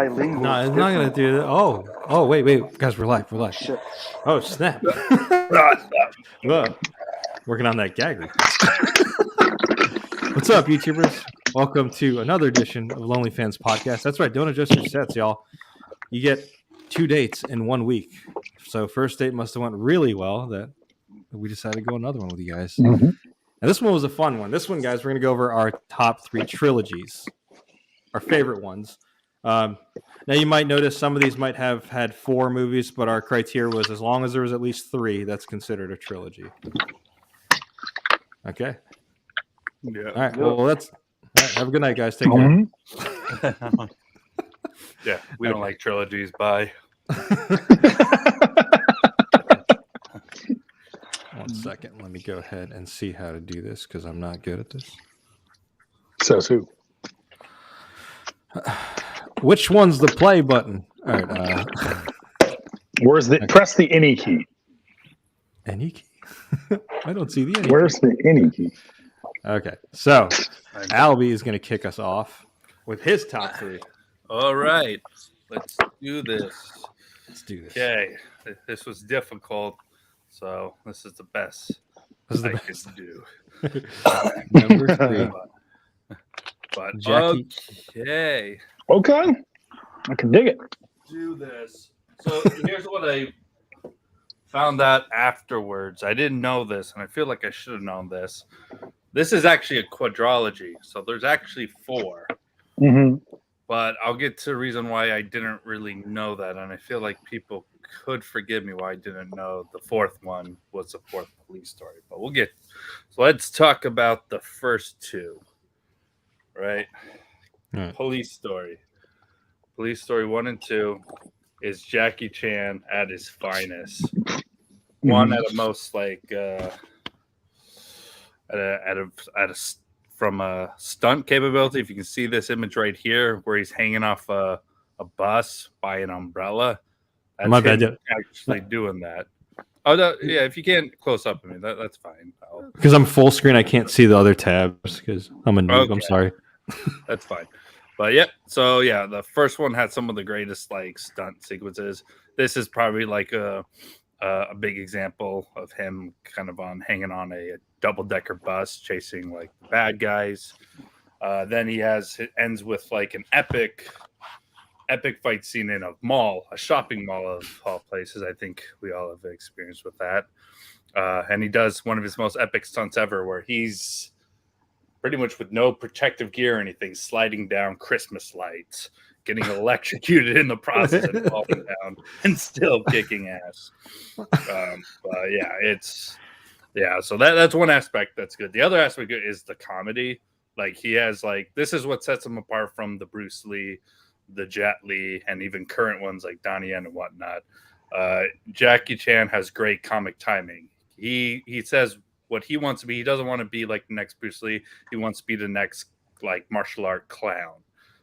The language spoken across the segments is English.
bilingual. No, it's not gonna do that. Oh, wait, guys, we're live. Shit. Oh, snap! Look, working on that gag. What's up, YouTubers? Welcome to another edition of LonelyFans podcast. That's right, don't adjust your sets, y'all. You get 2 dates in 1 week. So first date must have went really well that we decided to go another one with you guys. Mm-hmm. And this one was a fun one. This one, guys, we're gonna go over our top 3 trilogies, our favorite ones. Now you might notice some of these might have had 4 movies, but our criteria was as long as there was at least 3, that's considered a trilogy. Okay. Yeah. All right. Well, let's have a good night, guys. Take care. Yeah, we don't like trilogies. Bye. 1 second. Let me go ahead and see how to do this because I'm not good at this. Says who? Which one's the play button? All right. Where's the press the any key? Any key? I don't see the any. Where's the any key? Okay. So Albie is going to kick us off with his top 3. All right, let's do this. Let's do this. Okay, this was difficult, so this is the best. This is the I best. could do. Number 3. But Jackie. okay, Okay, I can dig it. do this. So here's what I found out afterwards. I didn't know this, and I feel like I should have known this. This is actually a quadrilogy, so there's actually 4. Mm-hmm. But I'll get to the reason why I didn't really know that, and I feel like people could forgive me why I didn't know the 4th one was the 4th police story. But we'll get. So let's talk about the first 2. Right? Right. Police story. Police story 1 and 2 is Jackie Chan at his finest. One at a most like from a stunt capability. If you can see this image right here, where he's hanging off a bus by an umbrella. That's My bad. him actually doing that. Oh no, yeah. If you can't close up, I mean that's fine. Because I'm full screen, I can't see the other tabs because I'm a noob. Okay. I'm sorry. That's fine. But yeah, so yeah, the first one had some of the greatest like stunt sequences. This is probably like a big example of him kind of hanging on a double-decker bus chasing like the bad guys. Then it ends with like an epic fight scene in a shopping mall of all places. I think we all have experience with that. And he does one of his most epic stunts ever, where he's pretty much with no protective gear or anything, sliding down Christmas lights, getting electrocuted in the process and falling down, and still kicking ass. So that's one aspect that's good. The other aspect is the comedy. Like he has this is what sets him apart from the Bruce Lee, the Jet Li, and even current ones like Donnie Yen and whatnot. Jackie Chan has great comic timing. He says what he wants to be. He doesn't want to be like the next Bruce Lee. He wants to be the next like martial art clown.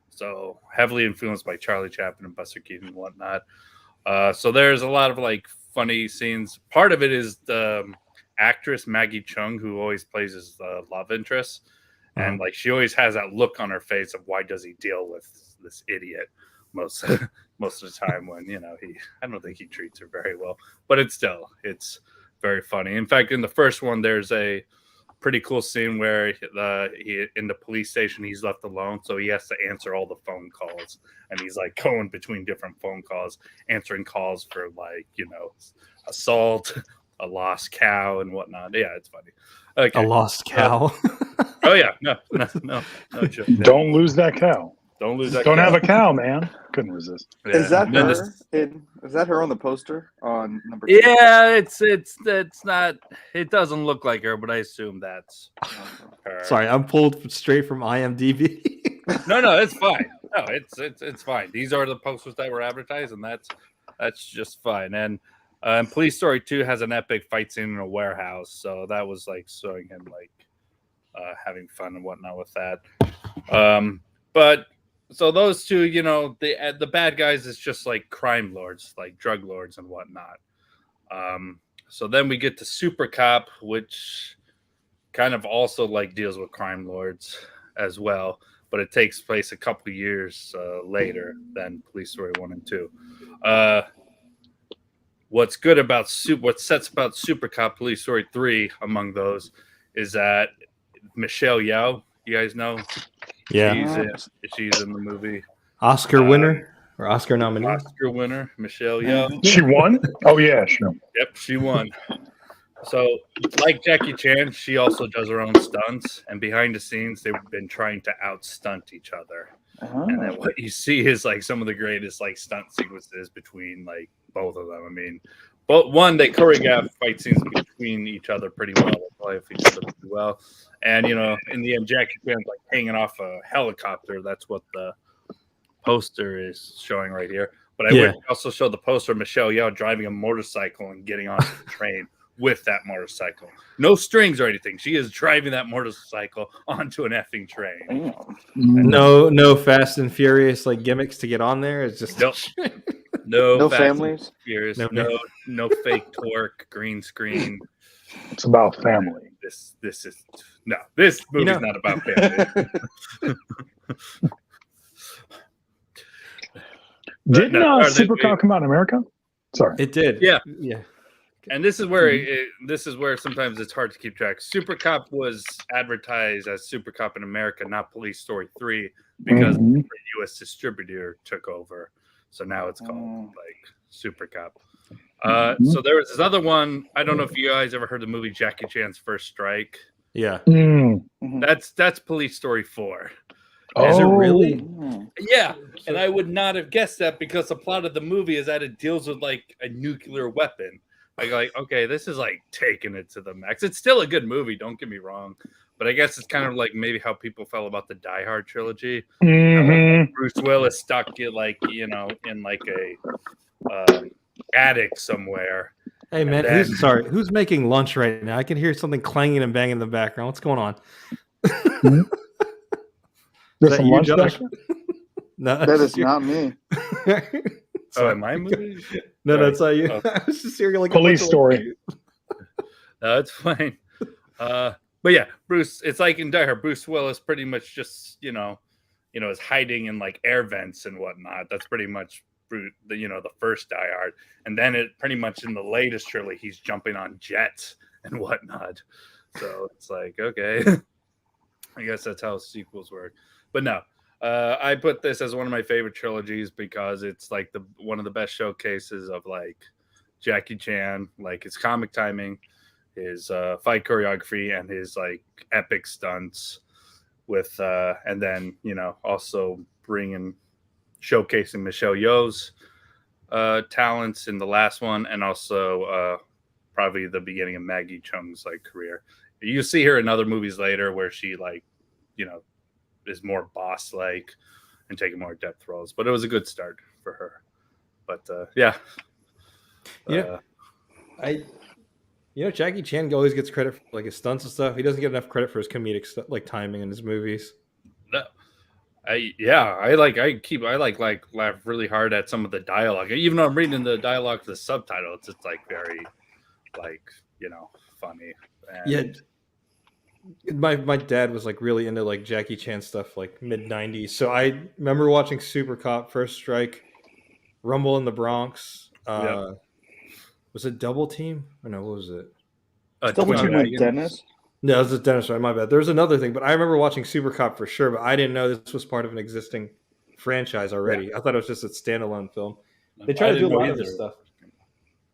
So heavily influenced by Charlie Chaplin and Buster Keaton and whatnot. So there's a lot of like funny scenes. Part of it is the actress Maggie Chung, who always plays his love interest. And like she always has that look on her face of why does he deal with this idiot most of the time when I don't think he treats her very well. But it's very funny. In fact, in the first one, there's a pretty cool scene where he in the police station, he's left alone, so he has to answer all the phone calls, and he's like going between different phone calls, answering calls for assault, a lost cow, and whatnot. Yeah, it's funny. Okay. A lost cow. Oh yeah, no joke. Don't lose that cow. Don't lose that. Don't cow. have a cow, man. Couldn't resist. Yeah. Is that her? Is that her on the poster on number 2? Yeah, it's not. It doesn't look like her, but I assume that's her. Sorry, I'm pulled straight from IMDb. No, it's fine. No, it's fine. These are the posters that were advertised, and that's just fine. And Police Story 2 has an epic fight scene in a warehouse, so that was like showing him like having fun and whatnot with that. But so those two, the bad guys is just like crime lords, like drug lords and whatnot. So then we get to Super Cop, which kind of also like deals with crime lords as well. but it takes place a couple years later than Police Story 1 and 2. What sets about Super Cop Police Story 3 among those is that Michelle Yeoh, you guys know, Yeah. she's in the movie. Oscar winner or Oscar nominee? Oscar winner, Michelle Yeoh. She won? Oh, yeah, sure. Yep, she won. So, like Jackie Chan, she also does her own stunts, and behind the scenes, they've been trying to outstunt each other. And then what you see is like some of the greatest like stunt sequences between like both of them. I mean, but one, they choreograph fight scenes between each other pretty well. They play with each other pretty well. And in the end, Jackie Chan's like hanging off a helicopter. That's what the poster is showing right here. But I would also show the poster of Michelle Yeoh driving a motorcycle and getting on the train with that motorcycle. No strings or anything. She is driving that motorcycle onto an effing train. No Fast and Furious like gimmicks to get on there. It's just no families. Furious, no fake torque, green screen. It's about family. This movie's not about family. Didn't Super Cop come out in America? Sorry, it did. Yeah. And this is Mm-hmm. where sometimes it's hard to keep track. Super Cop was advertised as Super Cop in America, not Police Story 3, because the U.S. distributor took over. So now it's called like Super Cop. So there was this other one. I don't know if you guys ever heard the movie Jackie Chan's First Strike. Yeah. That's Police Story 4. Is it really? Yeah. And I would not have guessed that because the plot of the movie is that it deals with like a nuclear weapon. Like, okay, this is like taking it to the max. It's still a good movie, don't get me wrong. But I guess it's kind of like maybe how people felt about the Die Hard trilogy. Bruce Willis stuck it like, in like a attic somewhere. Hey man, who's making lunch right now? I can hear something clanging and banging in the background. What's going on? There's some lunch back? No, that is not me. Oh, am I moving? No, that's not you. Oh. I was just hearing like Police Story. No, it's fine. But yeah, Bruce. It's like in Die Hard, Bruce Willis pretty much just is hiding in like air vents and whatnot. That's pretty much the first Die Hard, and then it pretty much in the latest trilogy he's jumping on jets and whatnot. So it's like, okay, I guess that's how sequels work. But no. I put this as one of my favorite trilogies because it's like one of the best showcases of like Jackie Chan, like his comic timing, his fight choreography, and his like epic stunts with and then also showcasing Michelle Yeoh's talents in the last one, and also probably the beginning of Maggie Cheung's like career. You see her in other movies later where she like is more boss like and taking more depth roles, but it was a good start for her. But Jackie Chan always gets credit for like his stunts and stuff. He doesn't get enough credit for his comedic stuff, like timing in his movies. I laugh really hard at some of the dialogue, even though I'm reading the dialogue with the subtitle. It's just like very funny. And my dad was like really into like Jackie Chan stuff like mid 90s. So I remember watching Super Cop, First Strike, Rumble in the Bronx. Was it Double Team? Or no, what was it? Double Team with Dennis? No, it was Dennis, right? My bad. There was another thing, but I remember watching Super Cop for sure, but I didn't know this was part of an existing franchise already. Yeah. I thought it was just a standalone film. They tried to do a lot of this stuff.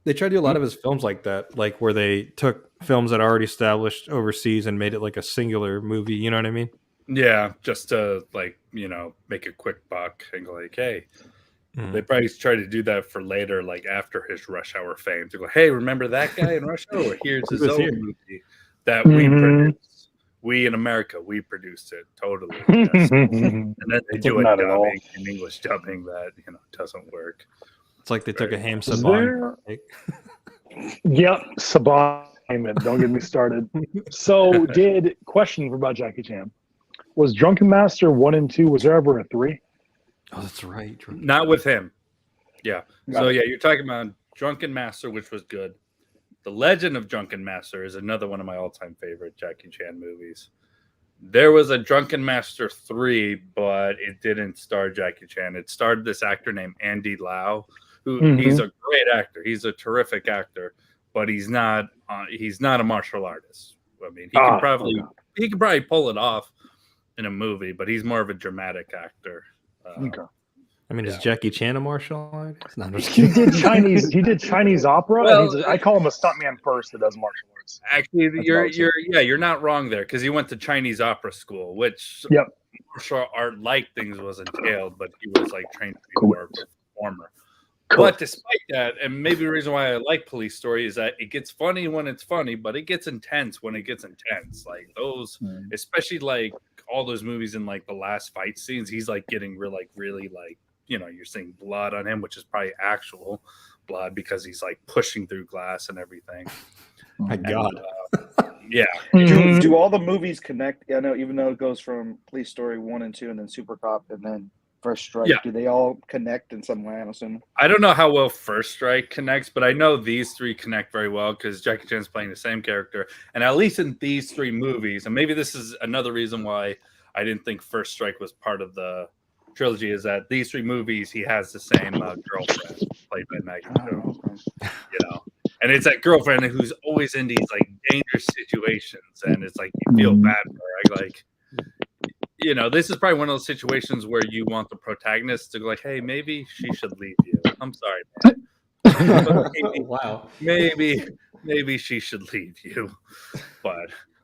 They tried to do a lot of his films like that, like where they took films that are already established overseas and made it like a singular movie. You know what I mean? Yeah, just to like, make a quick buck and go like, hey, they probably try to do that for later, like after his Rush Hour fame. To go, hey, remember that guy in Rush Hour? Here's his own movie that we produced. We in America, we produced it totally. Yes. And then they do a dubbing, an English dubbing that doesn't work. It's like they took a Ham Saban. Yep, Saban. Don't get me started. So, question about Jackie Chan. Was Drunken Master 1 and 2, was there ever a 3? Oh, that's right. Not with him. Yeah. So, you're talking about Drunken Master, which was good. The Legend of Drunken Master is another one of my all-time favorite Jackie Chan movies. There was a Drunken Master 3, but it didn't star Jackie Chan. It starred this actor named Andy Lau, who he's a great actor. He's a terrific actor, but he's not a martial artist. I mean, he can probably pull it off in a movie, but he's more of a dramatic actor. I mean, is Jackie Chan a martial artist? No, he did Chinese opera. Well, and I call him a stuntman first that does martial arts. Actually, you're not wrong there, because he went to Chinese opera school, which martial art like things was entailed, but he was like trained to be more of a performer. But despite that, and maybe the reason why I like Police Story is that it gets funny when it's funny, but it gets intense when it gets intense. Like those, especially like all those movies in like the last fight scenes, he's like getting really like, you know, you're seeing blood on him, which is probably actual blood because he's like pushing through glass and everything. My God. Yeah. Do all the movies connect? I know, even though it goes from Police Story 1 and 2 and then Super Cop and then First Strike, do they all connect in some way, I'm assuming? I don't know how well First Strike connects, but I know these three connect very well because Jackie Chan's playing the same character. And at least in these three movies, and maybe this is another reason why I didn't think First Strike was part of the trilogy, is that these three movies, he has the same girlfriend played by Megan Jones, you know? And it's that girlfriend who's always in these like dangerous situations, and it's like you feel bad for her. Like, you know, this is probably one of those situations where you want the protagonist to go like, "Hey, maybe she should leave you. I'm sorry, man. maybe she should leave you."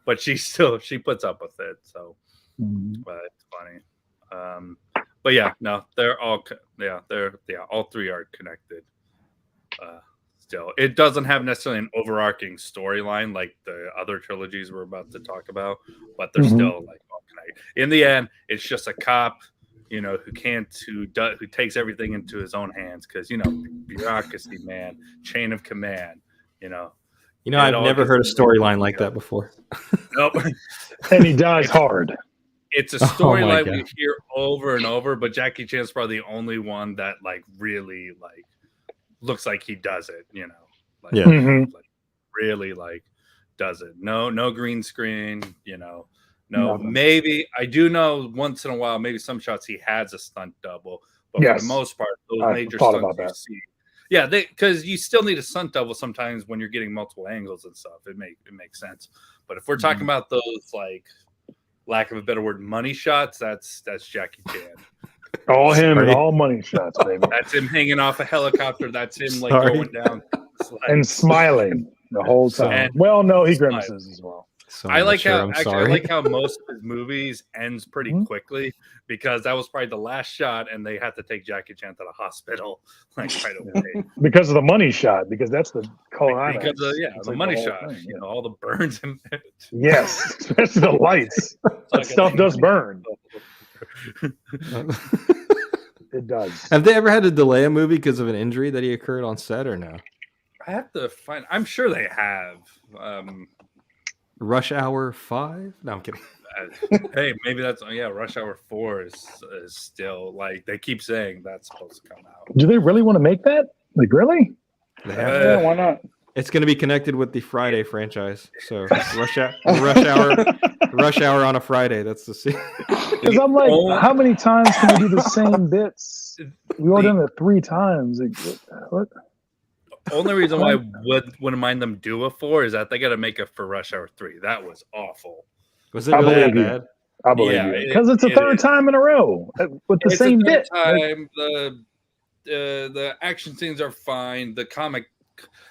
But she puts up with it. So, but it's funny. But yeah, no, they're all all three are connected. Still, it doesn't have necessarily an overarching storyline like the other trilogies we're about to talk about, but they're still like all connected. In the end, it's just a cop, you know, who takes everything into his own hands because, you know, bureaucracy, man, chain of command, you know. I've never heard a storyline like that before. Nope. And he dies hard. It's a storyline we hear over and over, but Jackie Chan's probably the only one that like really like looks like he does it, you know, like, like really like does it. No green screen, you know, maybe I do know once in a while, maybe some shots he has a stunt double, but for the most part, those major stunts you see. Yeah, because you still need a stunt double sometimes when you're getting multiple angles and stuff. It makes sense. But if we're talking about those, like, lack of a better word, money shots, that's Jackie Chan. All him and all money shots, baby. That's him hanging off a helicopter. That's him like going down and smiling the whole time. Well, no, he grimaces as well. So I like how most of his movies ends pretty quickly because that was probably the last shot, and they had to take Jackie Chan to the hospital like right away because of the money shot. Because that's the because the money shot. Thing, you know, all the burns in it. Yes, especially the lights. That stuff does burn. It does. Have they ever had to delay a movie because of an injury that he occurred on set, or no? I have to find. I'm sure they have. Rush Hour 5? No, I'm kidding. Hey, maybe that's Rush Hour 4 is still like they keep saying that's supposed to come out. Do they really want to make that? Like really? Yeah, why not? It's going to be connected with the Friday franchise. So Rush Hour on a Friday. That's the scene. Because I'm like, how many times can we do the same bits? We all done it 3 times. Like, what? Only reason why I wouldn't mind them do a 4 is that they got to make it for Rush Hour 3. That was awful. Was it really that bad? I believe you. Because it's the third time in a row with the same bit. Time. The action scenes are fine. The comic,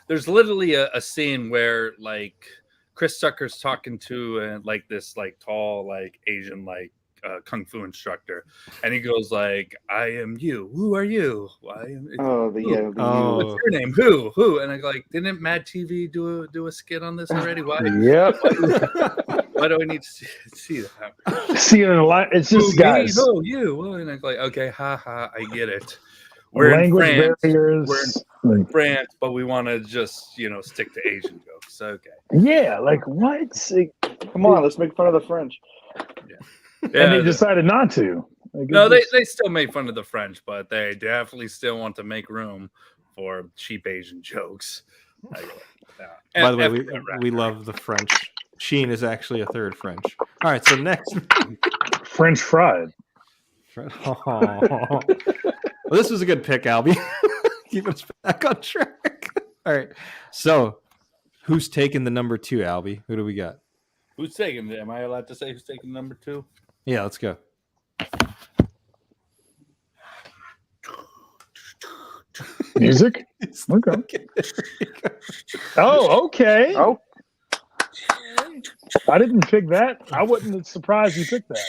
there's literally a scene where like Chris Tucker's talking to like this like tall like Asian like kung fu instructor, and he goes like, "I am you. Who are you? What's your name? Who?" And I go like, "Didn't Mad TV do a skit on this already? Why? Yep. Why do I need to see that? See it in a lot. It's just guys. Who you? And I go like, okay, haha, I get it. We're in France. We're in France, but we want to just stick to Asian jokes. Okay. Yeah, like what? Come on, let's make fun of the French. Yeah. And they decided not to. No, they still made fun of the French, but they definitely still want to make room for cheap Asian jokes. By the way, we love the French. Sheen is actually a third French. All right, so next. French fried. Oh. Well, this was a good pick, Albie. Keeping us back on track. All right. So, who's taking the number 2, Albie? Who do we got? Who's taking it? Am I allowed to say who's taking number 2? Yeah, let's go. Music? Okay. Oh, okay. Oh, I didn't pick that. I wouldn't have surprised you picked that.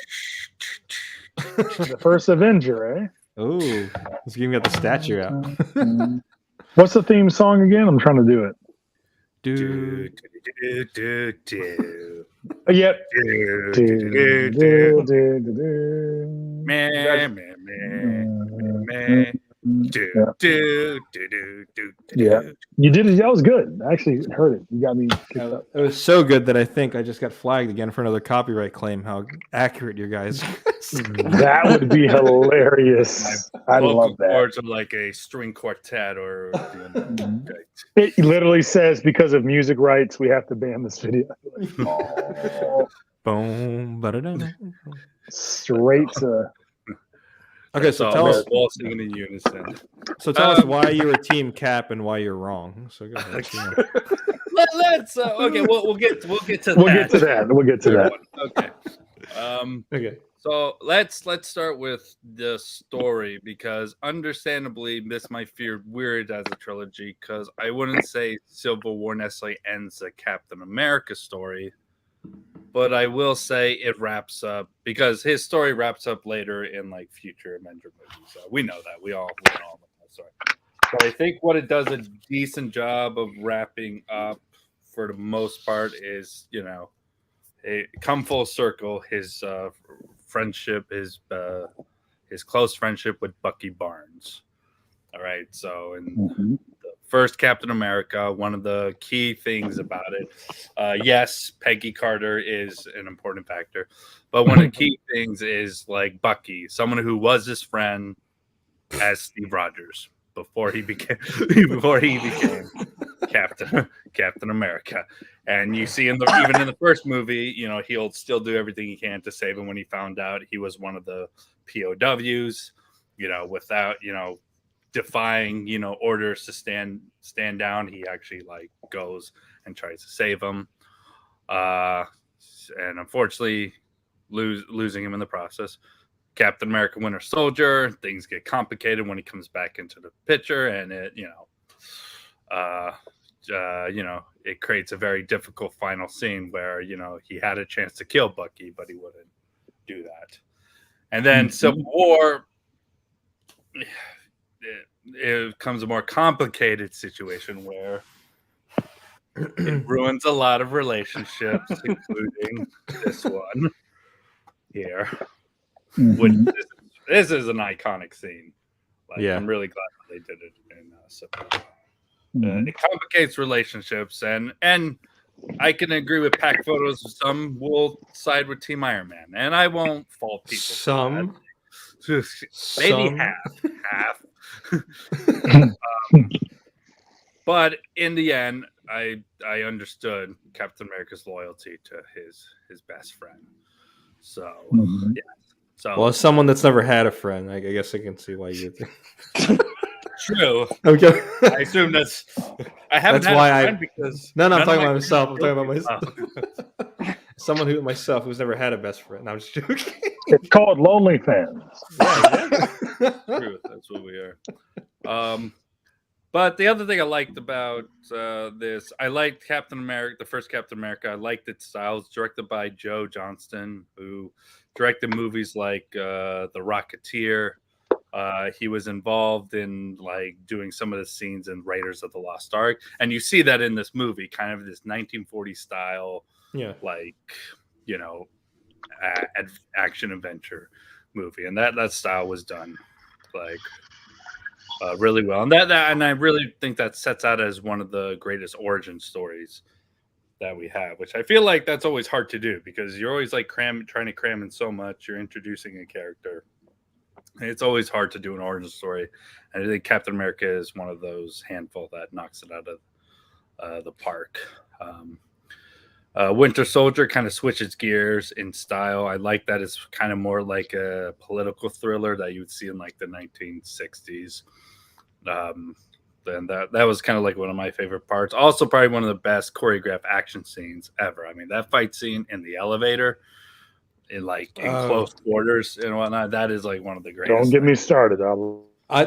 The first Avenger, eh? Oh, let's give me the statue out. What's the theme song again? I'm trying to do it. Dude. Yep. Yeah. You did it. That was good. I actually heard it. You got me kicked up. It was so good that I think I just got flagged again for another copyright claim. How accurate you guys. That would be hilarious. I love that. Or to like a string quartet or. It literally says because of music rights, we have to ban this video. Oh. Boom. Straight to. Okay, so tell us. All singing in unison. So tell us why you were Team Cap and why you're wrong. So go ahead. Let's. Okay, we'll get to that. We'll get to that. Okay. Okay. So let's start with the story because understandably this might feel weird as a trilogy because I wouldn't say Civil War necessarily ends the Captain America story, but I will say it wraps up because his story wraps up later in like future Avenger movies. So we know that we all know that story. But I think what it does a decent job of wrapping up for the most part is come full circle his friendship, his close friendship with Bucky Barnes. All right, so in the first Captain America, one of the key things about it, yes, Peggy Carter is an important factor, but one of the key things is like Bucky, someone who was his friend as Steve Rogers before he became Captain America. And you see even in the first movie, he'll still do everything he can to save him when he found out he was one of the POWs, without, defying, orders to stand down. He actually like goes and tries to save him. And unfortunately losing him in the process. Captain America Winter Soldier, things get complicated when he comes back into the picture and it, it creates a very difficult final scene where, he had a chance to kill Bucky, but he wouldn't do that. And then Civil War, it becomes a more complicated situation where it ruins a lot of relationships, including this one here. Which this is an iconic scene. I'm really glad that they did it in Civil War. It complicates relationships, and I can agree with pack photos. Some will side with Team Iron Man, and I won't fault people. Some, maybe half. But in the end, I understood Captain America's loyalty to his best friend. So yeah. So well, as someone that's never had a friend, I guess I can see why you think. True. Okay. I assume that's. I haven't had a friend because. No, I'm talking about myself. I'm talking about myself. Someone myself who's never had a best friend. I'm just joking. It's called LonelyFans. True. That's what we are. But the other thing I liked about this, I liked Captain America, the first Captain America. I liked its style. It's directed by Joe Johnston, who directed movies like The Rocketeer. He was involved in like doing some of the scenes in Raiders of the Lost Ark, and you see that in this movie, kind of this 1940s style, like action adventure movie, and that style was done like really well, and and I really think that sets out as one of the greatest origin stories that we have, which I feel like that's always hard to do because you're always like trying to cram in so much. You're introducing a character. It's always hard to do an origin story, and I think Captain America is one of those handful that knocks it out of the park. Winter Soldier kind of switches gears in style. I like that it's kind of more like a political thriller that you would see in like the 1960s. And that was kind of like one of my favorite parts. Also, probably one of the best choreographed action scenes ever. I mean, that fight scene in the elevator, in close quarters and whatnot, that is like one of the greatest. Don't get me started. I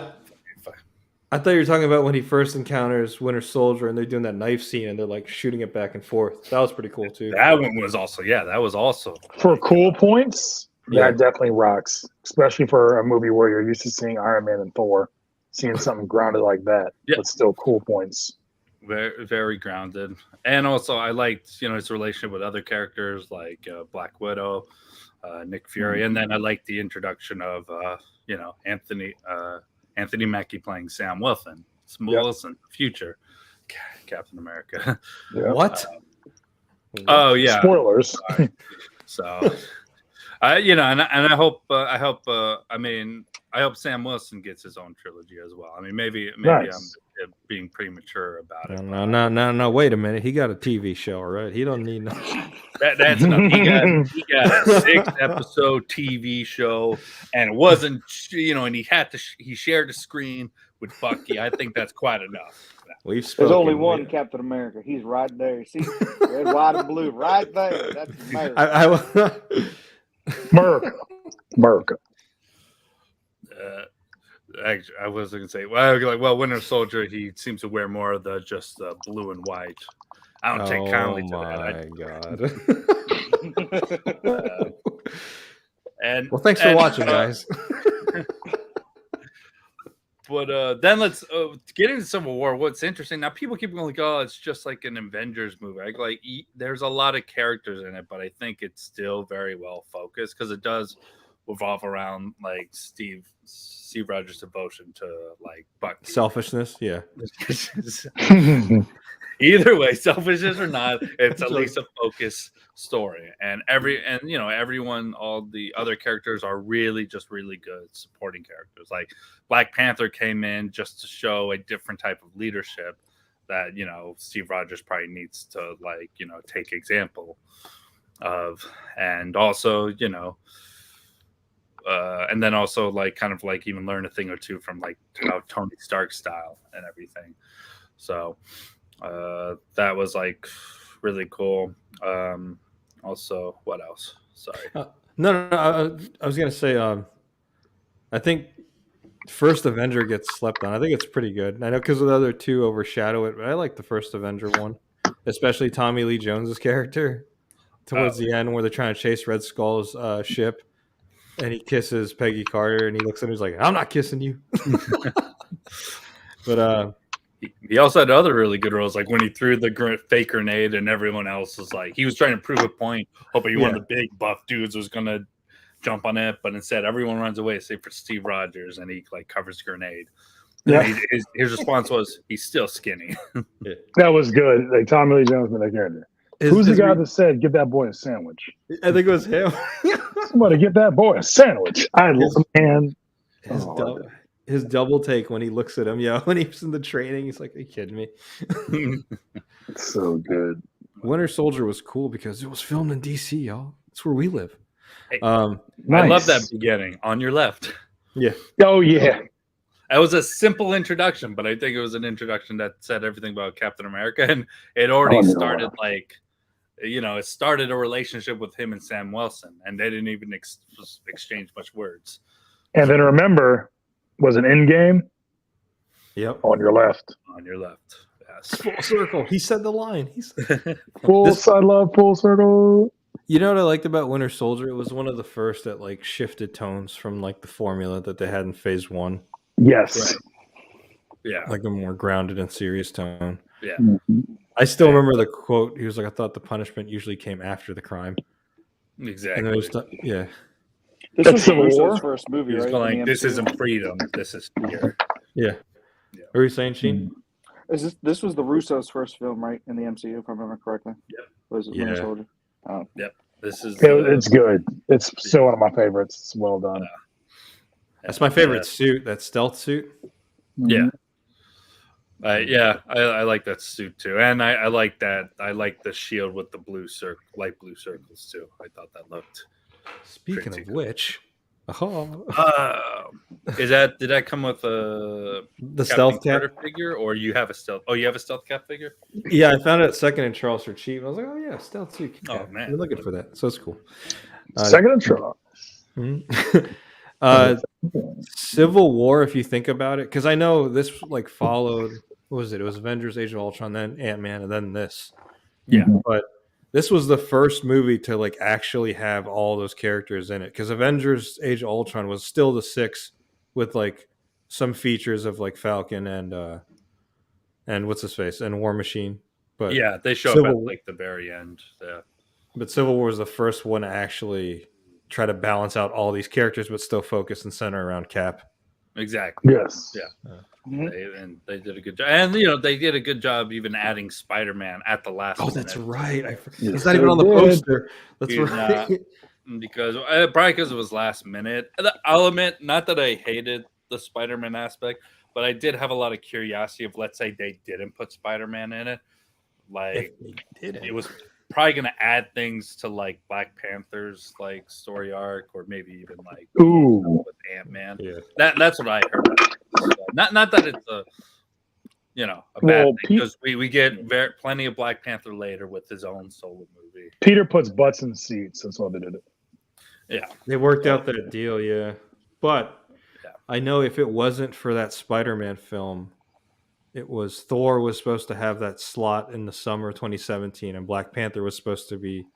thought you were talking about when he first encounters Winter Soldier and they're doing that knife scene and they're like shooting it back and forth. That was pretty cool too. That one was also For cool points. That definitely rocks, especially for a movie where you're used to seeing Iron Man and Thor. Seeing something grounded like that, but still cool points. Very, very grounded. And also, I liked his relationship with other characters like Black Widow, Nick Fury, and then I liked the introduction of Anthony Mackie playing Sam Wilson, future Captain America. What? Oh yeah, spoilers. So, I hope Sam Wilson gets his own trilogy as well. I mean, maybe Nice. I'm being premature about it. No. Wait a minute. He got a TV show, all right? He don't need no. That's enough. He got a 6-episode TV show, and it wasn't, and he shared the screen with Bucky. I think that's quite enough. There's only one Captain America. He's right there. See, red, white, and blue, right there. That's America. America. Actually, I was going to say, well, Winter Soldier, he seems to wear more of the just blue and white. I don't take kindly to that. Oh my god! And thanks for watching, guys. But then let's get into Civil War. What's interesting now? People keep going like, "Oh, it's just like an Avengers movie." There's a lot of characters in it, but I think it's still very well focused because it does revolve around like Steve Rogers' devotion to like Bucky. Selfishness, yeah. Either way, selfishness or not, it's at least a focus story. And everyone, all the other characters are really good supporting characters. Like Black Panther came in just to show a different type of leadership that Steve Rogers probably needs to take example of, and also and then also even learn a thing or two from how Tony Stark's style and everything. So that was really cool. Also, what else? Sorry. No. I was gonna say, I think first Avenger gets slept on. I think it's pretty good. I know because the other two overshadow it, but I like the first Avenger one, especially Tommy Lee Jones's character towards the end where they're trying to chase Red Skull's ship. And he kisses Peggy Carter, and he looks at her. He's like, "I'm not kissing you." But he also had other really good roles, like when he threw the fake grenade, and everyone else was like, he was trying to prove a point, hoping one of the big buff dudes was gonna jump on it, but instead everyone runs away, save for Steve Rogers, and he covers the grenade. Yeah, his response was, "He's still skinny." That was good. Like Tommy Lee Jones, that character. Who's the guy that said, "Give that boy a sandwich"? I think it was him. Somebody get that boy a sandwich. His double take when he looks at him, when he was in the training, he's like, "Are you kidding me?" It's so good. Winter Soldier was cool because it was filmed in DC, y'all. That's where we live. Hey, nice. I love that beginning on your left. Yeah. Oh yeah. That was a simple introduction, but I think it was an introduction that said everything about Captain America, and it already started it started a relationship with him and Sam Wilson, and they didn't even exchange much words. And then remember, was an Endgame? Yep. On your left. On your left. Yes. Full circle. He said the line. Full circle. You know what I liked about Winter Soldier? It was one of the first that shifted tones from the formula that they had in Phase 1. Yes. Right. Yeah. Like a more grounded and serious tone. Yeah. Mm-hmm. I still remember the quote. He was like, "I thought the punishment usually came after the crime." Exactly. And yeah. This was Russo's first movie, right? Going, this isn't freedom. This is fear. Yeah. What were you saying, Sheen? This was the Russo's first film, right, in the MCU, if I remember correctly? Yep. Was it Winter Soldier? Oh. Yep. This is. It's good. It's still one of my favorites. It's well done. That's my favorite suit. That stealth suit. Yeah. I like that suit too, and I like that. I like the shield with the light blue circles too. I thought that looked. Speaking of which, Did that come with a the Captain stealth cap. Carter figure, or you have a stealth? Oh, you have a stealth cap figure. Yeah, I found it at second and Charles for cheap. I was like, oh yeah, stealth suit. Oh, man. I've been looking for that, so it's cool. Second and Charles. Civil War, if you think about it, because I know this like followed. What was it? It was Avengers: Age of Ultron, then Ant-Man, and then this. Yeah, but this was the first movie to like actually have all those characters in it. Because Avengers: Age of Ultron was still the 6 with like some features of like Falcon and what's his face and War Machine. But yeah, they show up at like the very end. Yeah. But Civil War was the first one to actually try to balance out all these characters, but still focus and center around Cap. Exactly. Yes. Yeah. They did a good job, and they did a good job even adding Spider-Man at the last. Oh, that's minute. right. He's not even on the poster. That's right. Because probably because it was last minute. I'll admit, not that I hated the Spider-Man aspect, but I did have a lot of curiosity of, let's say they didn't put Spider-Man in it, like it was probably going to add things to like Black Panther's like story arc, or maybe even like with Ant-Man. Yeah. That's what I heard. So, not that it's a bad thing, because we get plenty of Black Panther later with his own solo movie. Peter puts butts in seats. That's why they did it. Yeah, they worked out that deal. Yeah, but I know if it wasn't for that Spider-Man film, it was Thor was supposed to have that slot in the summer of 2017, and Black Panther was supposed to be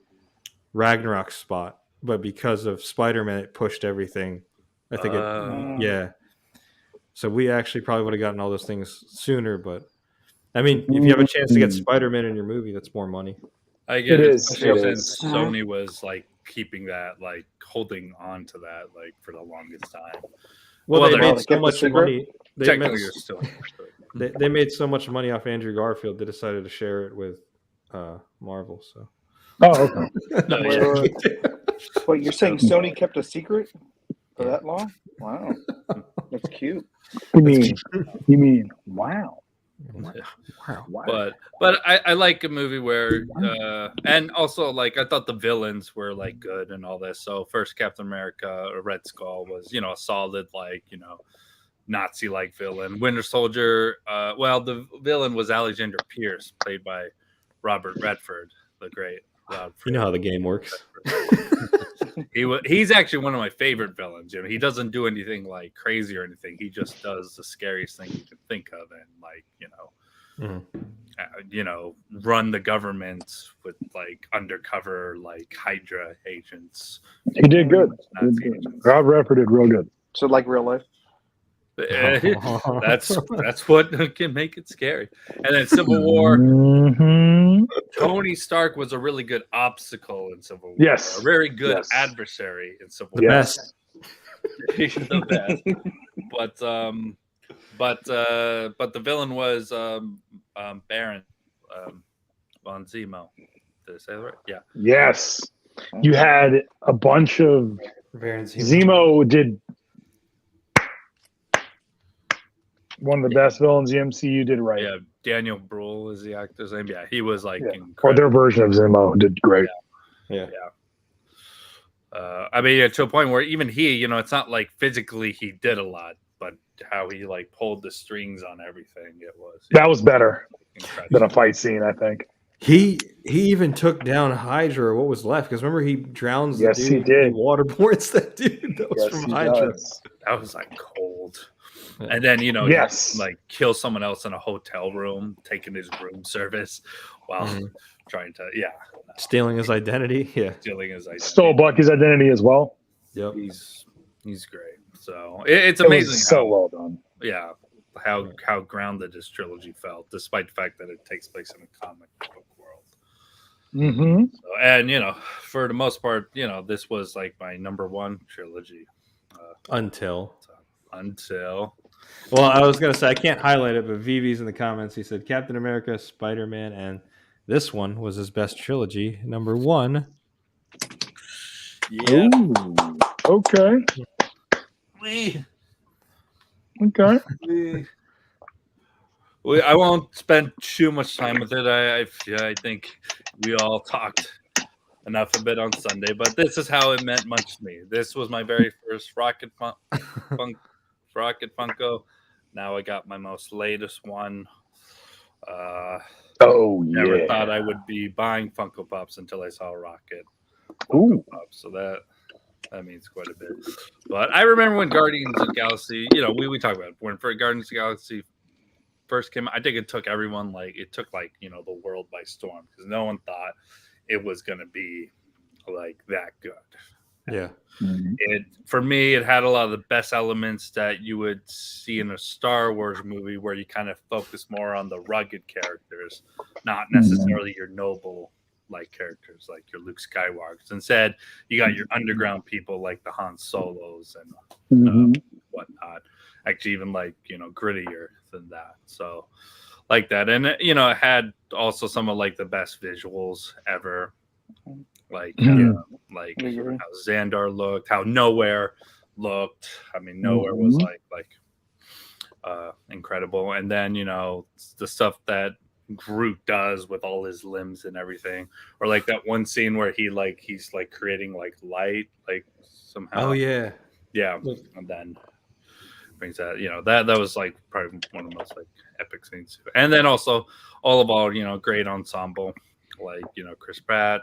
Ragnarok's spot. But because of Spider-Man, it pushed everything. I think yeah. So we actually probably would have gotten all those things sooner. But I mean, if you have a chance to get Spider-Man in your movie, that's more money. I get it. Since Sony was like keeping that, like holding on to that, like for the longest time. Well, they made so much money. They made so much money off Andrew Garfield. They decided to share it with Marvel. So. Oh, okay. Wait, you're saying Sony kept a secret for that long? Wow, that's cute. You mean wow. Wow. But I like a movie where and also like I thought the villains were like good and all this. So first Captain America, Red Skull was a solid Nazi like villain. Winter Soldier, the villain was Alexander Pierce, played by Robert Redford, the great Rob. You know how the game works. He's actually one of my favorite villains. He doesn't do anything like crazy or anything. He just does the scariest thing you can think of, and run the government with like undercover like Hydra agents. He did good. Rob Redford did real good. So like real life. That's what can make it scary. And then Civil War. Tony Stark was a really good obstacle in Civil War. Yes, a very good adversary in Civil War. Yes, He's the best. But the villain was Baron von Zemo. Did I say that right? Yeah. Yes, you had a bunch of Baron Zemo did. One of the best villains the MCU did right. Yeah, Daniel Bruhl is the actor's name. Yeah, he was like incredible. Or their version of Zemo did great. Yeah. I mean, to a point where even he, it's not like physically he did a lot, but how he like pulled the strings on everything, that was better than a fight scene, I think. He even took down Hydra, or what was left, because remember he drowns the dude. He did. He waterboards that dude. That was from Hydra. That was like cold. And then like kill someone else in a hotel room, taking his room service while trying to stealing his identity. Stealing his identity. Stole Bucky's identity as well. Yep. He's great. So it's amazing. So well done. Yeah. How grounded this trilogy felt, despite the fact that it takes place in a comic book world. So, and for the most part, this was like my number one trilogy. Until. Well, I was going to say, I can't highlight it, but VV's in the comments. He said Captain America, Spider-Man, and this one was his best trilogy. Number one. Yeah. Ooh, okay. Okay. I won't spend too much time with it. I think we all talked enough a bit on Sunday, but this is how it meant much to me. This was my very first Rocket Funko. Now I got my most latest one. Never thought I would be buying Funko Pops until I saw Rocket Funko Pops. So that means quite a bit. But I remember when Guardians of the Galaxy, we talked about it. When Guardians of the Galaxy first came out, I think it took everyone the world by storm, because no one thought it was going to be like that good. Yeah. For me, it had a lot of the best elements that you would see in a Star Wars movie, where you kind of focus more on the rugged characters, not necessarily your noble like characters like your Luke Skywalkers. Instead, you got your underground people like the Han Solos and whatnot. Actually, even grittier than that. So like that, and it had also some of the best visuals ever. How Xandar looked, how Nowhere looked. I mean, Nowhere was incredible. And then the stuff that Groot does with all his limbs and everything, or that one scene where he's creating light somehow. Oh yeah, and then brings that that was probably one of the most epic scenes. And then also all of all great ensemble Chris Pratt,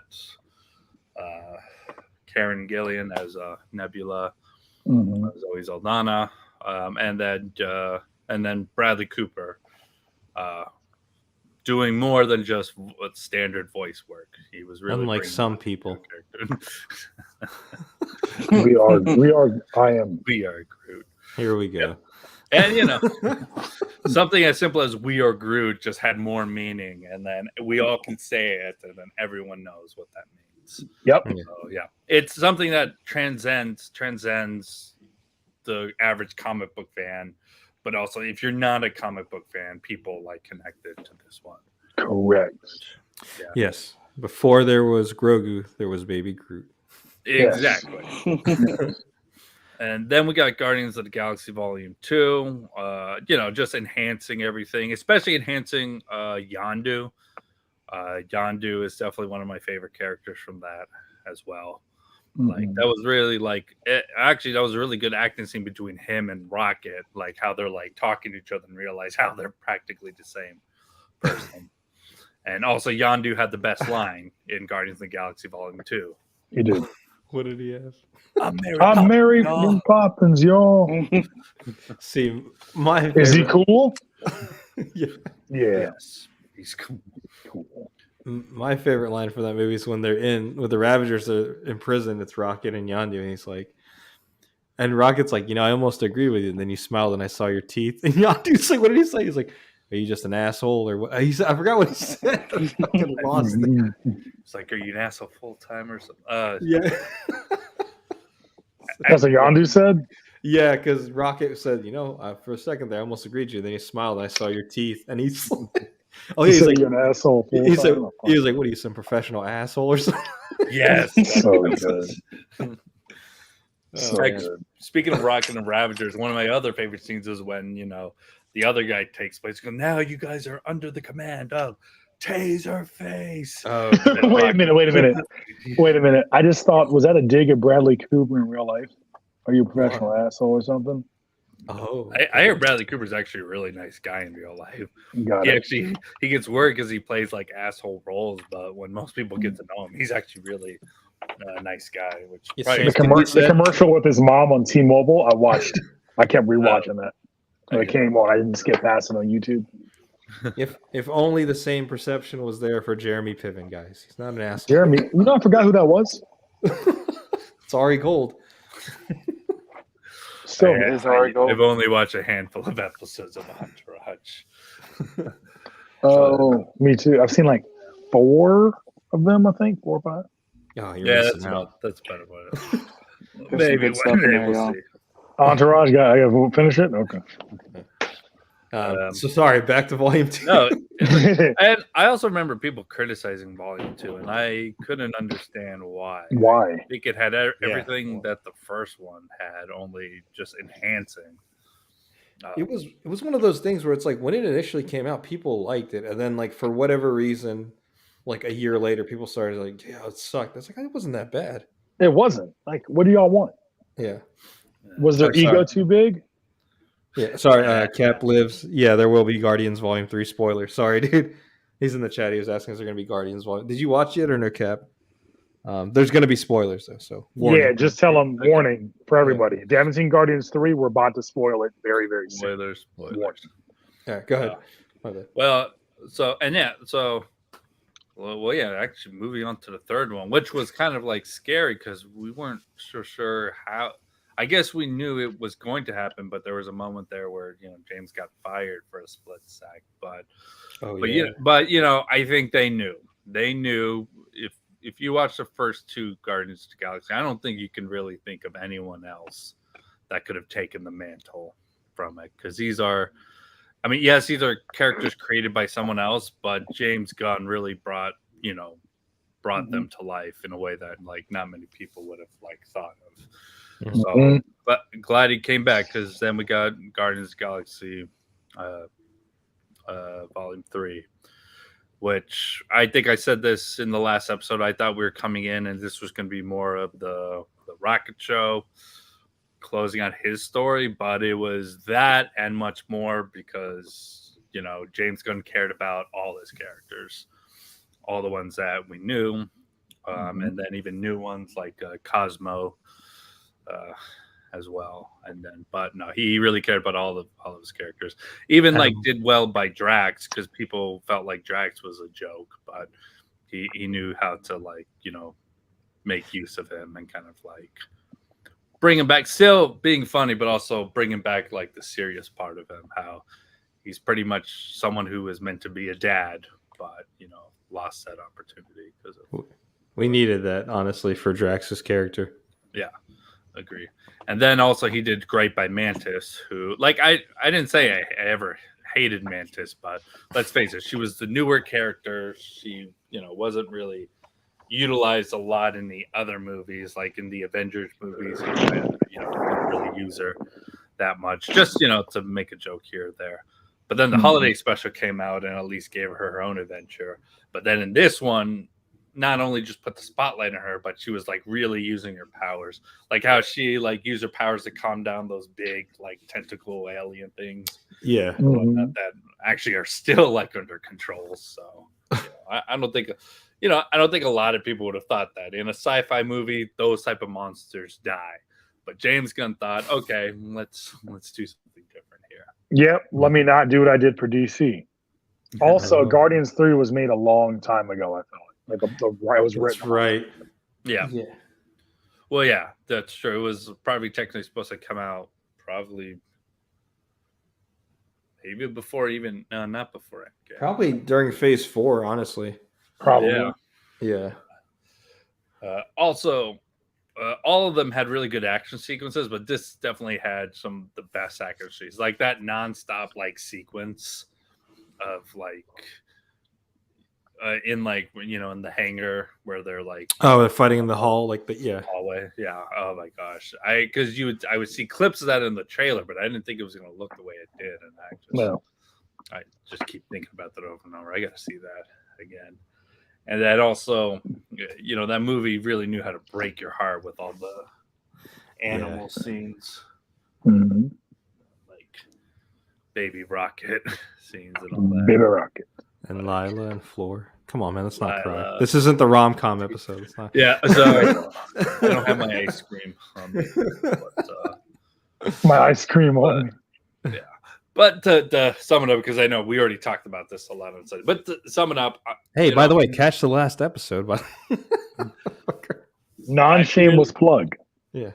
Karen Gillan as Nebula, Zoe Saldana, and then Bradley Cooper doing more than just standard voice work. He was really unlike some people. We are Groot. Here we go. And something as simple as "We are Groot" just had more meaning, and then we all can say it, and then everyone knows what that means. Yep. So, it's something that transcends the average comic book fan, but also if you're not a comic book fan, people connected to this one. Correct. Yeah. Yes. Before there was Grogu, there was Baby Groot. Exactly. Yes. And then we got Guardians of the Galaxy Volume 2, just enhancing everything, especially enhancing Yondu. Yondu is definitely one of my favorite characters from that as well. That was really that was a really good acting scene between him and Rocket, how they're talking to each other and realize how they're practically the same person. And also Yondu had the best line in Guardians of the Galaxy Volume 2. He did. What did he have? I'm Mary Poppins, y'all. See, my favorite... Is he cool? Yeah. Yes, he's cool. My favorite line from that movie is when they're with the Ravagers are in prison. It's Rocket and Yondu, and he's and Rocket's I almost agree with you. And then you smiled, and I saw your teeth. And Yondu's what did he say? He's are you just an asshole or what? I forgot what he said. I fucking lost it. It's are you an asshole full time or something? Yeah. That's what Yondu said? Yeah, because Rocket said, for a second there, I almost agreed with you. Then he smiled, and I saw your teeth. And he's he's you're an asshole. He was what are you, some professional asshole or something? Yes. So good. Speaking of Rocket and Ravagers, one of my other favorite scenes is when, the other guy takes place. Now you guys are under the command of Taserface. Wait a minute. I just thought, was that a dig at Bradley Cooper in real life? Are you a professional asshole or something? Oh, I hear Bradley Cooper's actually a really nice guy in real life. He gets worried because he plays asshole roles, but when most people get to know him, he's actually really a nice guy. Which the commercial with his mom on T-Mobile, I watched. I kept rewatching that. When it came on, I didn't skip past it on YouTube. If only the same perception was there for Jeremy Piven, guys. He's not an asshole. Jeremy, I forgot who that was. It's Ari Gold. I've only watched a handful of episodes of Entourage. Oh, me too. I've seen 4 of them, I think, 4 or 5. Oh, that's about it. Maybe one day we'll see. Entourage, I got to finish it? Okay. So sorry, back to Volume 2. No, and I also remember people criticizing Volume 2, and I couldn't understand why. Why? I think it had everything that the first one had, only just enhancing. It was one of those things where it's like when it initially came out, people liked it, and then like for whatever reason, like a year later, people started like, yeah, it sucked. It's like it wasn't that bad. It wasn't. Like, what do y'all want? Yeah. Was their ego sorry. too big? Yeah. Sorry, Cap lives. Yeah, there will be Guardians Volume 3 spoiler. Sorry, dude. He's in the chat. He was asking, is there going to be Guardians Volume? Did you watch it or no, Cap? There's going to be spoilers though, so warning. Yeah, just tell them warning for everybody. If you haven't seen Guardians 3, we're about to spoil it very, very soon. Spoilers. Yeah, go ahead. Well, actually moving on to the third one, which was kind of like scary because we weren't sure how. I guess we knew it was going to happen, but there was a moment there where James got fired for a split sec. But I think they knew. They knew if you watch the first two Guardians of the Galaxy, I don't think you can really think of anyone else that could have taken the mantle from it because these are characters created by someone else, but James Gunn really brought them to life in a way that like not many people would have thought of. So, but glad he came back because then we got Guardians of the Galaxy Volume 3, which I think I said this in the last episode. I thought we were coming in and this was going to be more of the Rocket show closing out his story, but it was that and much more because James Gunn cared about all his characters, all the ones that we knew, and then even new ones like Cosmo as well. But no, he really cared about all of his characters. Even did well by Drax because people felt like Drax was a joke, but he knew how to make use of him and kind of bring him back, still being funny, but also bringing back the serious part of him. How he's pretty much someone who was meant to be a dad, but lost that opportunity because of. We needed that honestly for Drax's character. Yeah, agree. And then also he did great by Mantis, who I didn't say I ever hated Mantis, but let's face it, she was the newer character. She wasn't really utilized a lot in the other movies, like in the Avengers movies. Didn't really use her that much, just to make a joke here or there. But then the holiday special came out and at least gave her own adventure. But then in this one, not only just put the spotlight on her, but she was really using her powers, like how she used her powers to calm down those big tentacle alien things. Yeah, that actually are still under control. So I don't think. I don't think a lot of people would have thought that in a sci-fi movie, those type of monsters die. But James Gunn thought, okay, let's do something different here. Yep. Let me not do what I did for DC. Also, Guardians 3 was made a long time ago, I felt like it was written. That's right. Yeah. Well, yeah, that's true. It was probably technically supposed to come out maybe before not before Endgame. Probably during Phase 4, honestly. Probably. Yeah. Also, all of them had really good action sequences, but this definitely had some of the best accuracies. Like that nonstop sequence of in in the hangar where they're they're fighting in the hall, hallway. Yeah. Oh my gosh. I would see clips of that in the trailer, but I didn't think it was going to look the way it did, and I just keep thinking about that over and over. I got to see that again. And that also, that movie really knew how to break your heart with all the animal scenes, Baby Rocket scenes and all that. Baby Rocket. And Lila and Floor. Come on, man, let's not cry. This isn't the rom-com episode. It's not. Yeah, sorry. I don't have my ice cream on me. But, my ice cream on me. Yeah. But to sum it up, because I know we already talked about this a lot on Sunday, but to sum it up. Hey, by the way, catch the last episode. Non-shameless plug. Yeah.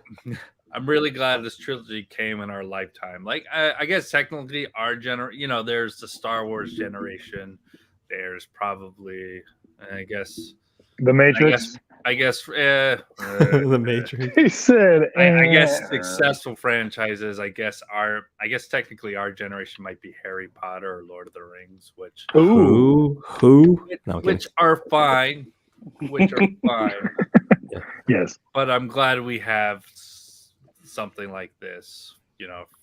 I'm really glad this trilogy came in our lifetime. I guess technically our generation, there's the Star Wars generation. There's probably, I guess, The Matrix. I guess The Matrix. He said, I guess successful franchises. I guess technically our generation might be Harry Potter or Lord of the Rings, which are fine. Which are fine. Yes. But I'm glad we have something like this,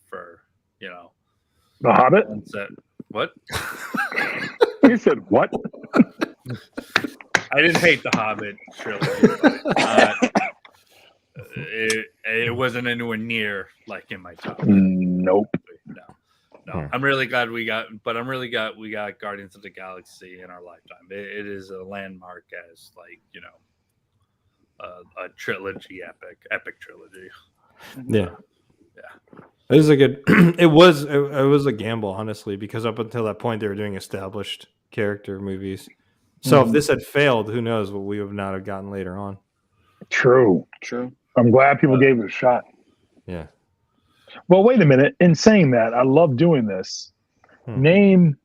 for The Hobbit? What? You said what? I didn't hate the Hobbit trilogy, but it wasn't anywhere near like in my top. Nope. No. I'm really glad we got Guardians of the Galaxy in our lifetime. It is a landmark as like, you know, a trilogy epic trilogy. Yeah. It was a good. It was a gamble, honestly, because up until that point they were doing established character movies. So if this had failed, who knows what we would not have gotten later on. True. I'm glad people gave it a shot. Yeah. Well, wait a minute. In saying that, I love doing this. Name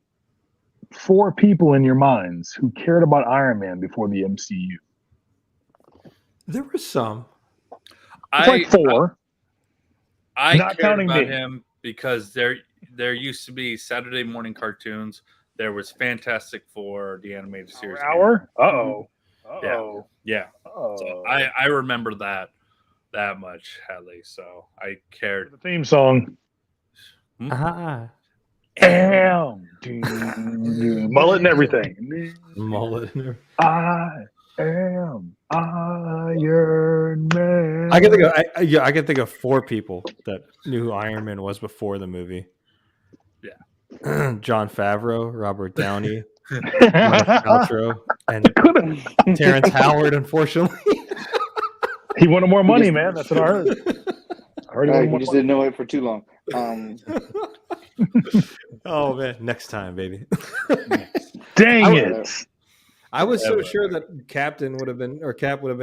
4 people in your minds who cared about Iron Man before the MCU. There were some. It's like 4. I Not cared counting about me. him because there used to be Saturday morning cartoons. There was Fantastic Four, the animated series. Hour? Uh-oh. Yeah. So I remember that much, Hadley. So I cared. The theme song. Damn. Mullet and everything. Mullet. I am Iron Man. I can think of 4 people that knew who Iron Man was before the movie. Yeah. Jon Favreau, Robert Downey, Gwyneth Paltrow, and Terrence Howard, unfortunately. He wanted more money, man. That's what I heard. You just didn't know it for too long. Oh man, next time, baby. Dang it. I was so sure that Cap would have been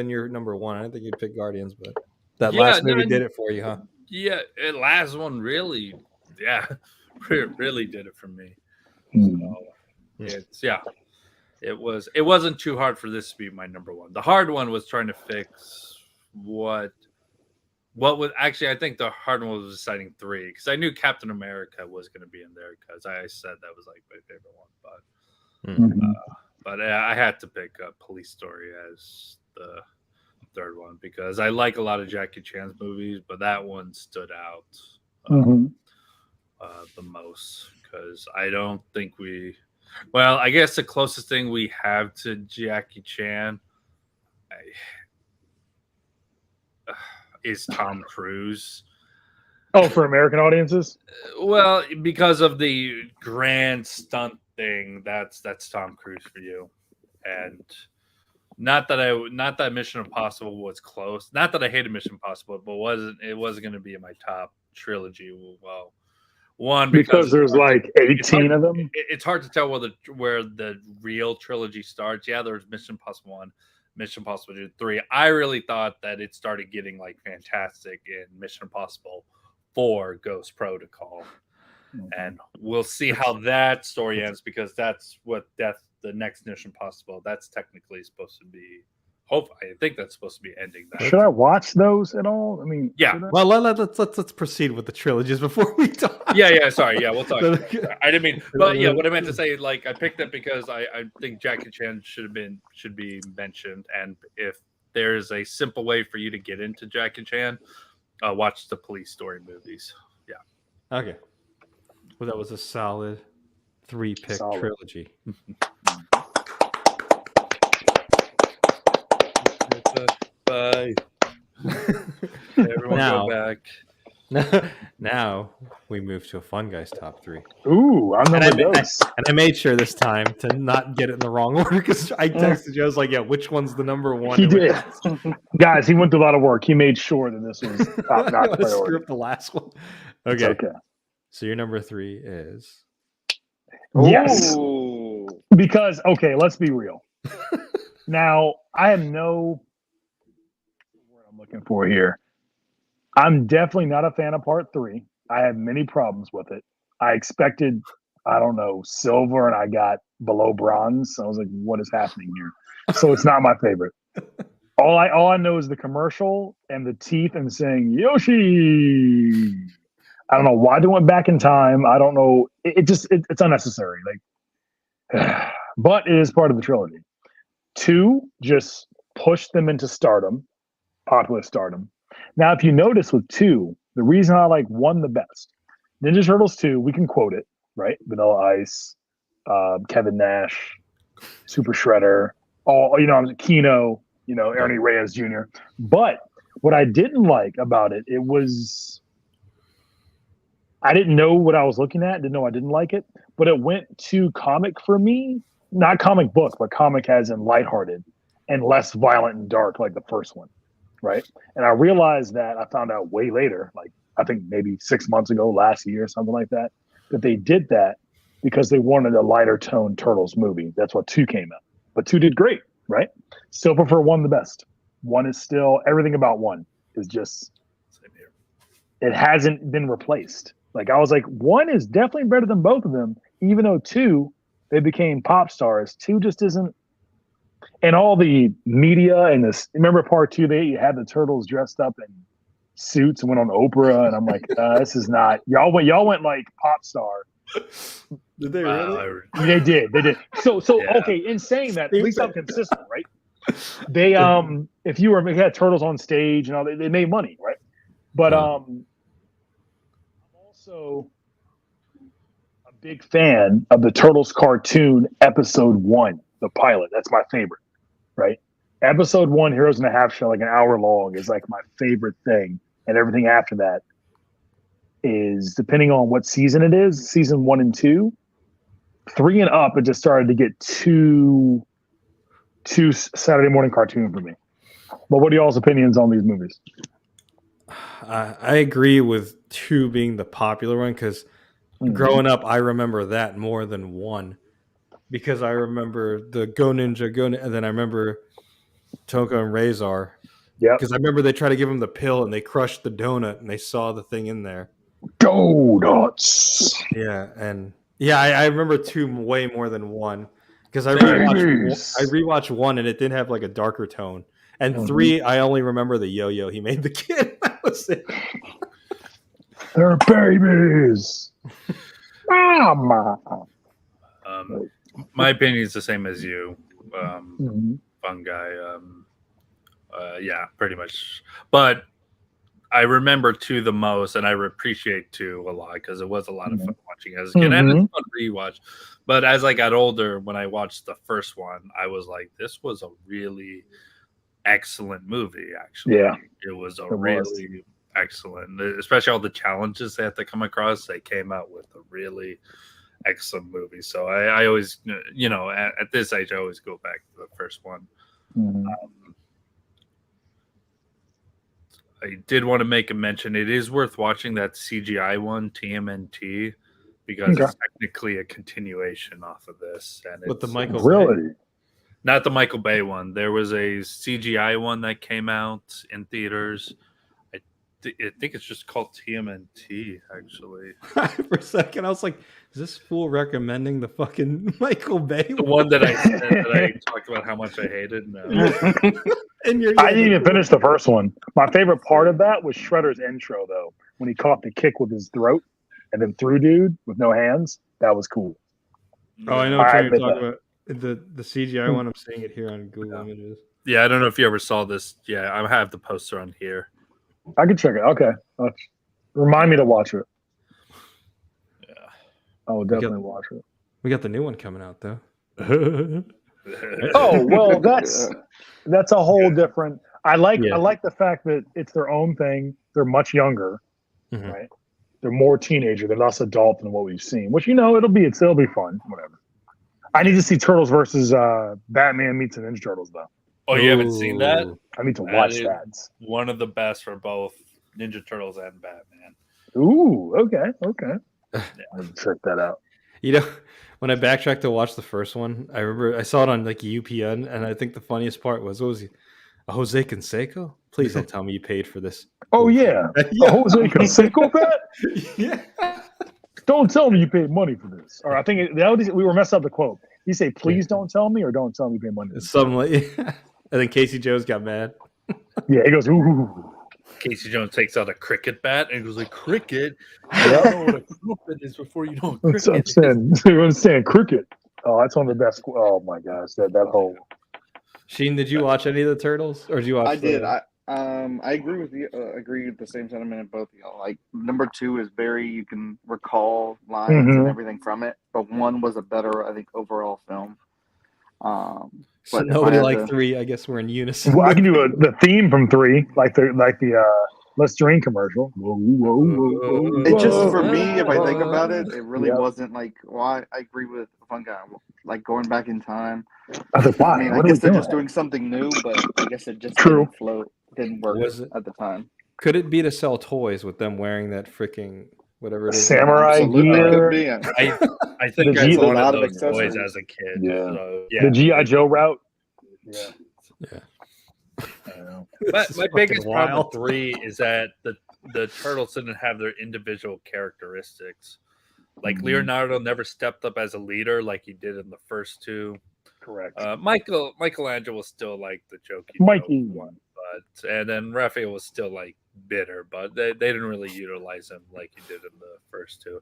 your number 1. I didn't think you'd pick Guardians, but that last movie did it for you, huh? Yeah, the last one really did it for me. So it wasn't too hard for this to be my number 1. The hard one was trying to fix what was actually, I think the hard one was deciding 3 because I knew Captain America was going to be in there because I said that was like my favorite one, but I had to pick Police Story as the third one because I like a lot of Jackie Chan's movies, but that one stood out the most because I don't think I guess the closest thing we have to Jackie Chan is Tom Cruise. Oh, for American audiences? Well, because of the grand stunt thing, that's Tom Cruise for you. And not that Mission Impossible was close. Not that I hated Mission Impossible, but it wasn't going to be in my top trilogy. Well, one because there's like 18 of them. It's hard to tell where the real trilogy starts. Yeah, there's Mission Impossible 1, Mission Impossible 2, 3. I really thought that it started getting like fantastic in Mission Impossible 4 Ghost Protocol. And we'll see how that story ends because that's the next Mission Impossible. That's technically supposed to be. I think that's supposed to be ending that. Should I watch those at all? I mean, yeah. Well, let's proceed with the trilogies before we talk. Yeah. Sorry. Yeah, we'll talk. I didn't mean, but yeah, what I meant to say, like, I picked it because I think Jackie Chan should be mentioned, and if there's a simple way for you to get into Jackie Chan, watch the Police Story movies. Yeah. Okay. Well, that was a solid 3-pick trilogy. Bye. Everyone go back. Now we move to a fun guy's top 3. Ooh, I'm number those. And I made sure this time to not get it in the wrong order because I texted you. I was like, "Yeah, which one's the number 1?" He did, guys. He went through a lot of work. He made sure that this was top notch priority. Screw up the last one. Okay. Okay. So your number 3 is yes. Because let's be real. Now I have no word I'm looking for here. I'm definitely not a fan of part 3. I have many problems with it. I expected, silver, and I got below bronze. I was like, what is happening here? So it's not my favorite. All I know is the commercial and the teeth and saying Yoshi. I don't know why they went back in time. I don't know. It's unnecessary. But it is part of the trilogy. 2 just pushed them into stardom, popular stardom. Now, if you notice with 2, the reason I like 1 the best Ninja Turtles 2, we can quote it, right? Vanilla Ice, Kevin Nash, Super Shredder, Kino, Ernie Reyes Jr. But what I didn't like about it, I didn't know what I was looking at, didn't know I didn't like it, but it went too comic for me. Not comic book, but comic as in lighthearted and less violent and dark like the first one, right? And I realized that I found out way later, like I think maybe 6 months ago, last year, something like that, that they did that because they wanted a lighter tone Turtles movie. That's what 2 came out. But 2 did great, right? Still prefer 1 the best. 1 is still, everything about 1 is just, it hasn't been replaced. Like I was like, 1 is definitely better than both of them, even though 2, they became pop stars. 2 just isn't. And all the media and this, remember part 2, they had the Turtles dressed up in suits and went on Oprah, and I'm like, this is not, y'all went like pop star. Did they really? They did. So yeah. Okay, in saying that, at least I'm consistent, right? They if you had Turtles on stage and all, they made money, right? But I'm also a big fan of the Turtles cartoon episode 1, the pilot. That's my favorite, right? Episode 1, Heroes in a Half Shell, like an hour long, is like my favorite thing. And everything after that is, depending on what season it is, season 1 and 2, 3 and up, it just started to get too Saturday morning cartoon for me. But what are y'all's opinions on these movies? I agree with 2 being the popular one because growing up, I remember that more than 1 because I remember the Go Ninja, and then I remember Toka and Razor. Yeah, because I remember they tried to give him the pill and they crushed the donut and they saw the thing in there. Donuts. Yeah, and I remember 2 way more than 1 because I rewatched 1 and it did have like a darker tone. And 3, I only remember the yo-yo he made the kid. That was it. They're babies. My opinion is the same as you. Fun guy. Yeah, pretty much. But I remember 2 the most, and I appreciate 2 a lot because it was a lot of fun watching as a kid, and it's fun rewatch. But as I got older, when I watched the first one, I was like, "This was a really excellent movie." Actually, yeah, it was really excellent, especially all the challenges they had to come across. They came out with a really excellent movie. So I always, at this age, I always go back to the first one. I did want to make a mention. It is worth watching that CGI one, TMNT, because it's technically a continuation off of this. And with the Michael Bay. Not the Michael Bay one. There was a CGI one that came out in theaters. I think it's just called TMNT, actually. For a second, I was like, is this fool recommending the fucking Michael Bay The one that I talked about how much I hated? No. I didn't even finish the first one. My favorite part of that was Shredder's intro, though, when he caught the kick with his throat and then threw dude with no hands. That was cool. Oh, I know what you're talking about. The CGI one, I'm seeing it here on Google Images. Yeah, I don't know if you ever saw this. Yeah, I have the poster on here. I can check it. Okay. Remind me to watch it. Yeah. I will definitely watch it. We got the new one coming out, though. Oh, well, that's a whole different. I like the fact that it's their own thing. They're much younger, right? They're more teenager. They're less adult than what we've seen, which, it'll be fun. Whatever. I need to see Turtles versus Batman meets the Ninja Turtles, though. Oh, you haven't seen that? I need to watch that. One of the best for both Ninja Turtles and Batman. Ooh, okay. Yeah. I'll check that out. When I backtracked to watch the first one, I remember I saw it on like UPN, and I think the funniest part was, what was he? A Jose Canseco? Please don't tell me you paid for this. Oh, yeah. A Jose Canseco bet? Yeah. Don't tell me you paid money for this. Or I think we were messed up the quote. You say, please don't tell me, or don't tell me you paid money for this. Something like and then Casey Jones got mad. Yeah, he goes, ooh. Casey Jones takes out a cricket bat and goes like, cricket? I don't know what a cricket is before you know what cricket is. I'm saying cricket. Oh, that's one of the best. Oh, my gosh. That whole. Sheen, did you watch any of the Turtles? Or did you watch I did. I agree with you. Agree with the same sentiment of both of y'all. Like number 2 is very you can recall lines and everything from it, but 1 was a better, I think, overall film. So But nobody liked 3. I guess we're in unison. Well, I can do the theme from 3, like the Let's Drink commercial. Whoa, whoa, whoa, whoa, it just whoa. for me, if I think about it, it really wasn't like. Well, I agree with Fun Guy. Like going back in time. I was like, why? I mean, What I are guess we they're doing? just doing something new, but I guess it just True. didn't float, didn't work at the time. Could it be to sell toys with them wearing that freaking whatever it is? Samurai gear. Could be. I think The I G- wanted a lot of those toys accessories. as a kid. Yeah. So, The G.I. Joe route. Yeah. I don't know. My biggest problem with 3 is that the turtles didn't have their individual characteristics. Like Leonardo never stepped up as a leader like he did in the first 2. Correct. Michelangelo was still like the jokey Mikey. one, but and then Raphael was still like bitter, but they didn't really utilize him like he did in the first 2.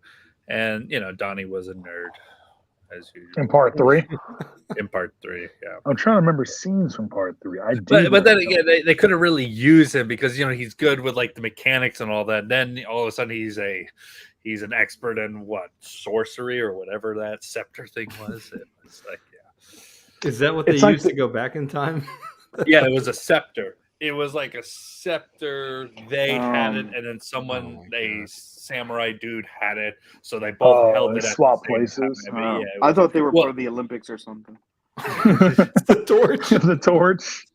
And Donnie was a nerd as usual. In part 3. In part 3, yeah. I'm trying to remember scenes from part 3. But then again, they couldn't really use him because he's good with like the mechanics and all that. Then all of a sudden he's an expert in sorcery or whatever that scepter thing was. It was like, is that what they used to go back in time? Yeah, it was a scepter. It was like a scepter. They had it, and then a samurai dude had it. So they both held it. Swap places. I thought they were for the Olympics or something. The torch. The torch.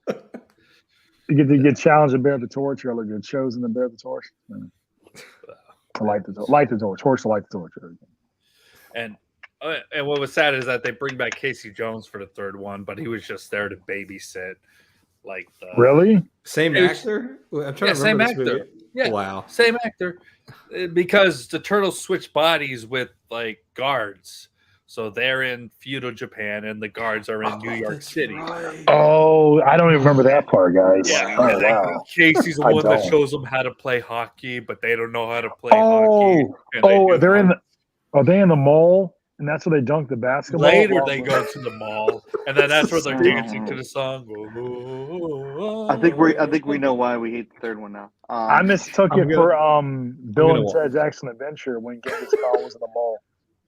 You get challenged to bear the torch, or get chosen to bear the torch. To light the torch. Torch to light the torch. And what was sad is that they bring back Casey Jones for the 3rd one, but he was just there to babysit. Really? Same actor? I'm trying to remember this movie. Yeah, wow, same actor. Because the turtles switch bodies with guards, so they're in feudal Japan and the guards are in New York City. Right. Oh, I don't even remember that part, guys. Yeah, wow. Casey's the one that shows them how to play hockey, but they don't know how to play hockey. Are they in the mall? And that's where they dunk the basketball. Later, they go to the mall, and then that's where they're dancing to the song. I think we know why we hate the 3rd one now. I mistook it for Bill and Ted's Excellent Adventure when Genghis Khan was in the mall.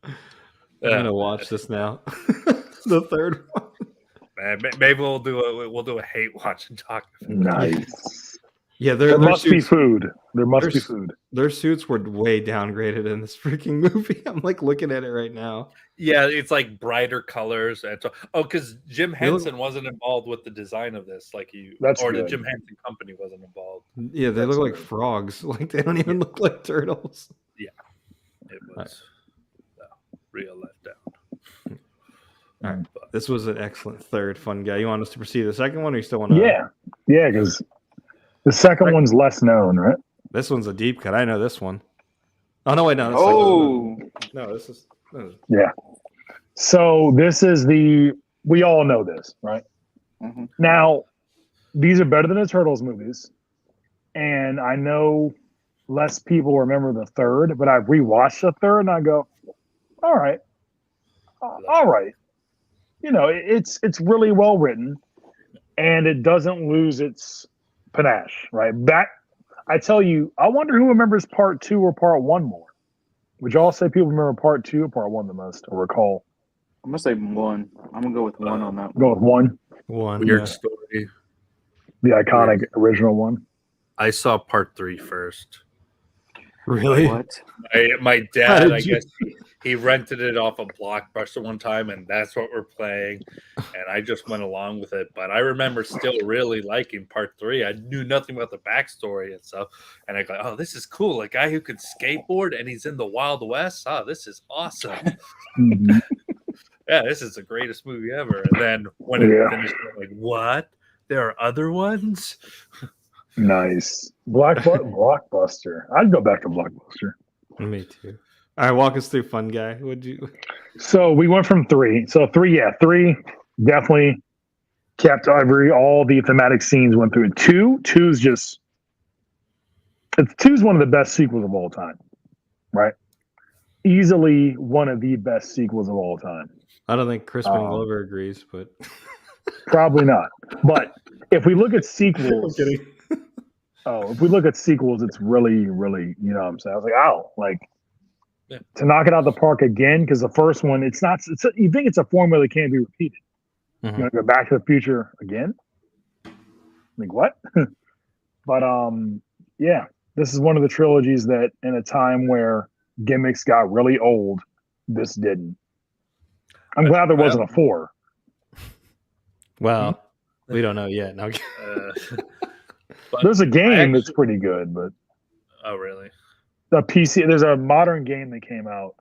I'm gonna watch this now. The 3rd one. Man, maybe we'll do a hate watch and talk. Nice. Yeah, there must be food. There must be food. Their suits were way downgraded in this freaking movie. I'm looking at it right now. Yeah, it's like brighter colors. And because Jim Henson wasn't involved with the design of this, the Jim Henson company wasn't involved. Yeah, they look like frogs. Like they don't even look like turtles. Yeah, it was real letdown. All right, this was an excellent 3rd, Fun Guy. You want us to proceed to the 2nd one, or you still want to? Yeah, because the 2nd one's less known, right? This one's a deep cut. I know this one. Oh no, wait, no. This is. Yeah. So this is we all know this, right? Mm-hmm. Now, these are better than the Turtles movies, and I know less people remember the 3rd, but I've rewatched the 3rd, and I go, all right. It's really well written, and it doesn't lose its panache, right? I tell you, I wonder who remembers part 2 or part 1 more. Would y'all say people remember part 2 or part 1 the most, or recall? I'm gonna say 1. I'm gonna go with 1 on that. Go with 1. Weird story. The iconic original one. I saw part 3 first. Really? What? My dad, I guess he rented it off a Blockbuster one time, and that's what we're playing. And I just went along with it. But I remember still really liking part 3. I knew nothing about the backstory and stuff. And I go, oh, this is cool. A guy who could skateboard and he's in the Wild West. Oh, this is awesome. Mm-hmm. Yeah, this is the greatest movie ever. And then when it finished, I'm like, what? There are other ones? Nice. Blockbuster. I'd go back to Blockbuster. Me too. All right, walk us through, Fun Guy. Would you? So we went from 3. So 3 definitely kept all the thematic scenes went through. 2's just 2's one of the best sequels of all time, right? Easily one of the best sequels of all time. I don't think Crispin Glover agrees, but probably not. But if we look at sequels, Oh, if we look at sequels, it's really, really, you know what I'm saying? I was like, oh, like Yeah. to knock it out of the park again, because the first one, it's not, you think it's a formula that can't be repeated. Mhm. You're going to go Back to the Future again? Like, what? But yeah, this is one of the trilogies that in a time where gimmicks got really old, this didn't. I'm glad there wasn't a 4. Well, we don't know yet. No. There's a game that's pretty good, but oh really? the PC. There's a modern game that came out.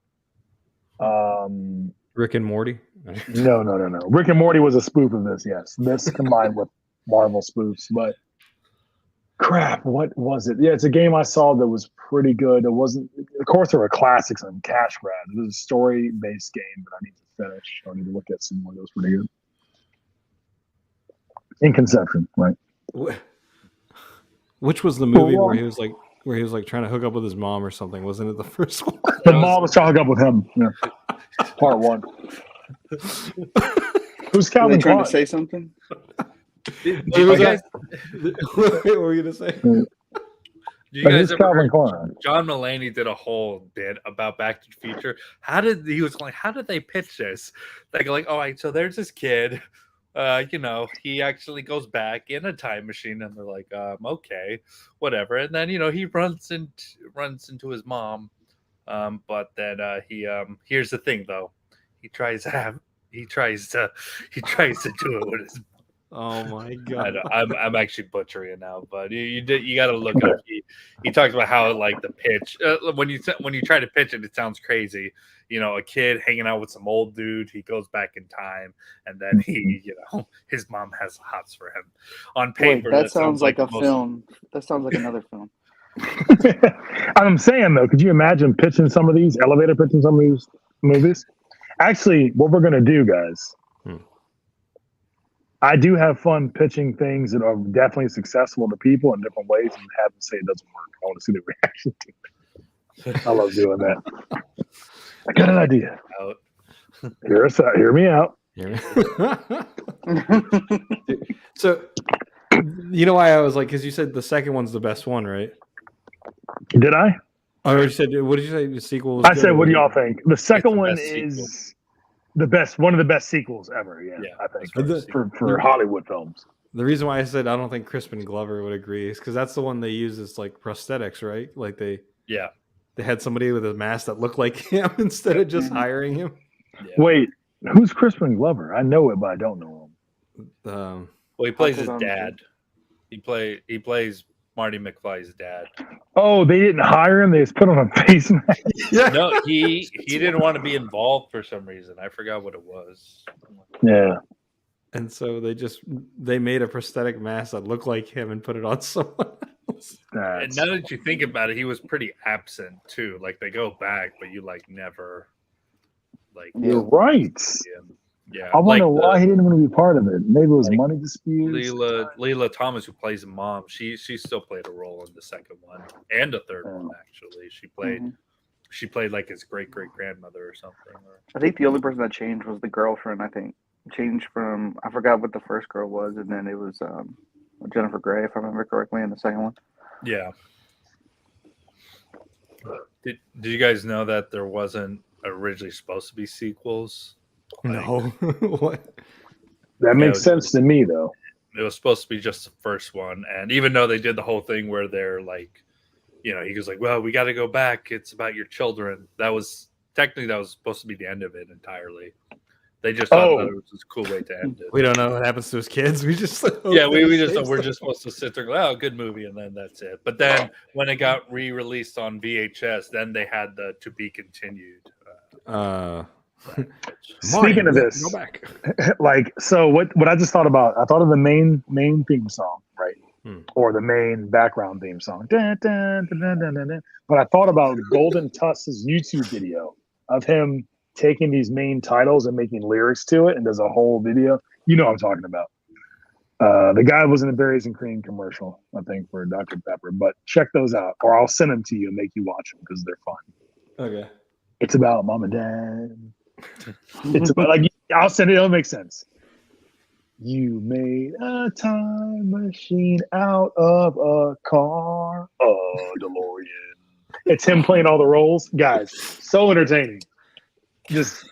Rick and Morty. No. Rick and Morty was a spoof of this. Yes, this combined with Marvel spoofs, but crap, what was it? Yeah, it's a game I saw that was pretty good. It wasn't. Of course, there were classics and cash grab. It was a story-based game, but I need to finish. I need to look at some more. That was pretty good. Inconception, right? Which was the movie where he was like trying to hook up with his mom or something? Wasn't it the first one? The mom was trying to hook up with him. Yeah. Part 1. Who's Calvin trying Klein? to say something? What were you gonna say? Do you guys ever Calvin heard Klein? John Mulaney did a whole bit about Back to the Future. How did they pitch this? Like, all right, so there's this kid. He actually goes back in a time machine, and they're like, okay, whatever. And then he runs into his mom, but then here's the thing though, he tries to do it with his. Oh my god! I'm actually butchering it now, but you got to look up. He talks about how like the pitch when you try to pitch it, it sounds crazy. A kid hanging out with some old dude. He goes back in time, and then his mom has hots for him. On paper, Wait, that sounds like a film. That sounds like another film. I'm saying though, could you imagine pitching some of these movies? Actually, what we're gonna do, guys. I do have fun pitching things that are definitely successful to people in different ways and have them say it doesn't work. I want to see the reaction to it. I love doing that. I got an idea. Hear me out. So, you know why I was like, because you said the second one's the best one, right? Did I? Or you said, what did you say? The sequel was I said, what do y'all think? The second one is sequel. One of the best sequels ever. Yeah, I think for Hollywood films. The reason why I said I don't think Crispin Glover would agree is because that's the one they use as like prosthetics, right? Like they had somebody with a mask that looked like him instead of just hiring him. Yeah. Wait, who's Crispin Glover? I know it, but I don't know him. Well, he plays his dad. He plays Marty McFly's dad. Oh, they didn't hire him. They just put on a face mask. No, he didn't want to be involved for some reason. I forgot what it was. Yeah. And so they made a prosthetic mask that looked like him and put it on someone else. And now that you think about it, he was pretty absent too. Like they go back, but you like never like. You're right. Yeah, I wonder why he didn't want to be part of it. Maybe it was money disputes. Leela Thomas, who plays mom, she still played a role in the second one and the third one. Actually, she played like his great grandmother or something. I think the only person that changed was the girlfriend. I think changed from I forgot what the first girl was, and then it was Jennifer Grey, if I remember correctly, in the second one. Yeah. Did you guys know that there wasn't originally supposed to be sequels? No. What? That makes sense to me, though. It was supposed to be just the first one, and even though they did the whole thing where they're like, he goes like, "Well, we got to go back. It's about your children." That was supposed to be the end of it entirely. They just thought that it was a cool way to end it. We don't know what happens to his kids. We just we're just supposed to sit there and go, "Oh, good movie," and then that's it. But then when it got re-released on VHS, then they had the to be continued. Speaking of this, go back. Like, so what I just thought about, I thought of the main theme song, right? Or the main background theme song. Dun, dun, dun, dun, dun, dun, dun. But I thought about Golden Tusk's YouTube video of him taking these main titles and making lyrics to it, and there's a whole video. You know what I'm talking about. The guy was in a Berries and Cream commercial, I think, for Dr. Pepper. But check those out, or I'll send them to you and make you watch them because they're fun. Okay. It's about mom and dad. It's about, like, I'll send it. It'll make sense. You made a time machine out of a car, a DeLorean. It's him playing all the roles, guys. So entertaining. Just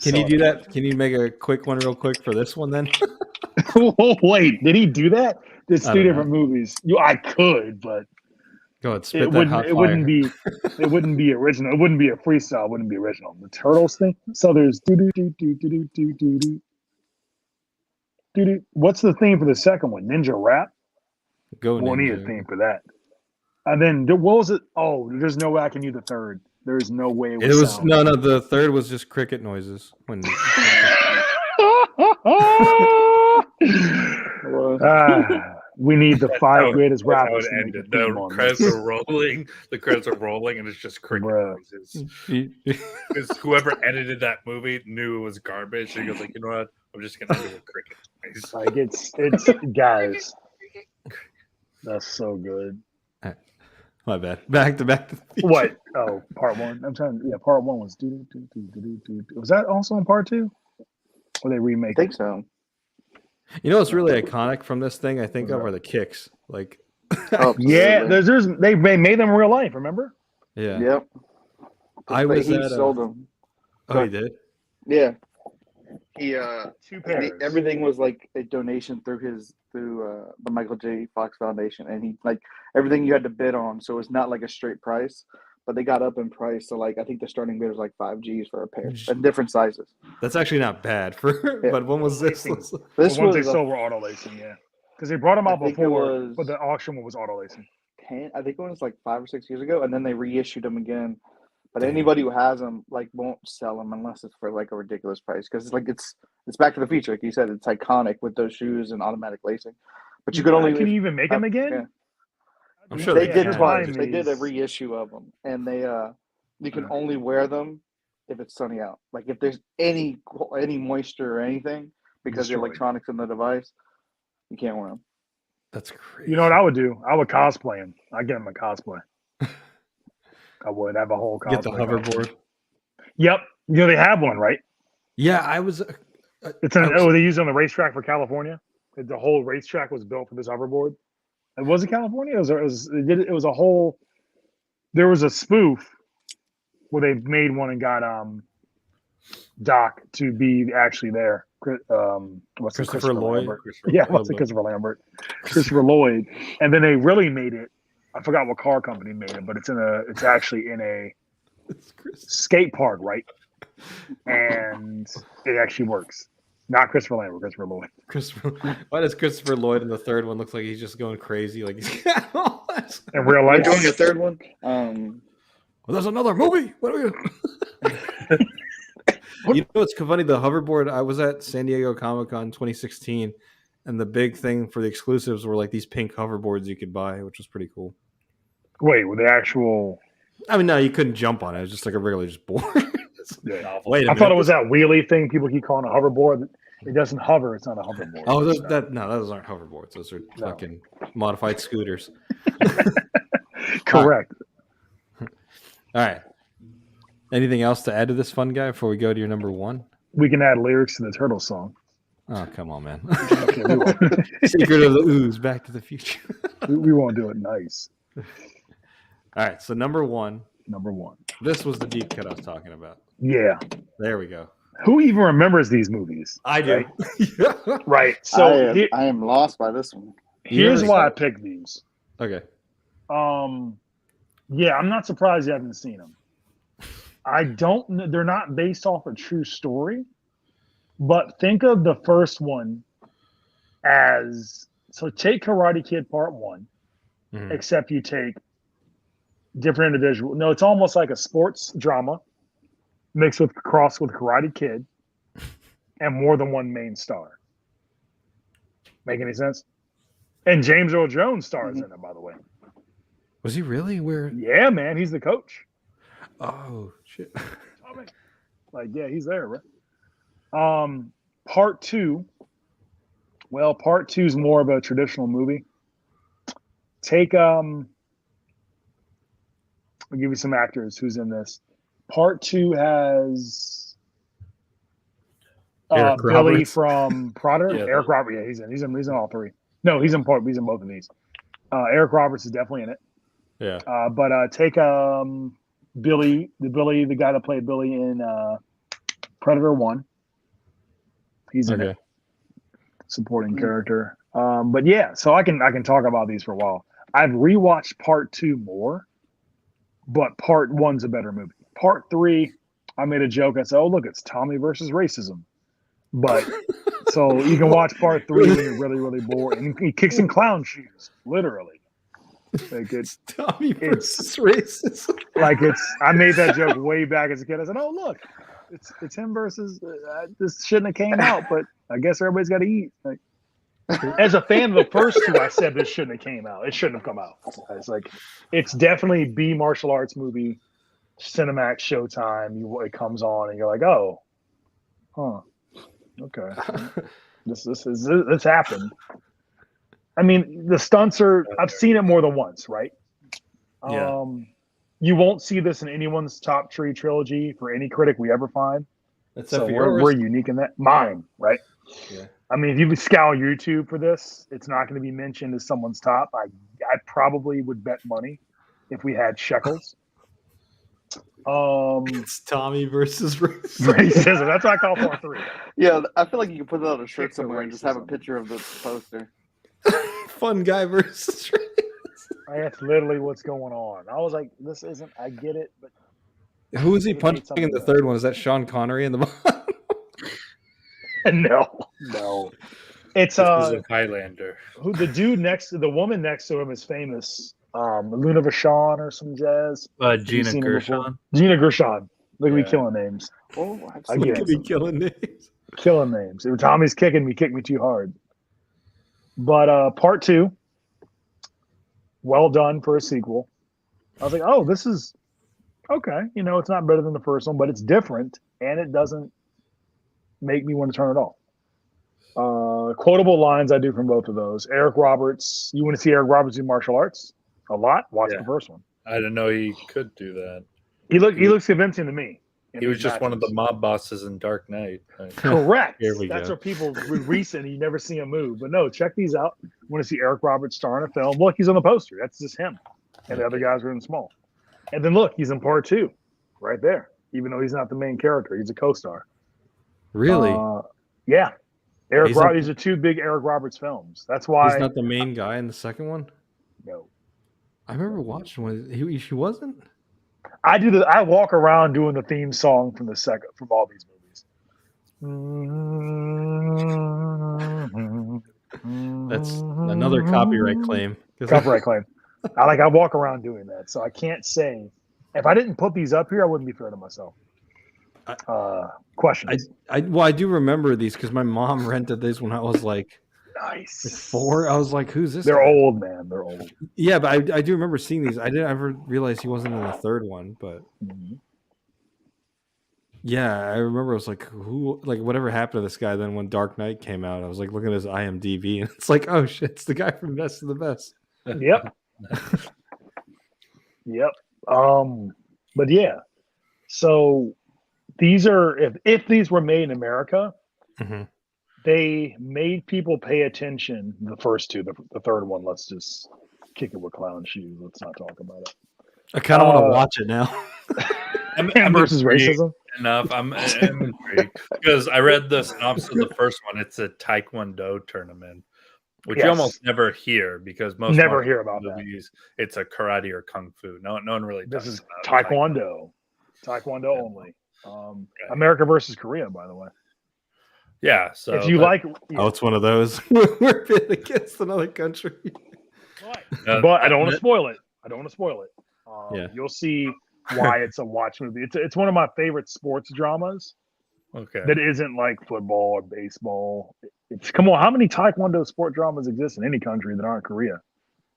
Can you do that? Can you make a quick one real quick for this one then? Wait, did he do that? It's I two don't different movies. I could, but Go ahead, spit it that hot wouldn't fire. be original. It wouldn't be a freestyle. It wouldn't be original. The Turtles thing. So there's do do do do do do do do do do. What's the theme for the second one? Ninja Rap. Go We'll need a Ninja. theme for that. And then what was it? Oh, there's no way I can do the third. There's no way It was no. The third was just cricket noises. When we need the five greatest That's how rappers. it to make ended. a The theme on credits this. are rolling. The credits are rolling, and it's just cricket Bruh. noises. Because whoever edited that movie knew it was garbage. And he goes like, you know what? I'm just gonna do a cricket noise. Like it's guys. That's so good. My bad. Back to the future. What? Oh, part one. I'm trying. Yeah, part one was do. Was that also in part two? Or they remake? I think so. You know what's really iconic from this thing? I think of are the kicks. Like, Oh, Yeah, absolutely. they made them in real life. Remember? yeah. Yep. I But was he at. sold them. Oh, he did. Yeah. He Two pairs. everything was like a donation through the Michael J. Fox Foundation, and he like everything you had to bid on, so it's not like a straight price. But they got up in price, so like I think the starting bid was like $5 for a pair, and different sizes. That's actually not bad for. Yeah. But when was this? This This the ones they was sold were auto lacing, yeah. Because they brought them out I think it before, was- but the auction one was auto lacing. I think it was like 5 or 6 years ago, and then they reissued them again. But Damn. anybody who has them like won't sell them unless it's for like a ridiculous price, because it's Back to the Future, like you said, it's iconic with those shoes and automatic lacing. But you could only Can you even make them again? Yeah. I'm sure They they did can. twice. They did a reissue of them, and you can only wear them if it's sunny out. Like if there's any moisture or anything because the Destroyed. electronics in the device, you can't wear them. That's crazy. You know what I would do? I would cosplay him. I'd get him a cosplay. I would have a whole cosplay. Get the hoverboard. costume. Yep. You know they have one, right? Yeah, I was. They use it on the racetrack for California. The whole racetrack was built for this hoverboard. And was it California? It was a whole. There was a spoof where they made one and got Doc to be actually there. What's Christopher Lloyd? Lambert. Yeah, what's it? Christopher Lambert. Christopher Lloyd. And then they really made it. I forgot what car company made it, but it's actually in a skate park, right? And it actually works. Not Christopher Lambert, Christopher Lloyd. Why does Christopher Lloyd in the third one look like he's just going crazy? Like he's got all that stuff. In real We're life. doing a third one. Well, there's another movie. What are we? You know what's funny? The hoverboard. I was at San Diego Comic-Con 2016, and the big thing for the exclusives were like these pink hoverboards you could buy, which was pretty cool. Wait, with the actual. I mean, no, you couldn't jump on it. It was just like a regular just board. Yeah. Wait a minute. I thought it was that wheelie thing people keep calling a hoverboard. It doesn't hover. It's not a hoverboard. Oh, those aren't hoverboards. Those are fucking modified scooters. Correct. All right. Anything else to add to this fun guy before we go to your number one? We can add lyrics to the Turtle song. Oh, come on, man. Okay, we won't. Secret of the Ooze, Back to the Future. We won't do it nice. All right, so number one. Number one. This was the deep cut I was talking about. Yeah. There we go. Who even remembers these movies? I do. Right. Right. So I am lost by this one. Here's why I picked these. Okay. Yeah, I'm not surprised you haven't seen them. They're not based off a true story, but think of the first one so take Karate Kid Part 1, except you take different individual. No, it's almost like a sports drama mixed with Karate Kid and more than one main star. Make any sense? And James Earl Jones stars in it, by the way. Was he really? Where? Yeah, man, he's the coach. Oh shit! Like, yeah, he's there, right? Part 2. Well, Part 2 is more of a traditional movie. Take I'll give you some actors who's in this. Part 2 has Eric Billy Roberts. from Prodder. Yeah. Eric Roberts. Yeah, he's in all three. No, he's in both of these. Eric Roberts is definitely in it. Yeah. But take Billy, the guy that played Billy in Predator 1. He's in it, supporting character. But yeah, so I can talk about these for a while. I've rewatched Part 2 more, but Part 1's a better movie. Part 3, I made a joke. I said, "Oh look, it's Tommy versus racism." But so you can watch Part 3 when you're really, really bored, and he kicks in clown shoes, literally. Like It's Tommy versus racism. Like I made that joke way back as a kid. I said, "Oh look, it's him versus this shouldn't have came out, but I guess everybody's got to eat." Like, as a fan of the first two, I said this shouldn't have came out. It shouldn't have come out. It's like it's definitely B martial arts movie, Cinemax, Showtime. It comes on and you're like, "Oh, huh, okay, this happened." I mean, the stunts are. I've seen it more than once, right? Yeah. You won't see this in anyone's top tree trilogy for any critic we ever find. Except So for yours. we're unique in that. Mine, right? Yeah. I mean, if you scour YouTube for this, it's not going to be mentioned as someone's top. I probably would bet money if we had shekels. It's Tommy versus racism. Racism. That's what I call Part 3. Yeah, I feel like you can put it on a shirt Kicks of somewhere and just have a racism. picture of the poster. Fun guy versus racism. That's literally what's going on. I was like, this isn't. I get it, but Who is he Maybe punching something in the else. third one? Is that Sean Connery in the bottom? no. It's This is a Highlander. who the woman next to him is famous. Luna Vachon or some jazz. Gina seen her before? Gershon. Gina Gershon. Look at me Yeah. killing names. Oh, I absolutely. get Could it. be killing names. Killing names. If Tommy's kicking me, kick me too hard. But Part 2, well done for a sequel. I was like, oh, this is okay. It's not better than the first one, but it's different, and it doesn't make me want to turn it off. Quotable lines I do from both of those. Eric Roberts. You want to see Eric Roberts do martial arts a lot? Watch Yeah. the first one. I didn't know he could do that. He looks convincing to me. He was just one of the mob bosses in Dark Knight. Right? Correct. Here we That's go. what people recent. You never see him move, but no, check these out. Want to see Eric Roberts star in a film? Look, he's on the poster. That's just him, and the other guys are in small. And then look, he's in Part 2, right there. Even though he's not the main character, he's a co-star. Really? Yeah. Eric He's Roberts. These are two big Eric Roberts films. That's why. He's not the main guy in the second one? No. I remember watching one. He wasn't? I walk around doing the theme song from all these movies. That's another copyright claim. Copyright claim. I walk around doing that, so I can't say. If I didn't put these up here, I wouldn't be fair to myself. Questions? I do remember these because my mom rented these when I was like Nice. 4. I was like, "Who's this?" They're guy? old, man. They're old. Yeah, but I do remember seeing these. I didn't ever realize he wasn't in the third one, but yeah, I remember. I was like, "Who? Like, whatever happened to this guy?" Then when Dark Knight came out, I was like looking at his IMDb, and it's like, "Oh shit, it's the guy from Best of the Best." Yep. Yep. But yeah. So these are if these were made in America, Mhm. they made people pay attention. The first two, the third one, let's just kick it with clown shoes. Let's not talk about it. I kind of want to watch it now. I'm versus intrigued racism. enough. I'm intrigued because I read the synopsis of the first one. It's a Taekwondo tournament, which you Yes. almost never hear because most Never martial hear about that. movies, it's a karate or kung fu. No one really. This talks is about Taekwondo. Taekwondo Yeah. only. America versus Korea, by the way. Yeah. So If you but, like, Oh, it's one of those. We're bid against another country. but I don't want to spoil it. Yeah. You'll see why it's a watch movie. It's one of my favorite sports dramas okay. that isn't like football or baseball. Come on, how many Taekwondo sport dramas exist in any country that aren't Korea?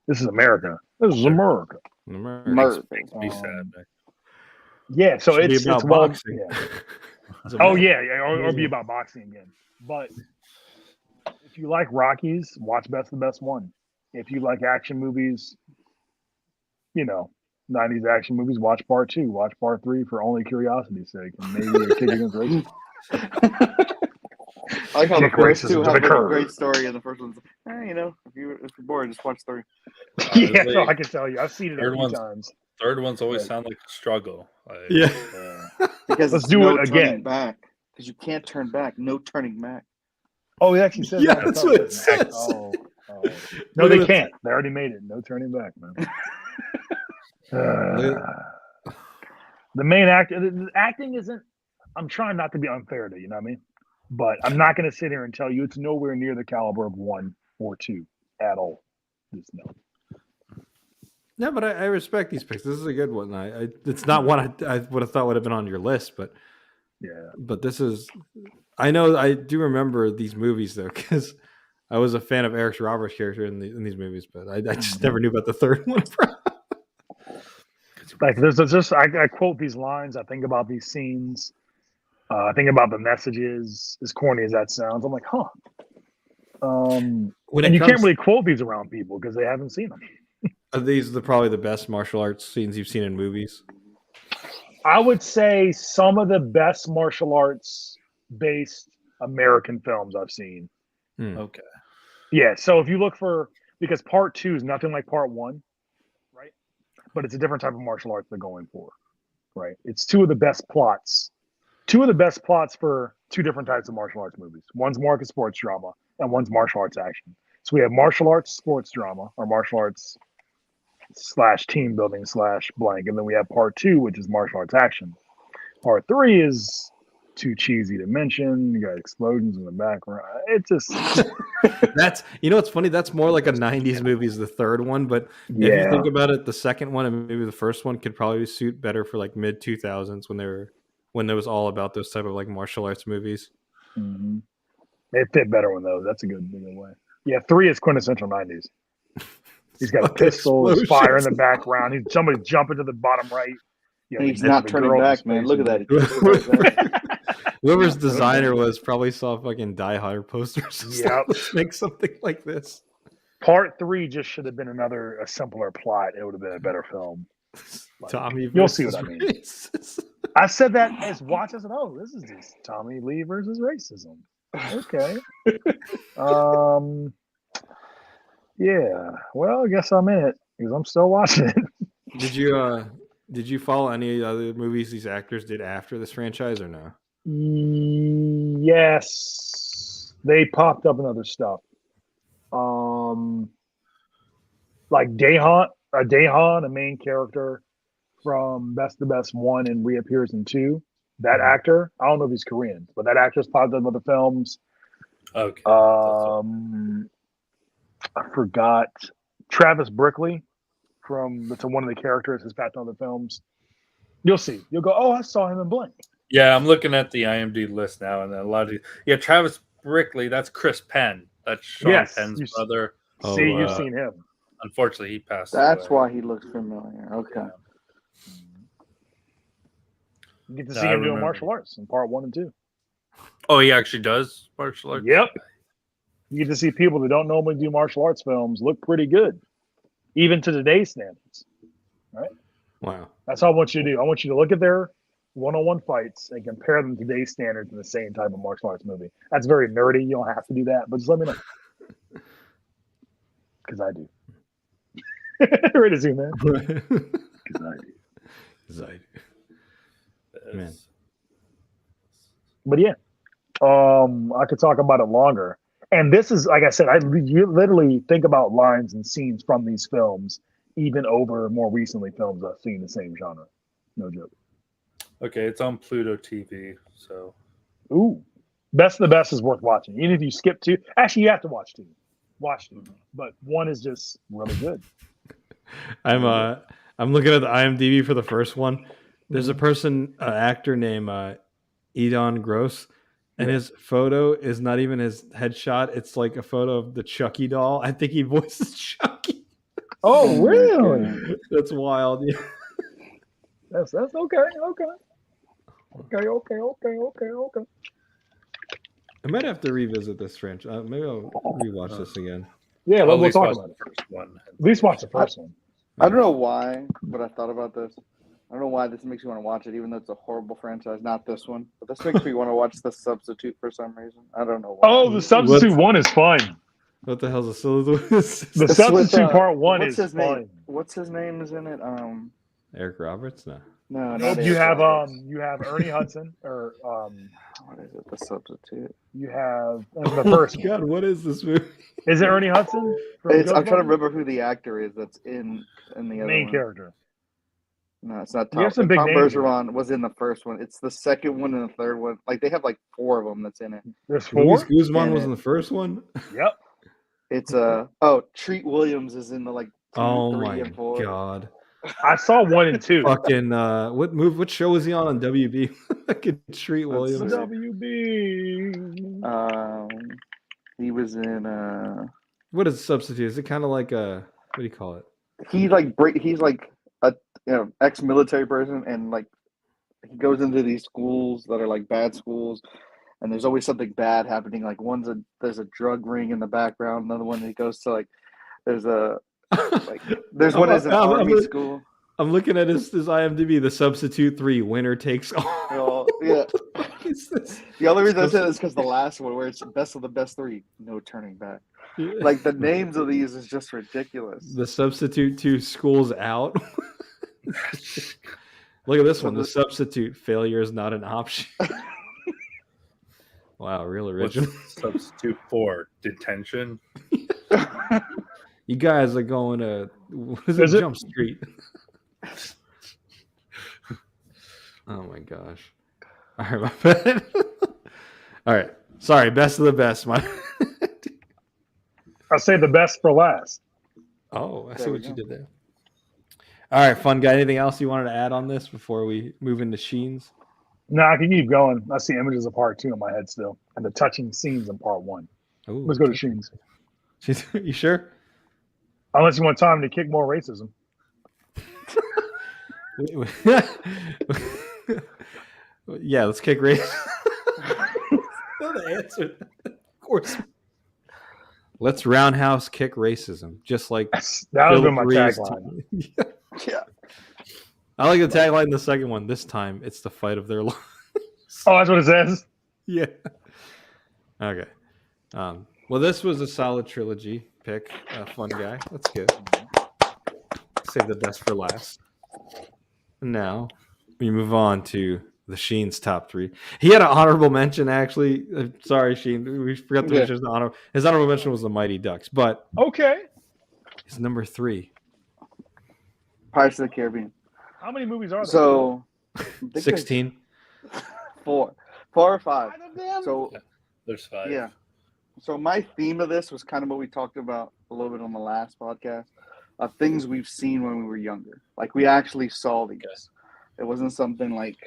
This is America. This is America. America. Merc. Be sad. Yeah, so Should be it's about well, boxing. yeah. It's a Oh man. yeah, or be about boxing again. But if you like Rockies, watch Best of the Best One. If you like action movies, 90s action movies, watch Part 2, watch Part 3 for only curiosity's sake, and maybe a kick against racism. I like how the Kick first two racism to have the like a curb. great story, and the first one's, you know, if you're bored, just watch 3. Yeah, Honestly, so I can tell you. I've seen it a Third few one's- times. Third ones always Right. sound like a struggle. Like, Yeah. Because Let's it's do no it turning again. back. Because you can't turn back. No turning back. Oh, it actually says Yeah, that. that's what it says. Oh. No, Look they at can't. They already made it. No turning back, man. The main actor, the acting isn't. I'm trying not to be unfair to you, know what I mean? But I'm not going to sit here and tell you it's nowhere near the caliber of 1 or 2 at all. Just no. No, but I respect these picks. This is a good one. It's not one I would have thought would have been on your list, but Yeah. but this is. I know I do remember these movies though, because I was a fan of Eric Roberts' character in these movies, but I just never knew about the third one. Like there's just I quote these lines. I think about these scenes. I think about the messages. As corny as that sounds, I'm like, huh. When And it you comes, can't really quote these around people because they haven't seen them. are these probably the best martial arts scenes you've seen in movies? I would say some of the best martial arts based American films I've seen. Okay. Yeah. So if you look for, because part 2 is nothing like part 1, right? But it's a different type of martial arts they're going for, right? It's two of the best plots for 2 different types of martial arts movies. One's more like a sports drama, and one's martial arts action. So we have martial arts sports drama, or martial arts / team building / blank, and then we have part 2, which is martial arts action. Part 3 is too cheesy to mention. You got explosions in the background. It just That's it's funny. That's more like a '90s movie is the third one, but if you yeah. think about it, the second one and maybe the first one could probably suit better for like mid 2000s when it was all about those type of like martial arts movies. Mm-hmm. It fit better with those. That's a good way. Yeah, 3 is quintessential 90s. He's got a pistol, there's fire in the background. Somebody's jumping to the bottom right. And he's not turning back, man. Look at that. Whoever's designer was probably saw fucking Die Hard posters. Yep. Let's make something like this. Part 3 just should have been a simpler plot. It would have been a better film. Like, Tommy, you'll see what I mean. Racist. I said that as watch. I said, "Oh, this is just Tommy Lee versus racism." Okay. Yeah. Well, I guess I'm in it because I'm still watching it. Did you follow any other movies these actors did after this franchise or no? Yes, they popped up in other stuff. Like Daehan, a main character from Best the Best 1 and reappears in 2. That actor, I don't know if he's Korean, but that actor's popped up in other films. Okay. I forgot Travis Brickley that's one of the characters has popped up in other films. You'll see. You'll go, oh, I saw him in blank. Yeah, I'm looking at the IMDb list now, and a lot of Travis Brickley. That's Chris Penn. That's Sean Penn's brother. You've seen him. Unfortunately, he passed That's away. why he looks familiar. Okay. Yeah. You get to see him doing martial arts in part 1 and 2. Oh, he actually does martial arts? Yep. You get to see people that don't normally do martial arts films look pretty good, even to today's standards. Right? Wow. That's all I want you to do. I want you to look at their one-on-one fights and compare them to today's standards in the same type of martial arts movie. That's very nerdy. You don't have to do that, but just let me know. Because I do. Ready to zoom in? Because I do. Man. But yeah, I could talk about it longer. And this is, like I said, you literally think about lines and scenes from these films, even over more recently films I've seen the same genre. No joke. Okay, it's on Pluto TV. So, ooh, Best of the Best is worth watching. Even if you skip 2, actually, you have to watch 2. Watch 2, but 1 is just really good. I'm looking at the IMDb for the first one. There's a actor named Edon Gross, and his photo is not even his headshot. It's like a photo of the Chucky doll. I think he voices Chucky. Oh, really? That's wild. Yeah. That's okay. Okay. I might have to revisit this franchise. Maybe I'll rewatch this again. Yeah, I'll we'll talk about it. First one. At least watch the first one. I don't know why, but I thought about this. I don't know why this makes me want to watch it, even though it's a horrible franchise. Not this one, but this makes me want to watch The Substitute for some reason. I don't know why. Oh, the substitute one is fun. What the hell's a The It's substitute with, part one what's is his name? fun. What's his name is in it? Eric Roberts? No. No, Nope, not you Eric have Roberts. you have Ernie Hudson or What is it? The Substitute. you have the first God, what is this movie? Is it Ernie Hudson? From I'm trying to Ghostbusters? remember who the actor is that's in the other Main one. character. No, it's not You Tom. have some big Tom names in Bergeron was in the first one. It's the second one and the third one. Like they have like 4 of them that's in it. There's Luis 4? Guzman In was it. in the first one? Yep. It's Treat Williams is in the like 2, Oh 3, my and 4. god. I saw 1 and 2. Fucking what show was he on WB? Fucking Treat Let's Williams. see. WB. He was in What is Substitute? Is it kind of like a what do you call it? he's like a ex-military person, and like he goes into these schools that are like bad schools, and there's always something bad happening. Like there's a drug ring in the background. Another one he goes to like there's one is an army school. I'm looking at his IMDb. The Substitute 3 winner takes all. Oh, yeah. The only reason I said it is because the last one where it's best of the best 3, no turning back. Like the names of these is just ridiculous. The Substitute 2 schools out. Look at this one. The Substitute failure is not an option. Wow, real original. Substitute for detention. You guys are going to what is it? Jump Street. Oh my gosh. All right, my bad. All right. Sorry, best of the best. I'll say the best for last. Oh, I see what you did there. All right, fun guy. Anything else you wanted to add on this before we move into Sheens? No, I can keep going. I see images of part 2 in my head still, and the touching scenes in part 1. Ooh. Let's go to Sheens. You sure? Unless you want time to kick more racism. Yeah, let's kick racism. The answer, of course. Let's roundhouse kick racism, just like That would have been my tagline. Yeah. I like the tagline. The second one. This time, it's the fight of their lives. Oh, that's what it says. Yeah. Okay. Well, this was a solid trilogy pick. Fun guy. That's good. Save the best for last. Now we move on to the Sheen's top 3. He had an honorable mention, actually. Sorry, Sheen. We forgot to mention his honor. His honorable mention was the Mighty Ducks, but okay. His number 3. Pirates of the Caribbean. How many movies are there? So 16. 4 or 5. So there's 5. Yeah. So my theme of this was kind of what we talked about a little bit on the last podcast of things we've seen when we were younger. Like we actually saw these. It wasn't something like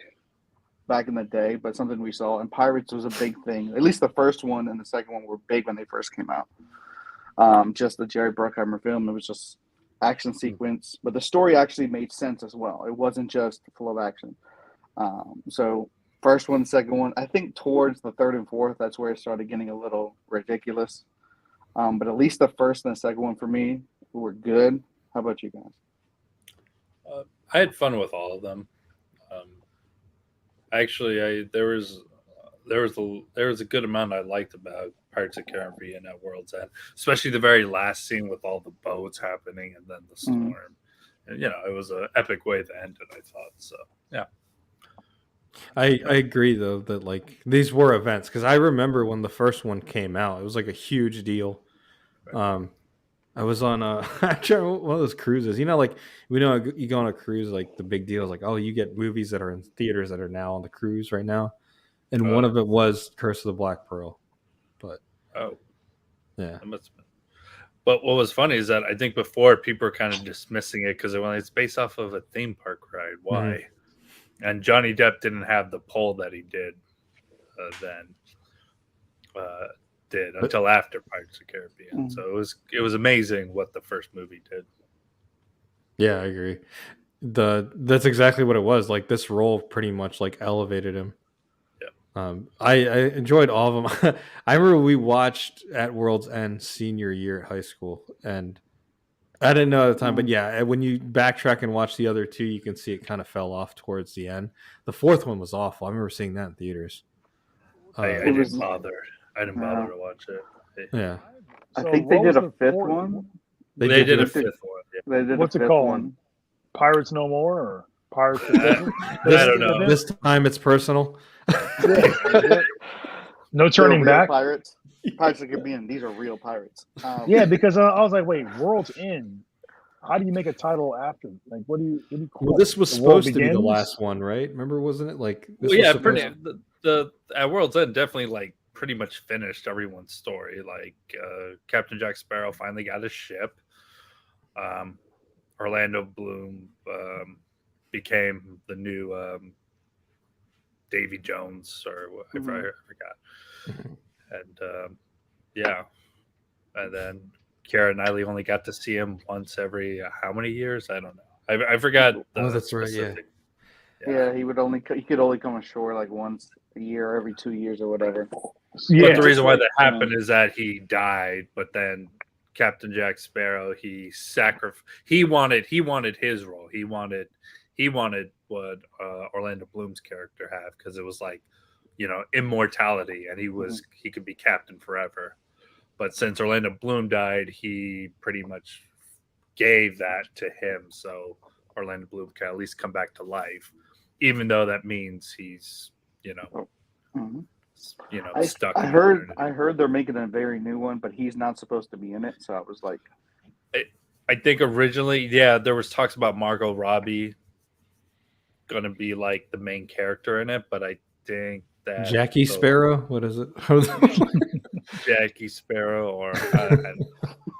back in the day, but something we saw. And Pirates was a big thing. At least the first one and the second one were big when they first came out. Just the Jerry Bruckheimer film. It was just action sequence, but the story actually made sense as well. It wasn't just full of action. So first one, second one, I think towards the third and fourth, that's where it started getting a little ridiculous. But at least the first and the second one for me were good. How about you guys? I had fun with all of them. Actually, there was a good amount I liked about Pirates of the Caribbean at World's End, especially the very last scene with all the boats happening and then the storm. And, it was an epic way to end it, I thought. So, yeah. I agree, though, that like these were events, because I remember when the first one came out, it was like a huge deal. Right. I was on one of those cruises. Like you go on a cruise, like the big deal is like, oh, you get movies that are in theaters that are now on the cruise right now, and one of it was Curse of the Black Pearl. But yeah, that must have been. But what was funny is that I think before people were kind of dismissing it because it's based off of a theme park ride. Why? Mm-hmm. And Johnny Depp didn't have the pull that he did until after Pirates of the Caribbean. Mm-hmm. So it was amazing what the first movie did. Yeah, I agree. That's exactly what it was. Like this role pretty much like elevated him. I enjoyed all of them. I remember we watched at World's End senior year at high school, and I didn't know at the time, but yeah, when you backtrack and watch the other two, you can see it kind of fell off towards the end. The fourth one was awful. I remember seeing that in theaters. I didn't bother. I didn't bother to watch it. Yeah. I So think they what did was a the fifth fourth- one. They did a fifth fifth one. Yeah. They did What's a it fifth called? one. Pirates No More or Pirates? I don't know. This time it's personal. No They're turning real back. Pirates. Pirates of the Caribbean. These are real pirates. Yeah, because I was like, wait, World's End. How do you make a title after? Like, what do you call Well, it? this was The World supposed to be the Begins? last one, right? Remember, wasn't it? Like, this Well, yeah, was pretty. supposed- The at World's End definitely like pretty much finished everyone's story. Like Captain Jack Sparrow finally got his ship. Orlando Bloom became the new Davy Jones, or I forgot. And yeah, and then Keira Knightley only got to see him once every how many years? I don't know. I forgot. That's right. Yeah. specific- Yeah, he could only come ashore like once a year, every 2 years or whatever. Yeah, But the reason why like, that happened is that he died, but then Captain Jack Sparrow, he wanted his role. He wanted what Orlando Bloom's character had, because it was like, immortality, and he could be captain forever. But since Orlando Bloom died, he pretty much gave that to him, so Orlando Bloom can at least come back to life, even though that means he's Mhm. stuck. I heard they're making a very new one, but he's not supposed to be in it. So I was like, I think originally, yeah, there was talks about Margot Robbie going to be like the main character in it, but I think that Jackie Sparrow. What is it? Jackie Sparrow, or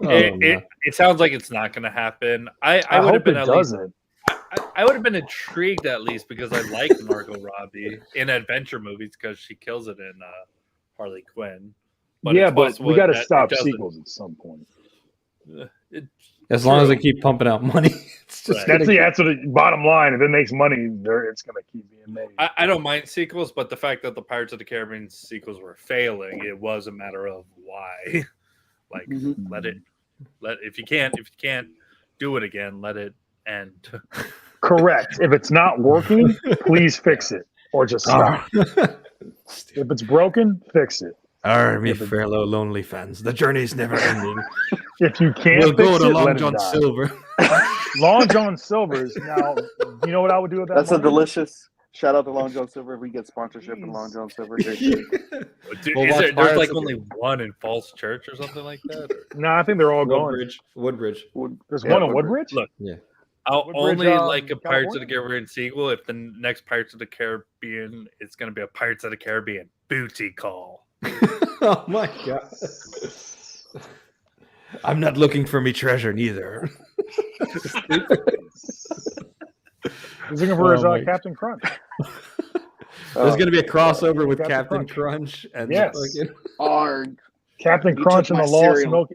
it sounds like it's not going to happen. I would have hope been it at least. doesn't. I would have been intrigued at least, because I like Margot Robbie in adventure movies because she kills it in Harley Quinn. But it's we possible got to that stop it doesn't- sequels at some point. As long as they keep pumping out money, it's just Right. That's what the bottom line. If it makes money, it's going to keep being made. I don't mind sequels, but the fact that the Pirates of the Caribbean sequels were failing, it was a matter of why. Like, if you can't do it again, let it end. Correct. If it's not working, please fix it or just stop. If it's broken, fix it. Me fellow lonely fans, the journey's never ending. If you can't We'll go fix to it, Long let John it die. Silver. Long John Silver's now. You know what I would do with that? that's a money? delicious. Shout out to Long John Silver. If we get sponsorship in Long John Silver, Dude, We'll watch there's Pirates like of only one in Falls Church or something like that? Or? No, I think they're all going. Woodbridge. There's one in Woodbridge. Look, Yeah. I'll Woodbridge, only like a Pirates of California? the Caribbean sequel if the next Pirates of the Caribbean is going to be a Pirates of the Caribbean booty call. Oh my god! I'm not looking for me treasure neither. He's looking for his my- Captain Crunch. There's going to be a crossover with Captain Captain Crunch and Yes. Arg. Captain You Crunch took and the my Lost cereal. Milk.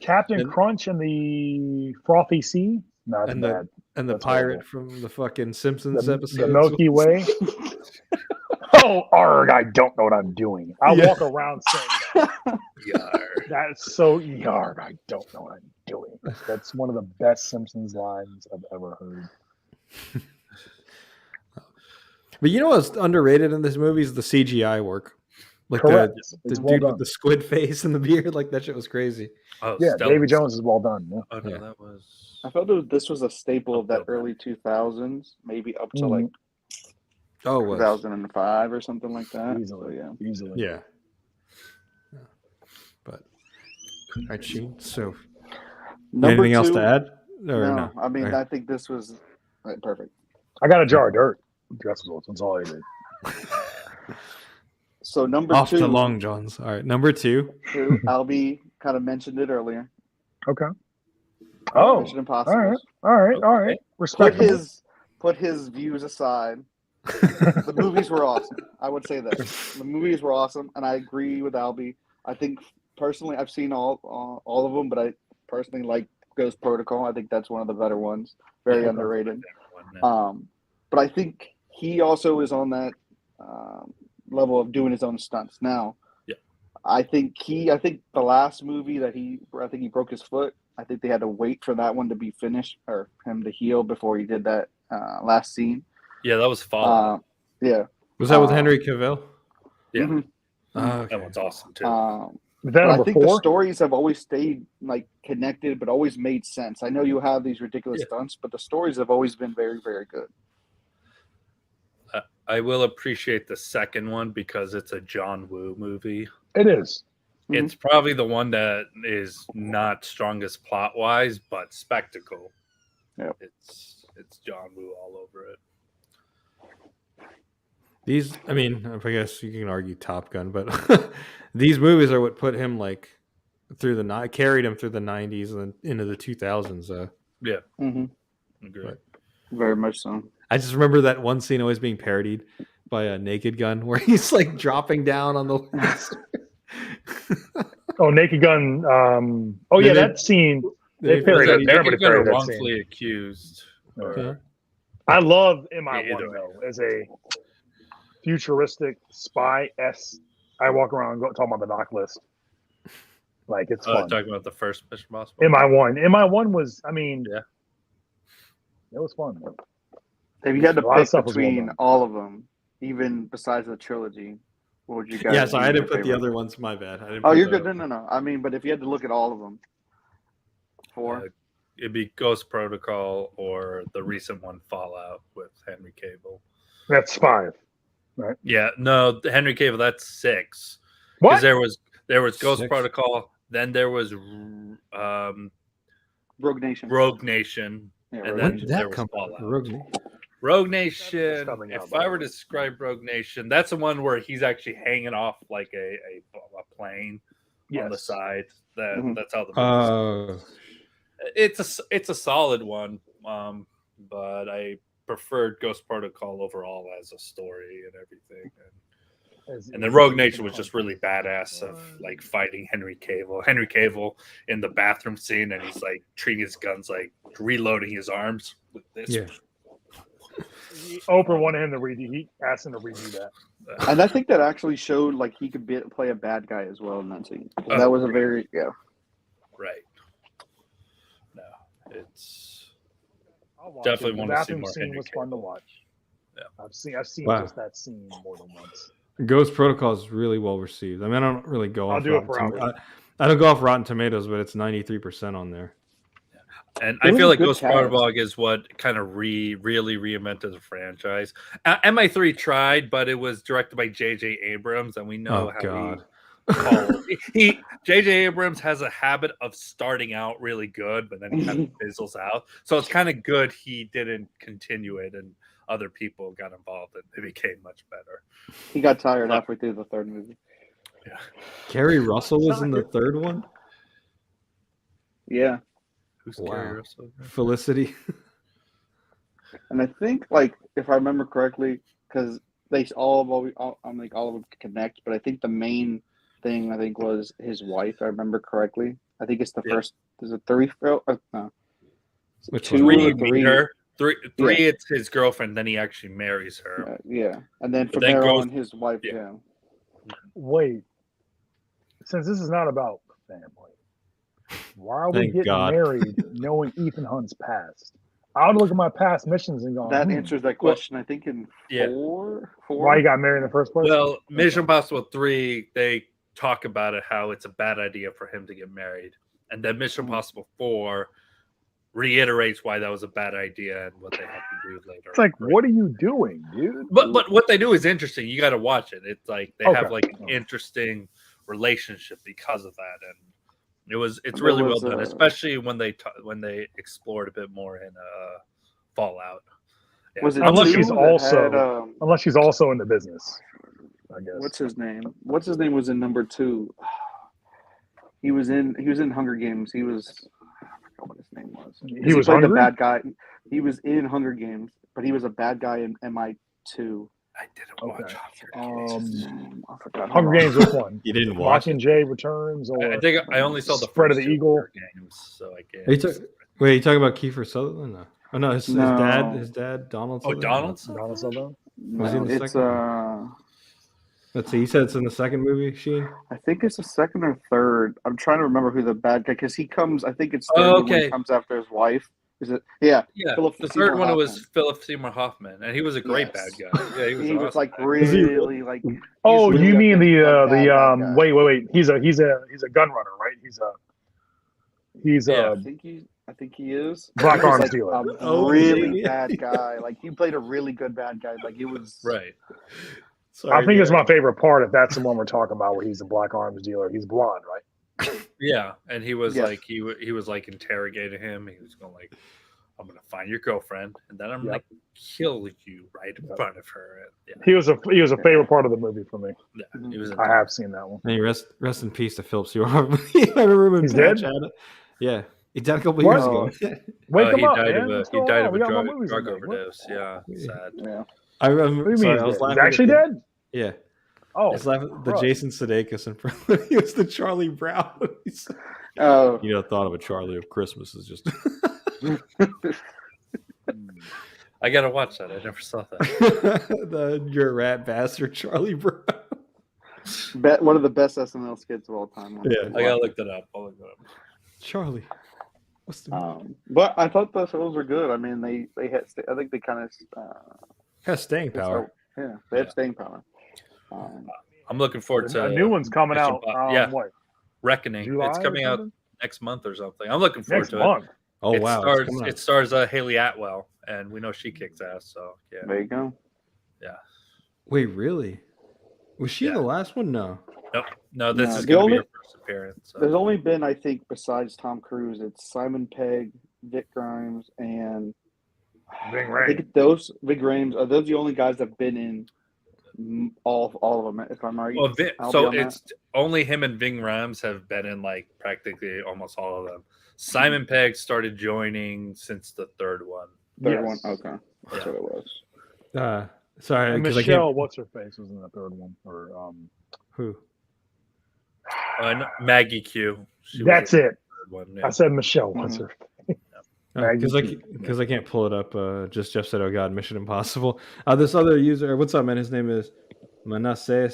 Captain And- Crunch and the Frothy Sea. No, that's and bad. the That's pirate horrible. from the fucking Simpsons The episode. Milky Way. Oh, arg! I don't know what I'm doing. I Yeah. walk around saying that. Yar. That's so yarg. I don't know what I'm doing. That's one of the best Simpsons lines I've ever heard. But you know what's underrated in this movie is the CGI work. Like Correct. the It's well dude done. with the squid face and the beard, like that shit was crazy. Oh, Yeah, Stealth. Davy Jones is well done. Yeah. Oh, no, Yeah. that was. I felt this was a staple of that early 2000s, maybe up to like Oh, it was. 2005 or something like that. Easily. So, Easily. Yeah. But all right, Sheen. So Number anything else two- to add? Or No, no? I mean, All right. I think this was perfect. I got a jar of dirt. That's all I did. So number Off two, the Long Johns. All right, number two. Albie kind of mentioned it earlier. Okay. Oh. Mission Impossible. All right. Put Respectable. his views aside. The movies were awesome. I would say that the movies were awesome, and I agree with Albie. I think personally, I've seen all of them, but I personally like Ghost Protocol. I think that's one of the better ones. Very underrated. But I think he also is on that level of doing his own stunts. Now, Yeah. I think the last movie that he broke his foot. I think they had to wait for that one to be finished or him to heal before he did that last scene. Yeah, that was Fallout. Yeah. Was that with Henry Cavill? Yeah. Mhm. Okay. That one's awesome too. Is that But I number think 4? the stories have always stayed like connected, but always made sense. I know you have these ridiculous stunts, but the stories have always been very, very good. I will appreciate the second one because it's a John Woo movie. It is. Mhm. It's probably the one that is not strongest plot wise, but spectacle. Yep. It's John Woo all over it. These, I mean, I guess you can argue Top Gun, but these movies are what put him like carried him through the 90s and into the 2000s. Yeah. Mm-hmm. Agree. But- Very much so. I just remember that one scene always being parodied by a Naked Gun where he's like dropping down on the list. Oh, Naked Gun. They did- that scene. They parodied it. Everybody Naked Gun parodied or that scene. wrongfully accused. Okay. I love MI1 Either way. though as a futuristic spy. I walk around talking about the knock list. Like it's fun. Talking about the first Mission Possible. MI1 was. I mean, Yeah. it was fun. If you had to A lot of pick stuff was well between done. all of them, even besides the trilogy, what would you guys? Yeah, so I be didn't your put the favorite? other ones. My bad. I didn't Oh, put you're the- good. No. I mean, but if you had to look at all of them, 4. It'd be Ghost Protocol or the recent one, Fallout, with Henry Cavill. That's 5. Yeah, no, Henry Cavill. That's 6. What? Because there was Ghost 6. Protocol, then there was Rogue Nation. Rogue Nation, Yeah, and Rogue When then Nation. did there that was come? Fallout. Rogue Nation. Rogue Nation. coming out, If by I the were to way. describe Rogue Nation, that's the one where he's actually hanging off like a plane on the Yes. side. Mhm. That's how the movie it's a solid one, but I preferred Ghost Protocol overall as a story and everything. And then Rogue Nation was just really badass of like fighting Henry Cavill. Henry Cavill in the bathroom scene, and he's like treating his guns like reloading his arms with this. Yeah. Oprah wanted him to redo. He asked him to redo that. And I think that actually showed like he could play a bad guy as well in that scene. Oh, That was a really? very Right. No, it's I'll watch Definitely it. The wanna see bathroom more scene Henry was fun to watch. Yeah. I've seen Wow. just that scene more than once. Ghost Protocol is really well received. I mean, I don't really go I'll off. do it for Rotten Albert. I don't go off Rotten Tomatoes, but it's 93% on there. and It I was feel a like good Ghost cast. Protocol is what kind of really reinvented the franchise. MI3 tried, but it was directed by J.J. Abrams, and we know Oh how God. J.J. Abrams has a habit of starting out really good, but then he kind of fizzles out. So it's kind of good he didn't continue it, and other people got involved, and it became much better. He got tired halfway through the third movie. Kerry Russell was in the third one. Yeah, Who's Wow. Kerry Russell? Felicity. and I think like if I remember correctly, because they all of them connect, but I think the main thing was his wife. If I remember correctly. I think it's the Yeah. first. There's a 3 film. No. Which 2 one? Three, or you meet 3. her. Three, Yeah. it's his girlfriend. Then he actually marries her. Yeah, and then But from then there goes- on, his wife. yeah. Yeah. Wait, since this is not about family, why are we Thank getting God. married knowing Ethan Hunt's past? I would look at my past missions and go, That answers that question. I think in Yeah. 4. why you got married in the first place? Well, Mission Impossible 3, they talk about it how it's a bad idea for him to get married, and then Mission Impossible 4 reiterates why that was a bad idea and what they have to do later. it's like, what are you doing, dude? But what they do is interesting. You got to watch it. It's like they have Okay. like an interesting relationship because of that, and it's There really was, well done, especially when they explored a bit more in Fallout. Yeah. Was it Unless 2 she's that also- had, Unless she's also in the business, I guess. what's his name? What's his name was in number 2. He was in Hunger Games. He was I forgot what his name was. He was played the hungry? bad guy. He was in Hunger Games, but he was a bad guy in MI2. I didn't Okay. watch I forgot. Hunger Games, which one? You didn't watch it. Mockingjay Returns, or I think I only saw the Spread of first the 2 Eagle? Hunger Games, so I can't. Are you talking about Kiefer Sutherland? No. Oh no, his No. dad, Donald. Oh, Sutherland? Donald? Donald Sutherland? Was he in the it's second Let's see. You said it's in the second movie, Sheen. I think it's the second or third. I'm trying to remember who the bad guy because he comes. I think it's third Oh, one when he okay. comes after his wife. Is it? Yeah. Yeah, Philip the Seymour third one was Hoffman. Philip Seymour Hoffman, and he was a great Yes. bad guy. Yeah, He was awesome. like Is he really like. Oh, he's really you mean like the bad guy. wait. He's a gun runner, right? He's Yeah. I think he is. Black He was, arms like, dealer. a Oh, really yeah. bad guy. Like he played a really good bad guy. Like it was Right. Sorry, I think it's Derek. my favorite part if that's the one we're talking about where he's the black arms dealer. He's blonde, right? Yeah, and he was Yes. like he was like interrogating him. He was going like, "I'm gonna find your girlfriend, and then I'm gonna kill you right in front of her." Yeah, He was a favorite part of the movie for me. yeah, he was. I have seen that one. Hey, rest in peace to Philip Seymour Hoffman. I remember when He's Patch dead? had it. Yeah, he died a couple What? years ago. Wake him he up, died man. of a What's he going died on? of We a got more drug, movies to drug make. What? overdose. Yeah, sad. yeah. I remember. What do you Sorry, mean I was he's laughing. dead? He's actually dead? Yeah, Oh, I was laughing at the crud. Jason Sudeikis in front. He was the Charlie Brown. He's- Oh, you know, thought of a Charlie of Christmas is just. I gotta watch that. I never saw that. You're a rat bastard, Charlie Brown. one of the best SNL skits of all time. Yeah. I gotta look that up. I'll look that up. Charlie. What's the But I thought the shows were good. I mean, they had. I think they kind of. has staying power? Yeah, they had staying power. I'm looking forward to a new one's coming Mission out. Yeah. What? Reckoning. July It's coming or out something? next month or something. I'm looking forward Next to month. Oh it. wow! It stars Haley Atwell, and we know she kicks ass. So yeah, There you go. Wait, really? Was she in the last one? No. no, this No, is the going to be only- her first appearance. So. There's only been, I think, besides Tom Cruise, it's Simon Pegg, Vic Grimes, and Ving I think those Vic Grimes are those the only guys that've been in all of them. If I'm right. Well, I'll so be on it's only him and Ving Rhames have been in like practically almost all of them. Simon Pegg started joining since the third one. third one. Okay, that's what it was. Sorry, And 'cause I Michelle, can't. what's her face, was in the third one? Or Who? Maggie Q. She was that's in the it. third one, yeah. I said Michelle. What's her? Because I can't pull it up. Just Jeff said, "Oh God, Mission Impossible." This other user, what's up, man? His name is Manasseh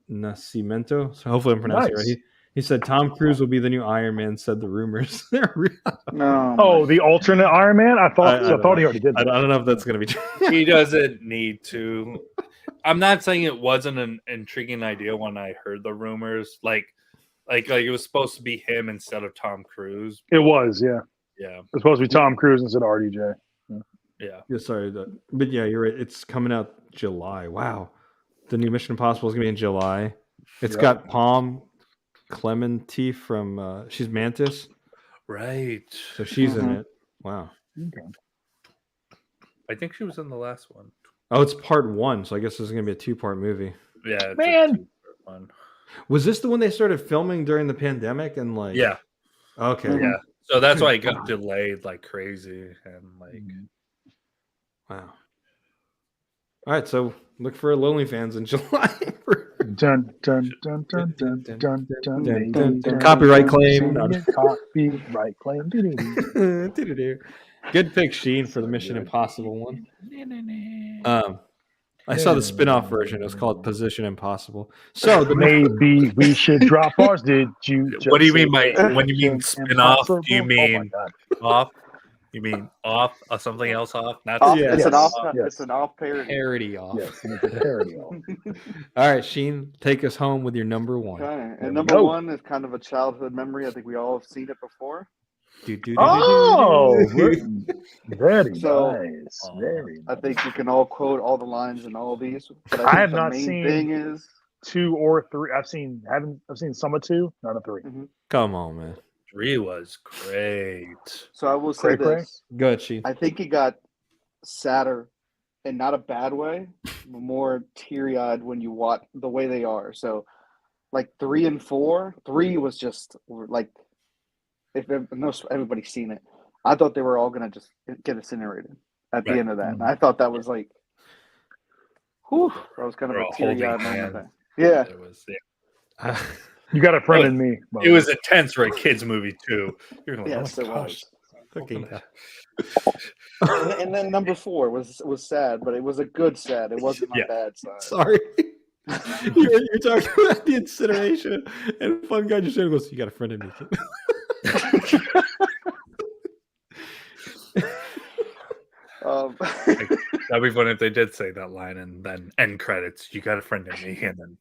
Nascimento. So hopefully I'm pronouncing it right. He said Tom Cruise will be the new Iron Man. Said the rumors. They're real. No. Oh, the alternate Iron Man. I thought I don't he already did I that. don't know if that's gonna be true. He doesn't need to. I'm not saying it wasn't an intriguing idea when I heard the rumors. Like it was supposed to be him instead of Tom Cruise. It was, yeah. Yeah, It was supposed to be Tom Cruise instead of RDJ. yeah. Yeah, sorry, but yeah, you're right. It's coming out July. Wow, the new Mission Impossible is gonna be in July. It's got Palm Clemente from she's Mantis, Right. so she's in it. Wow. Okay. I think she was in the last one. Oh, it's part one, so I guess this is gonna be a 2-part movie. Yeah, it's Man. a two-part one. Was this the one they started filming during the pandemic and like? Yeah, Okay. yeah. So that's why it got delayed like crazy and like. Wow. All right, so look for LonelyFans in July. Dun, dun, dun, dun, dun, dun, dun, Dun, dun, dun, dun, copyright dun, claim. dun, Copyright claim. Doo-doo-doo. Good pick, Sheen, for the Mission Impossible one. I saw the spin-off version. It was called Position Impossible. So Maybe we should drop ours. Did you? Just What do you say mean by when you mean Mission spin off? Do you Impossible? Oh my mean God. off? You mean off? Something else off? Not Off, Yeah. it's an Yes. off. Yes. It's an off parody. parody off. Yes, it's a parody. All right, Sheen, take us home with your number one. Okay, There and we number go. one is kind of a childhood memory. I think we all have seen it before. Oh, very So, nice. Very I nice. think you can all quote all the lines in all these. But I think have the not main seen- thing is 2 or 3. I've seen some of 2, none of 3. Come on, man. 3 was great. so I will say Cray-cray? this. Go ahead, Sheen. I think it got sadder in not a bad way, but more teary eyed when you watch the way they are. So, like 3 and 4, 3 was just like, if everybody's seen it, I thought they were all gonna just get incinerated at the Right. end of that. And I thought that was like, whew, that was kind of We're a all teary eyed holding moment. hands. Yeah, It was. Yeah. You got a friend in me. by It the way. was intense for a kids movie too. You're going, yes, oh it my gosh. was. Fucking- And then number 4 was sad, but it was a good sad. It wasn't my Yeah. bad side. Sorry. You're talking about the incineration, and Fun Guy just goes, "You got a friend in me." That'd be funny if they did say that line and then end credits. You got a friend in me, and then.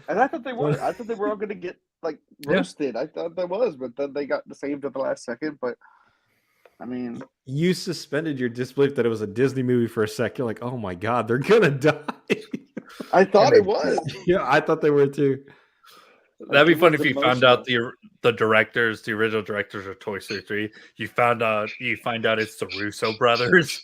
And I thought they were. I thought they were all going to get like roasted. I thought that was, but then they got saved at the last second. But I mean, you suspended your disbelief that it was a Disney movie for a second. You're like, "Oh my god, they're gonna die." I thought it was. Yeah, I thought they were too. That'd be funny if you found out the directors, the original directors of Toy Story 3. You find out it's the Russo brothers.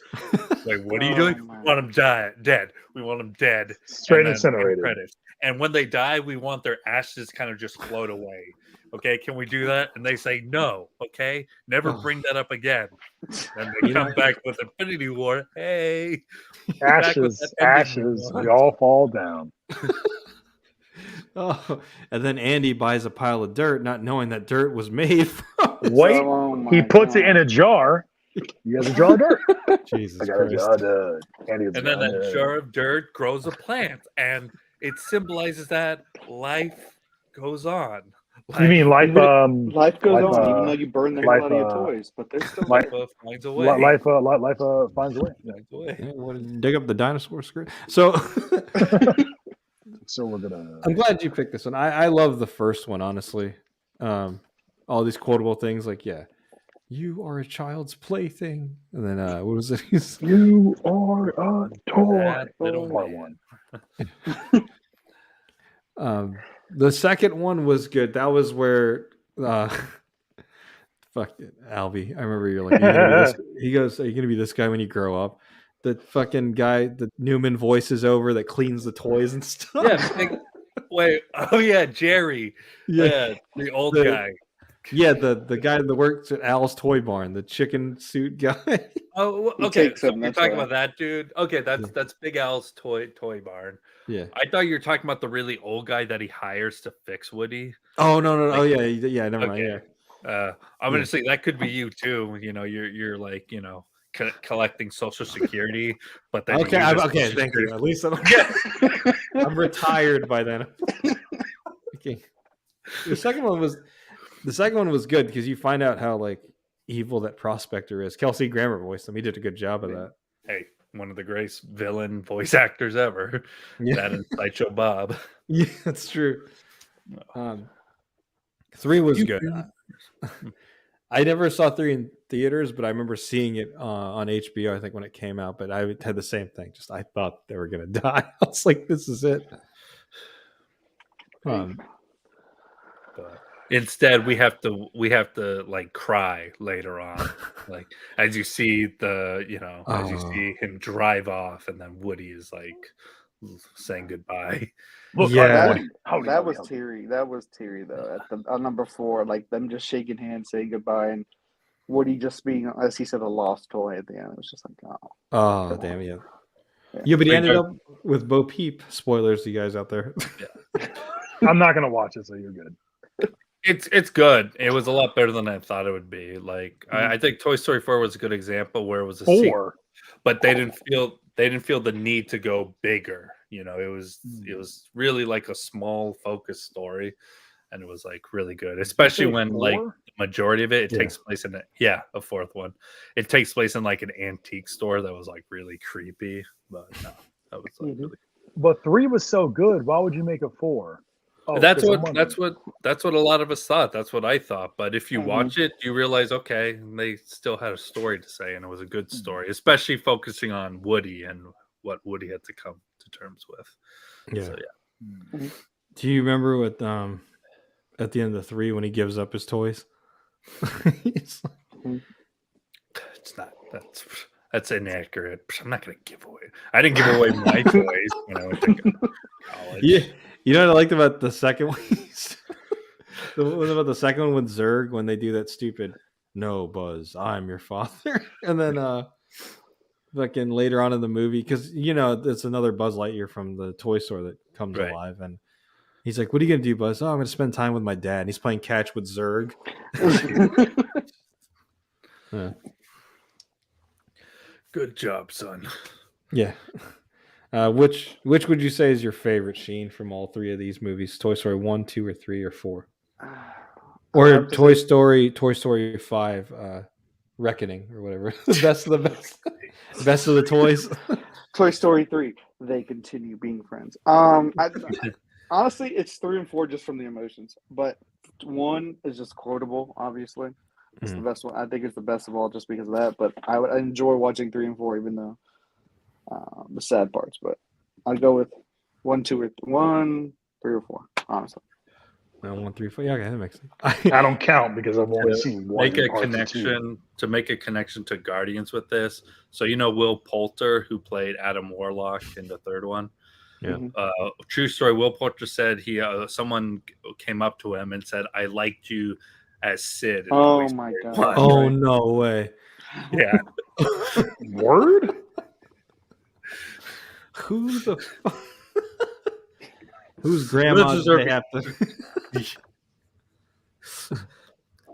Like, what are you doing? We want them dead. We want them dead. Straight incinerated. And when they die, we want their ashes kind of just float away. Okay, can we do that? And they say no. Okay, never bring that up again. And they come back with Infinity War. Hey, ashes, we all fall down. Oh, and then Andy buys a pile of dirt, not knowing that dirt was made from. Wait, he puts it in a jar. You got a jar of dirt. Jesus I got Christ. a jar of dirt. And then that jar of dirt grows a plant, and it symbolizes that life goes on. You mean life? Life goes on, even though you burn the hell out of your toys, but there's still life finds a way. Life finds a way. Yeah, dig up the dinosaur skirt. So. So we're gonna. I'm glad you picked this one. I love the first one, honestly. All these quotable things like, "Yeah, you are a child's plaything," and then what was it? You are a toy. Little Part one. The second one was good. That was where, fuck it, Albie. I remember you're like, he goes, "Are you gonna be this guy when you grow up?" The fucking guy that Newman voices over that cleans the toys and stuff. Yeah. Wait. Oh yeah, Jerry. Yeah, the old guy. Yeah, the guy that works at Al's Toy Barn, the chicken suit guy. Oh, okay. So you're talking about that dude. Okay, that's Big Al's Toy Barn. Yeah. I thought you were talking about the really old guy that he hires to fix Woody. Oh no. Like, oh yeah. Never mind. Yeah. I'm gonna say that could be you too. You know, you're like, you know, collecting Social Security, but then okay. Thank you. At least I'm retired by then. Okay. The second one was good because you find out how like evil that Prospector is. Kelsey Grammer voiced him. He did a good job of that. Hey, one of the greatest villain voice actors ever. Yeah. That and Sideshow Bob. Yeah, that's true. 3 was good. I never saw 3 in theaters, but I remember seeing it on HBO, I think, when it came out. But I had the same thing. Just I thought they were going to die. I was like, this is it. But instead, we have to like cry later on, like as you see as you see him drive off, and then Woody is like saying goodbye. Look, yeah, that was teary. That was teary though. At number 4, like them just shaking hands, saying goodbye, and Woody just being, as he said, a lost toy at the end. It was just like, oh damn, yeah. Yeah, but he ended up with Bo Peep. Spoilers to you guys out there. Yeah. I'm not gonna watch it, so you're good. It's good. It was a lot better than I thought it would be. Like I think Toy Story 4 was a good example where it was a 4, sequel, but they didn't feel the need to go bigger. You know, it was really like a small focused story, and it was like really good, especially when 4? Like the majority of it takes place in a 4th one. It takes place in like an antique store that was like really creepy, but no, that was like really. But 3 was so good. Why would you make a 4? Oh, that's what a lot of us thought. That's what I thought. But if you watch it, you realize, okay, they still had a story to say, and it was a good story, especially focusing on Woody and what Woody had to come to terms with. Yeah. So, yeah. Do you remember what at the end of 3 when he gives up his toys? It's not. That's inaccurate. I'm not going to give away. I didn't give away my toys when I went to college. Yeah. You know what I liked about the second one? About the second one with Zurg when they do that stupid "No, Buzz, I'm your father," and then fucking later on in the movie, because it's another Buzz Lightyear from the toy store that comes alive, and he's like, "What are you gonna do, Buzz?" "Oh, I'm gonna spend time with my dad." And he's playing catch with Zurg. Good job, son. Yeah. Which would you say is your favorite, Sheen, from all three of these movies? Toy Story 1, 2, or 3, or 4? I would Or have to say Toy Story 5, Reckoning, or whatever. The best of the best. Best of the toys. Toy Story 3. They continue being friends. Honestly, it's 3 and 4 just from the emotions, but 1 is just quotable. Obviously, it's the best one. I think it's the best of all just because of that. But I would enjoy watching 3 and 4, even though the sad parts. But I'd go with 1, 2, or 1, 3, or 4. Honestly. 1, 3, 4. Yeah, okay, that makes sense. I don't count because I've only seen one. Make a connection to make a connection to Guardians with this. So Will Poulter, who played Adam Warlock in the third one. Yeah. True story. Will Poulter said someone came up to him and said, "I liked you as Sid." Oh my god! 1, Oh right? no way! Yeah. Word. Who the? Whose grandma did they have to?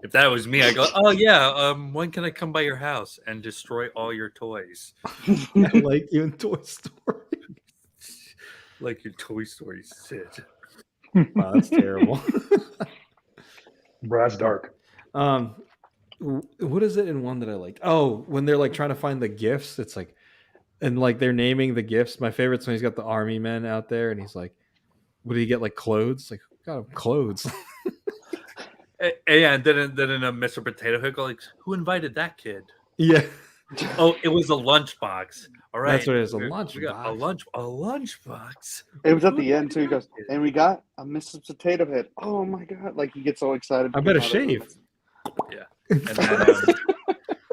If that was me, I go, "Oh yeah, when can I come by your house and destroy all your toys?" I like you in Toy Story. Like your Toy Story, Sid. Wow, that's terrible. Bro, that's dark. What is it in one that I liked? Oh, when they're like trying to find the gifts, it's like, and like they're naming the gifts. My favorite's when he's got the army men out there, and he's like, "What do you get? Like clothes? Like, got him clothes." Yeah, and then Mr. Potato Head go like, "Who invited that kid?" Yeah. Oh, it was a lunchbox. All right, That's what it is. We got a lunchbox. It was at the end too. He goes, and we got a Mrs. Potato Head. Oh my god! Like he gets so excited. I better shave. Yeah,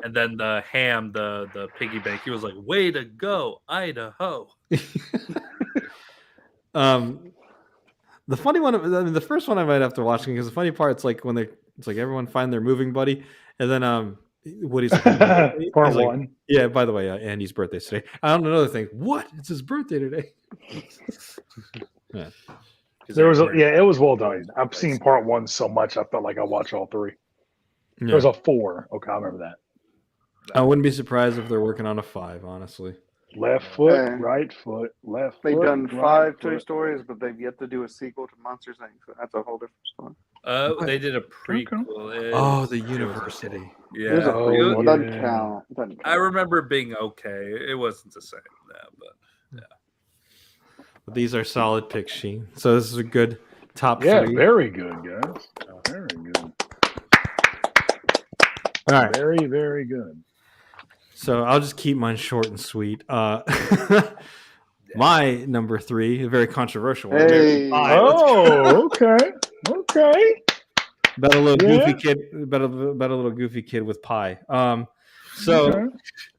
and then the ham, the piggy bank. He was like, "Way to go, Idaho!" The funny one, I mean, the first one I might have to watch because the funny part, it's like when it's like everyone find their moving buddy, and then Woody's like, part like, 1. Yeah, by the way, Andy's birthday's today. I don't know another thing. What? It's his birthday today. Yeah. It was well done. I've seen part 1 so much I felt like I watched all 3. Yeah. There's a 4. Okay, I remember that. I wouldn't be surprised if they're working on a 5, honestly. Left foot, right foot, left They've foot. done right 5 Toy foot. Stories, but they've yet to do a sequel to Monsters Inc. So that's a whole different story. They did a prequel. Oh, the university. Yeah, There's a prequel. yeah. Doesn't count. I remember it being okay. It wasn't the same, but yeah. But these are solid picks, Sheen. So this is a good top 3. Yeah, very good, guys. Very good. All right. Very, very good. So I'll just keep mine short and sweet. My number 3, a very controversial one. Hey. Oh, okay. Okay. About a little goofy kid. About a little goofy kid with pie. So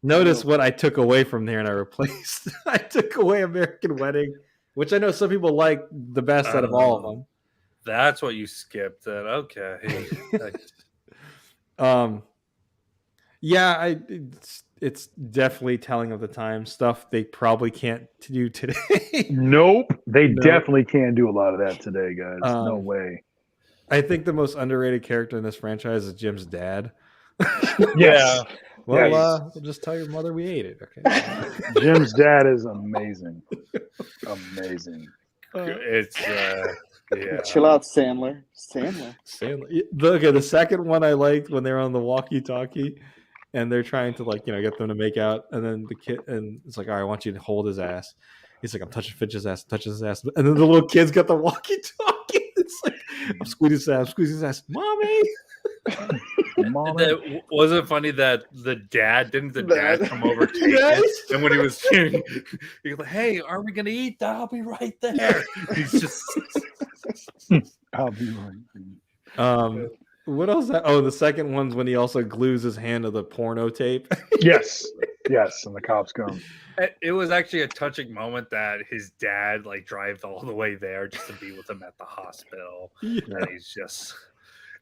notice what I took away from there, and I replaced. I took away American Wedding, which I know some people like the best out of all of them. That's what you skipped. Then okay. Yeah, it's definitely telling of the time. Stuff they probably can't do today. Nope. They definitely can't do a lot of that today, guys. No way. I think the most underrated character in this franchise is Jim's dad. Yes. Well, we'll just tell your mother we ate it. Okay. Jim's dad is amazing. Amazing. It's yeah. Chill out, Sandler. Okay, the second one I liked when they're on the walkie-talkie and they're trying to get them to make out, and then the kid, and it's like, all right, I want you to hold his ass. He's like, I'm touching Fitch's ass, touches his ass, and then the little kid's got the walkie-talkie. It's like, I'm squeezing his ass, mommy. Was it funny that the dad come over to it? And when he was he's like, hey, are we gonna eat? I'll be right there. He's just I'll be right. What else? The second one's when he also glues his hand to the porno tape. Yes, and the cops come. It was actually a touching moment that his dad drives all the way there just to be with him at the hospital. Yeah. And he's just,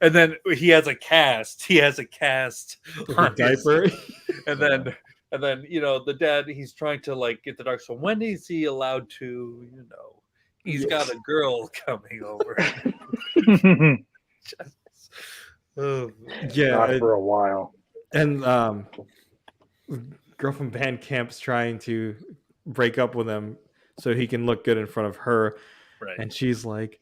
and then he has a cast. On diaper. And then the dad, he's trying to get the doctor. So when is he allowed to? He's got a girl coming over. Not for a while. And girl from band camp's trying to break up with him, so he can look good in front of her. Right. And she's like,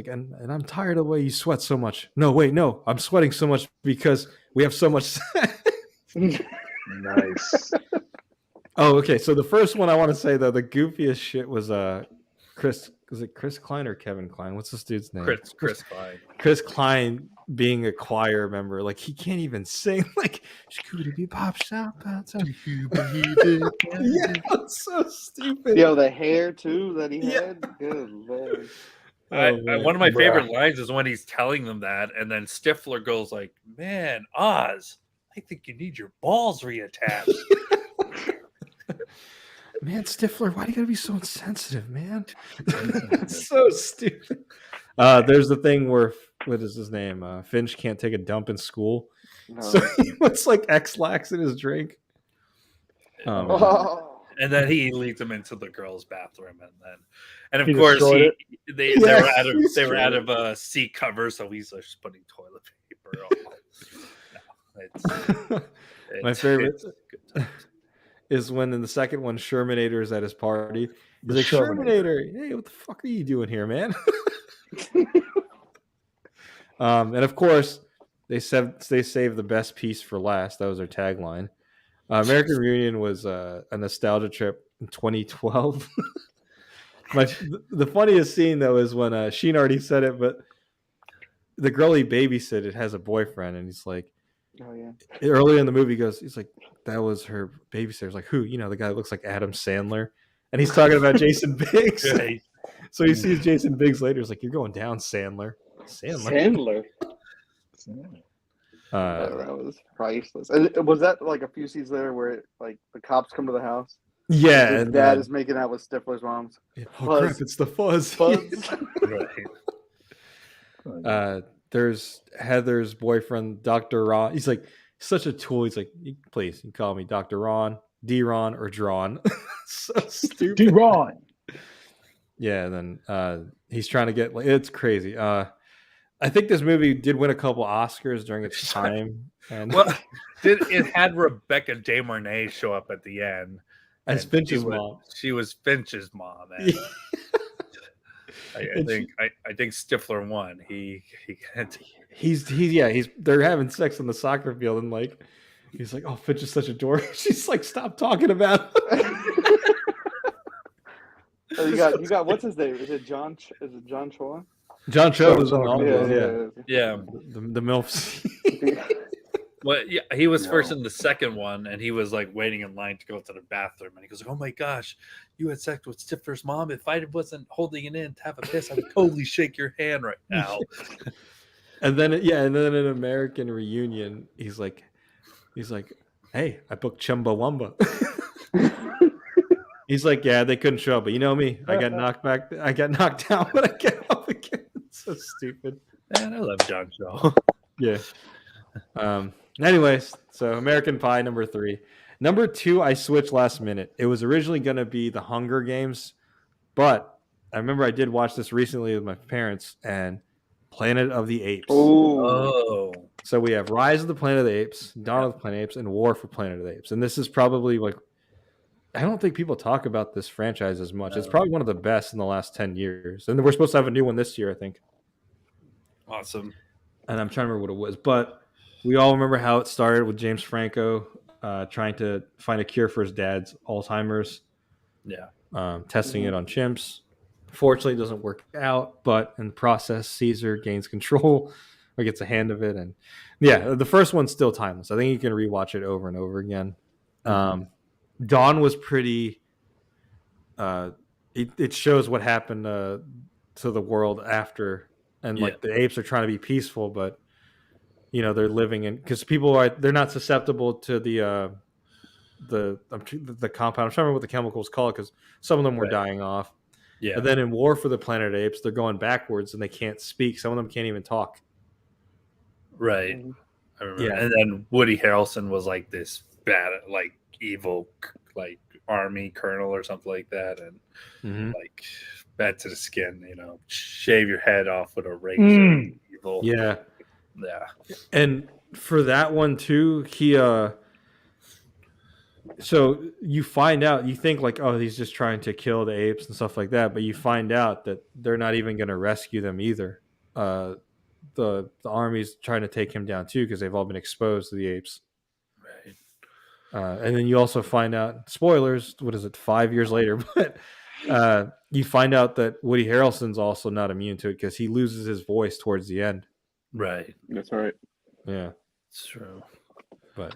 and I'm tired of the way you sweat so much. No, wait, no, I'm sweating so much because we have so much sex. Nice. Oh, okay. So the first one I want to say though, the goofiest shit was Chris. Was it Chris Klein or Kevin Klein? What's this dude's name? Chris Klein. Chris Klein being a choir member, like he can't even sing. Like, Scooby Pop Shop. Yeah, that's so stupid. Yo, the hair too that he Yeah. had. Good lord. One of my favorite lines is when he's telling them that, and then Stifler goes like, "Man, Oz, I think you need your balls reattached." Man, Stifler, why do you gotta be so insensitive, man? It's so stupid. There's the thing where what is his name? Finch can't take a dump in school, No. so he puts like X-Lax in his drink. Oh. And then he leads them into the girls' bathroom, and He of course destroyed they Yeah, were out of seat covers, so he's just putting toilet paper on. No, My favorite is when in the second one, Shermanator is at his party. He's like, Shermanator, hey, what the fuck are you doing here, man? And of course, they saved the best piece for last. That was their tagline. American Reunion was a nostalgia trip in 2012. The funniest scene though is when Sheen already said it, but the girl he babysitted has a boyfriend, and he's like, Oh yeah. earlier in the movie, he's like, that was her babysitter. He's like, who? You know, the guy that looks like Adam Sandler, and he's talking about Jason Biggs. Right. So he sees Jason Biggs later. He's like, you're going down, Sandler. Sandler. That was priceless. And was that like a few scenes later where like the cops come to the house? Yeah, His and dad is making out with Stifler's mom's. oh crap, it's the fuzz. Right. There's Heather's boyfriend, Dr. Ron. He's like such a tool. He's like, please, you can call me Dr. Ron, D-Ron, or Drawn. So stupid. D-Ron. Yeah, and then he's trying to get, like, it's crazy. I think this movie did win a couple Oscars during its time. And Well, it had Rebecca De Mornay show up at the end as and Finch's mom. She was Finch's mom. And I think Stifler won. They're having sex on the soccer field, and like he's like, oh, Finch is such a dork. She's like, stop talking about him. Oh, you got what's his name? Is it John Choi? John Cho was on all of those, Yeah. The MILFs. Well, yeah, he was first in the second one, and he was like waiting in line to go to the bathroom, and he goes, "Oh my gosh, you had sex with Stifler's mom. If I wasn't holding it in to have a piss, I would totally shake your hand right now." And then in American Reunion, he's like, hey, I booked Chumbawamba. He's like, yeah, they couldn't show up, but you know me, I got knocked down, but I get up again. It's so stupid. Man, I love John Shaw. Yeah. Anyways, so American Pie number 3. Number 2, I switched last minute. It was originally going to be The Hunger Games, but I remember I did watch this recently with my parents, and Planet of the Apes. Oh. So we have Rise of the Planet of the Apes, Dawn of the Planet of the Apes, and War for Planet of the Apes. And this is probably like, I don't think people talk about this franchise as much. It's probably one of the best in the last 10 years. And we're supposed to have a new one this year, I think. Awesome. And I'm trying to remember what it was, but we all remember how it started with James Franco trying to find a cure for his dad's Alzheimer's. Yeah. Testing it on chimps. Fortunately, it doesn't work out, but in the process, Caesar gains control or gets a hand of it. And yeah, the first one's still timeless. I think you can rewatch it over and over again. Dawn was pretty. It shows what happened to the world after, and like the apes are trying to be peaceful, but you know they're living in because they're not susceptible to the compound. I'm trying to remember what the chemicals called because some of them were dying off. Yeah. And then in War for the Planet of the Apes, they're going backwards and they can't speak. Some of them can't even talk. Right. I remember. Yeah. And then Woody Harrelson was like this bad, like evil, like army colonel or something like that, and like bad to the skin. You know, shave your head off with a razor. Evil. Yeah. Yeah. And for that one too, So you find out, you think like, oh, he's just trying to kill the apes and stuff like that, but you find out that they're not even going to rescue them either. The army's trying to take him down too because they've all been exposed to the apes. Right. And then you also find out, spoilers, what is it, 5 years later, but you find out that Woody Harrelson's also not immune to it because he loses his voice towards the end. Right. That's right. Yeah, It's true. but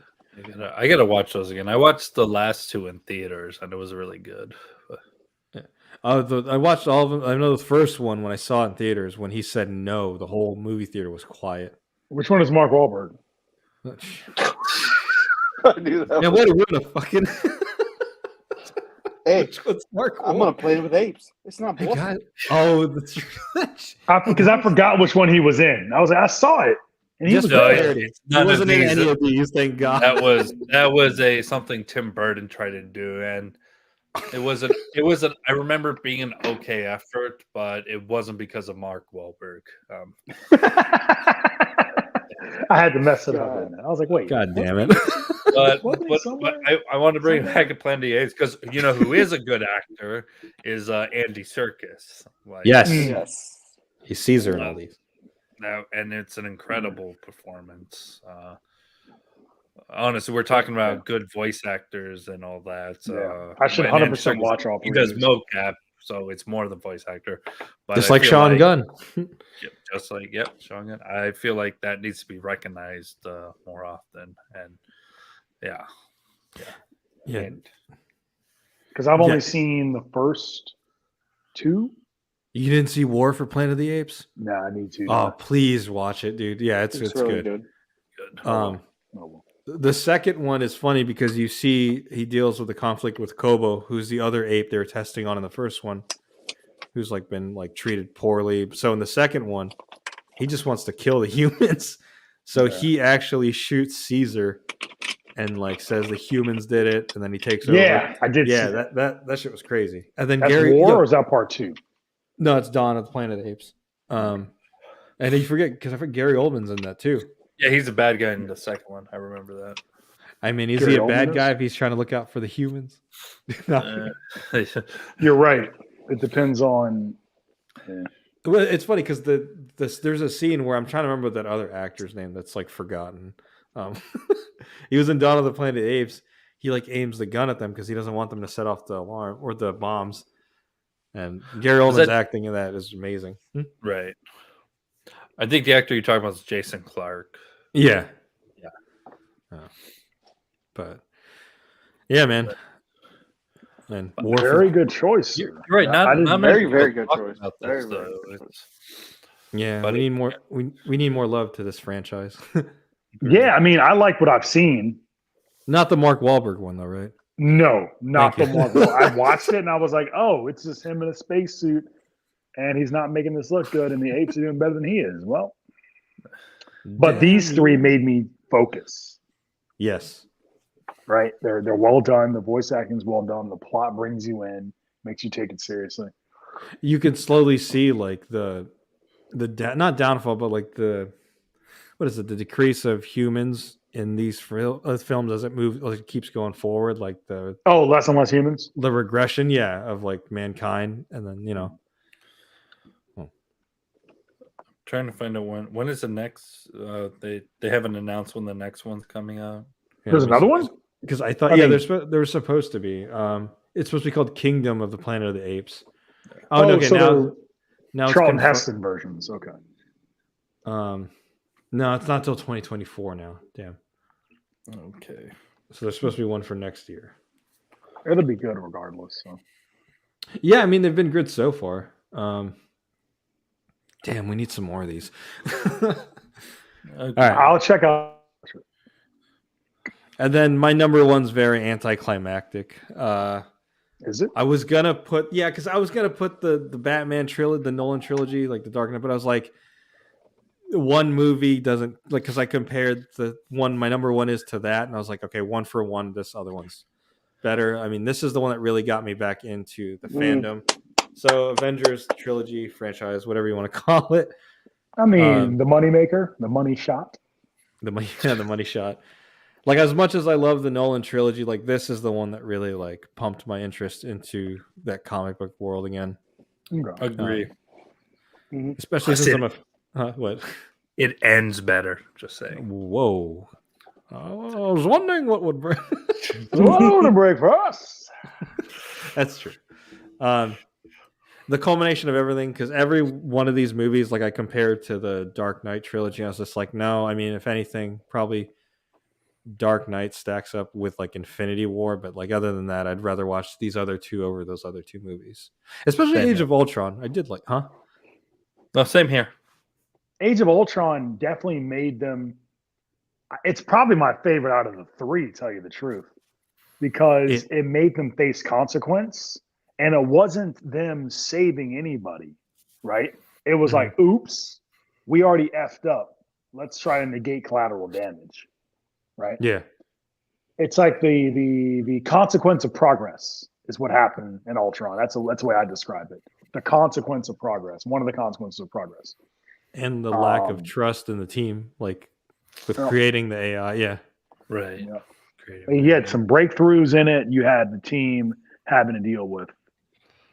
I gotta watch those again. I watched the last two in theaters, and it was really good. I watched all of them. I know the first one when I saw it in theaters, when he said no, the whole movie theater was quiet. Which one is Mark Wahlberg? I knew that. Yeah, what are we gonna fucking? Hey, What's Mark I'm gonna play with apes. It's not I bullshit. got it. Oh, that's Because I forgot which one he was in. I was like, I saw it, and he Just was No, there. He none of wasn't in these. any of these, thank God. That was a something Tim Burton tried to do, and it wasn't. I remember being an okay effort, but it wasn't because of Mark Wahlberg. I had to mess it up. I was like, wait, God damn it. But, Wasn't he but somewhere? I want to bring Somewhere? back a Planet of the Apes because you know who is a good actor is Andy Serkis. Like, Yes, Yes. he's Caesar in all these. now, and it's an incredible performance. Honestly, we're talking about good voice actors and all that. Yeah. I should and Andy 100% Serkis, watch all He three of does these. mocap, so it's more than voice actor. But Just I like feel Sean Gunn. Yep, just like Sean Gunn. I feel like that needs to be recognized more often. And yeah. Yeah. And Because I've only Yeah. seen the first two. You didn't see War for Planet of the Apes? No, I need to. Oh, please watch it, dude. Yeah, it's really good. good. good. The second one is funny because you see he deals with the conflict with Kobo, who's the other ape they were testing on in the first one, who's like been like treated poorly. So in the second one, he just wants to kill the humans. So he actually shoots Caesar and like says the humans did it, and then he takes over. Yeah, I did. Yeah, see that shit was crazy. And then That's Gary, War, or is that part two? no, it's Dawn of the Planet of the Apes. And you forget because I think Gary Oldman's in that too. Yeah, he's a bad guy in the second one. I remember that. I mean, is Gary he a bad Oldman guy is? if he's trying to look out for the humans? No. You're right. It depends on. Well, it's funny because there's a scene where I'm trying to remember that other actor's name that's like forgotten. He was in Dawn of the Planet of the Apes. He like aims the gun at them because he doesn't want them to set off the alarm or the bombs. And Gary Oldman's acting in that is amazing. Right. I think the actor you're talking about is Jason Clarke. Yeah. Yeah. But yeah, man. And War Very good choice. You're right. Not I didn't- not many Very people good talk choice. about Very, this, very though. good choice. It's- Yeah, But we need more. We need more love to this franchise. Yeah, I mean, I like what I've seen. Not the Mark Wahlberg one, though, right? No, not the Thank you. Marvel. I watched it and I was like, oh, it's just him in a spacesuit, and he's not making this look good, and the apes are doing better than he is. Well, but these three made me focus. Yes. Right? They're well done. The voice acting's well done. The plot brings you in, makes you take it seriously. You can slowly see like the not downfall, but like the the decrease of humans in these films as it moves, as it keeps going forward, like the less and less humans. The regression, of like mankind, and then trying to find out when is the next. They haven't announced when the next one's coming out. There's another one? Because I thought there's supposed to be. It's supposed to be called Kingdom of the Planet of the Apes. Oh, no, okay, so now it's Charlton confirmed. Heston versions. Okay. No, it's not till 2024 now. Damn. Okay. So there's supposed to be one for next year. It'll be good regardless. So. Yeah, I mean they've been good so far. Damn, we need some more of these. Okay. All right. I'll check out. And then my number one's very anticlimactic. Is it? I was gonna put because I was gonna put the Batman trilogy, the Nolan trilogy, like the Dark Knight, but I was like, one movie doesn't like because I compared the one my number one is to that, and I was like, okay, one for one, this other one's better. I mean, this is the one that really got me back into the fandom. So Avengers trilogy franchise, whatever you want to call it. I mean, the moneymaker, the money shot. The money shot. like as much as I love the Nolan trilogy, like this is the one that really like pumped my interest into that comic book world again. Okay. Agree. Especially Plus since I'm a what? It ends better. Just saying. Whoa. I was wondering what would break. What a break for us. That's true. The culmination of everything, because every one of these movies, like I compared to the Dark Knight trilogy, I was just like, no, I mean, if anything, probably Dark Knight stacks up with like Infinity War, but like other than that, I'd rather watch these other two over those other two movies. Especially Same Age here. of Ultron. I did like, huh? No, same here. Age of Ultron definitely made them. It's probably my favorite out of the three, to tell you the truth, because it made them face consequence, and it wasn't them saving anybody, right? It was like, oops, we already effed up. Let's try to negate collateral damage, right? Yeah. It's like the consequence of progress is what happened in Ultron. That's the way I describe it. The consequence of progress. One of the consequences of progress. And the lack of trust in the team, like with creating the AI. Yeah. Right. Yeah. You had some breakthroughs in it. You had the team having to deal with.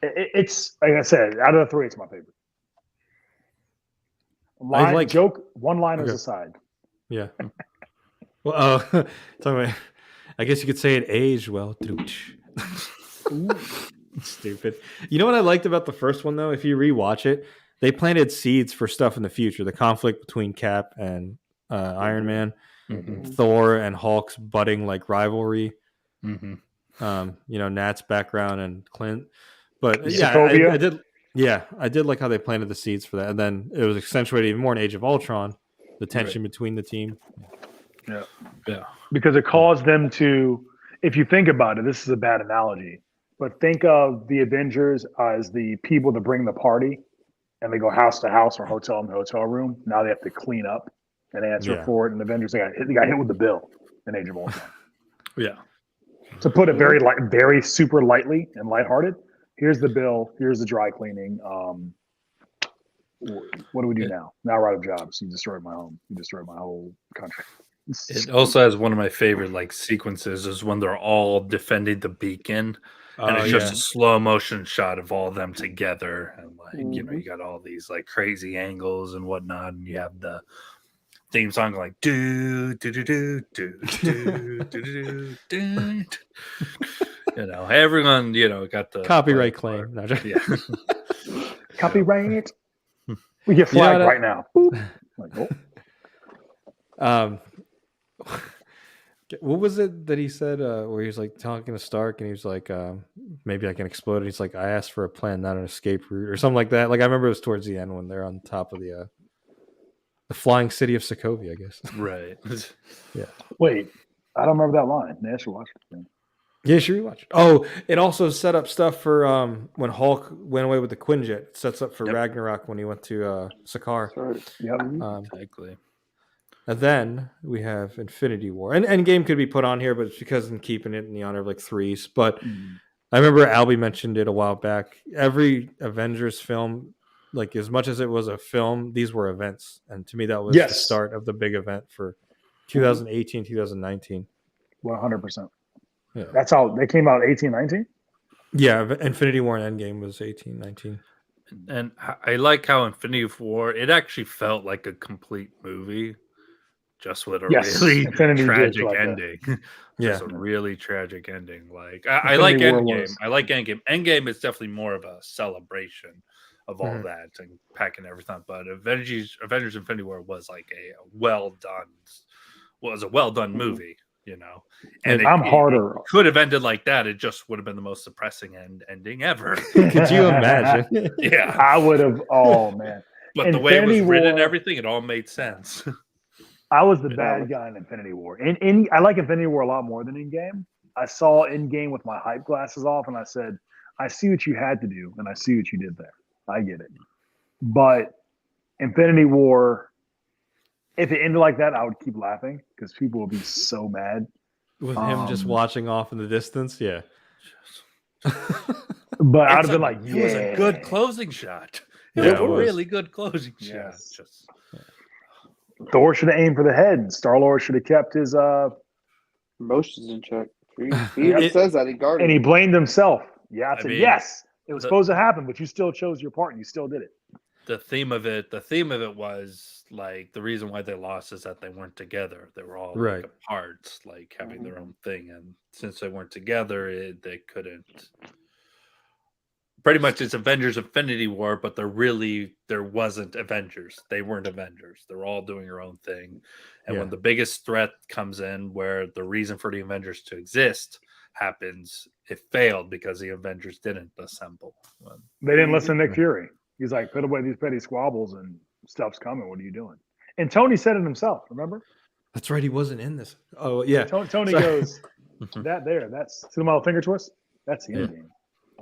It's like I said, out of the three, it's my favorite. One-liners aside. Yeah. Well, I guess you could say it aged well. Stupid. You know what I liked about the first one, though? If you rewatch it, they planted seeds for stuff in the future. The conflict between Cap and Iron Man, Thor and Hulk's budding like rivalry. Nat's background and Clint. But I did. Yeah, I did like how they planted the seeds for that, and then it was accentuated even more in Age of Ultron, the tension between the team. Yeah. Because it caused them to. If you think about it, this is a bad analogy, but think of the Avengers as the people that bring the party, and they go house to house or hotel in the hotel room. Now they have to clean up and answer for it. And the Avengers, they got hit with the bill in Age of Ultron. Yeah. To put it very super lightly and lighthearted, here's the bill. Here's the dry cleaning. What do we do now? Now we're out of jobs. You destroyed my home. You destroyed my whole country. It also has one of my favorite like sequences is when they're all defending the beacon, and it's just a slow motion shot of all of them together, and like you got all these like crazy angles and whatnot, and you have the theme song like do do do do do do do do. Everyone got the copyright claim. No, yeah, copyright. We get flagged right now. Like, what was it that he said where he was like talking to Stark and he was like maybe I can explode it. He's like, I asked for a plan, not an escape route or something like that. Like I remember it was towards the end when they're on top of the flying city of Sokovia, I guess. Right. Yeah. Wait, I don't remember that line. I should watch it. Yeah, sure you watch. Oh, it also set up stuff for when Hulk went away with the Quinjet. It sets up for Ragnarok when he went to Sakaar. Exactly. And then we have Infinity War. And Endgame could be put on here, but it's because I'm keeping it in the honor of like threes. But I remember Albie mentioned it a while back. Every Avengers film, like as much as it was a film, these were events. And to me, that was the start of the big event for 2018, 2019. 100%. Yeah. That's how they came out 18, 19? Yeah, Infinity War and Endgame was 18, 19. And I like how Infinity War, it actually felt like a complete movie. Just with a really tragic ending. Just a really tragic ending. Like I like Endgame. I like Endgame. Endgame is definitely more of a celebration of all that and packing everything. But Avengers Infinity War was like a well done movie, And I'm harder. It could have ended like that. It just would have been the most depressing ending ever. Could you imagine? Yeah. I would have. Oh man. But Infinity the way it was written and everything, it all made sense. I was the bad guy in Infinity War. I like Infinity War a lot more than Endgame. I saw Endgame with my hype glasses off, and I said, I see what you had to do, and I see what you did there. I get it. But Infinity War, if it ended like that, I would keep laughing because people would be so mad. With him just watching off in the distance, yeah. But I'd have been like, it was a good closing shot. Yeah, it was a really good closing shot. Thor should have aimed for the head. Star-Lord should have kept his Emotions in check. He even says that in And Guardians. he blamed himself. Yeah, I said, mean, yes, it was supposed to happen, but you still chose your part and you still did it. The theme of it was like the reason why they lost is that they weren't together. They were all Right. like apart, like having their own thing, and since they weren't together, they couldn't. Pretty much, it's Avengers Infinity War, but there wasn't Avengers. They weren't Avengers. They're all doing their own thing, and when the biggest threat comes in, where the reason for the Avengers to exist happens, it failed because the Avengers didn't assemble. They didn't listen to Nick Fury. He's like, put away these petty squabbles and stuff's coming. What are you doing? And Tony said it himself, remember? That's right. He wasn't in this. Oh, yeah. Tony goes, that's see the model finger twist? That's the end game.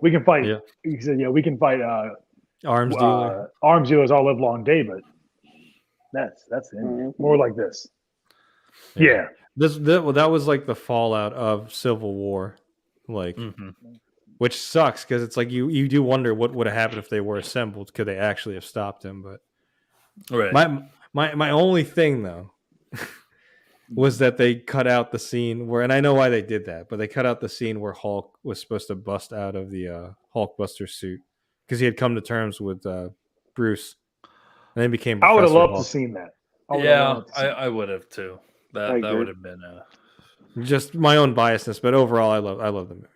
We can fight. Yeah. He said, we can fight Arms dealer. Arms dealers all live long day, but that's the end game. More like this. Yeah. That was like the fallout of Civil War. Like, which sucks because it's like you do wonder what would have happened if they were assembled. Could they actually have stopped him? But my only thing though was that they cut out the scene where, and I know why they did that, but they cut out the scene where Hulk was supposed to bust out of the Hulkbuster suit because he had come to terms with Bruce, and then became. I would have Professor loved Hulk. to seen that. I would have too. That would have been just my own biasness, but overall, I love the movie.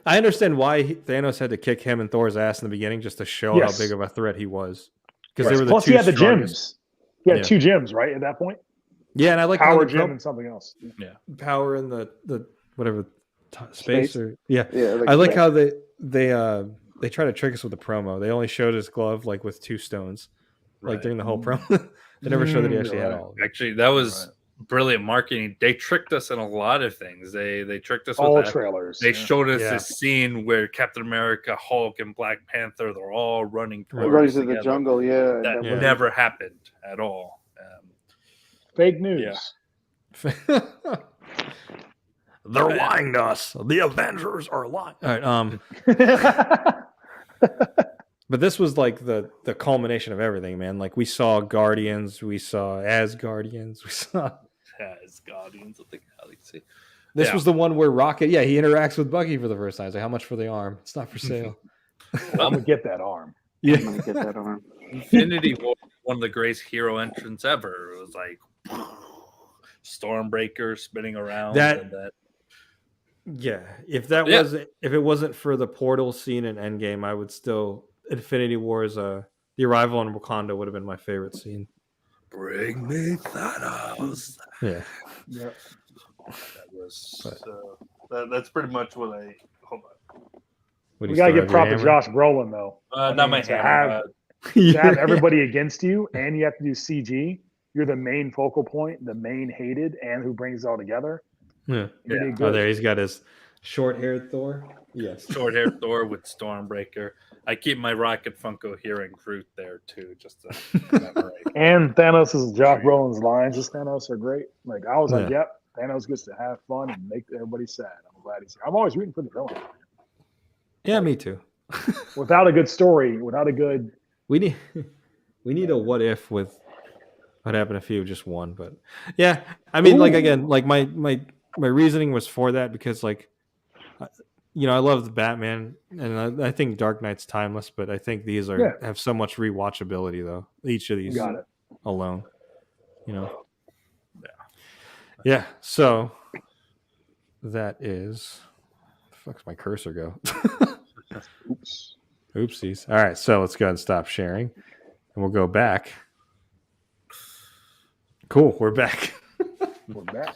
I understand why Thanos had to kick him and Thor's ass in the beginning just to show how big of a threat he was. Because they were Plus, he had the gems. He had 2 gems, right, at that point? Yeah, and I like Power gem and something else. Yeah, power in the whatever space or I like how they try to trick us with the promo. They only showed his glove like with 2 stones, like during the whole promo. They never showed that he actually had all of it. Actually, that was brilliant marketing. They tricked us in a lot of things. They tricked us all with that. Trailers. They showed us this scene where Captain America, Hulk, and Black Panther, they're all running towards the jungle. That never happened at all. Fake news. Yeah. They're lying to us. The Avengers are lying. All right. But this was like the culmination of everything, man. Like we saw Guardians, we saw Asgardians, we saw Asgardians of the Galaxy. This was the one where Rocket, he interacts with Bucky for the first time. It's like, how much for the arm? It's not for sale. I'm gonna get that arm. Yeah, I'm gonna get that arm. Infinity War, one of the greatest hero entrants ever. It was like Stormbreaker spinning around. If it wasn't for the portal scene in Endgame, I would still Infinity War's the arrival in Wakanda would have been my favorite scene. Bring me Thanos. Yeah. That was that's pretty much what I hold on. We gotta give props to Josh Brolin though. Not my hammer. To have everybody against you and you have to do CG, you're the main focal point, the main hated, and who brings it all together. Yeah. Oh, there he's got his short-haired Thor. Yes. Short-haired Thor with Stormbreaker. I keep my Rocket Funko here in Groot there too, just to commemorate. And Thanos' Josh Brolin's lines as Thanos are great. Like I was like, yep, Thanos gets to have fun and make everybody sad. I'm glad he's here. I'm always rooting for the villain. Yeah, me too. Without a good story, without a good we need a what if with what happened if you just won, but yeah, I mean, like again, like my reasoning was for that because like I love the Batman and I think Dark Knight's timeless, but I think these have so much rewatchability though. Each of these alone, Yeah. So that is the fuck's my cursor go? Oops. Oopsies. All right, so let's go ahead and stop sharing, and we'll go back. Cool, we're back. We're back.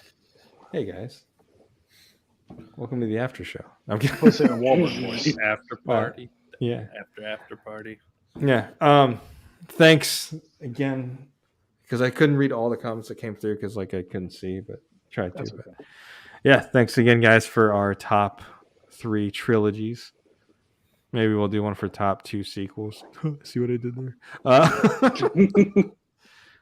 Hey guys, welcome to the after show. I'm kidding. After party. Yeah. After party. Yeah. Thanks again, because I couldn't read all the comments that came through because like I couldn't see, but tried to. But yeah, thanks again, guys, for our top 3 trilogies. Maybe we'll do one for top 2 sequels. See what I did there?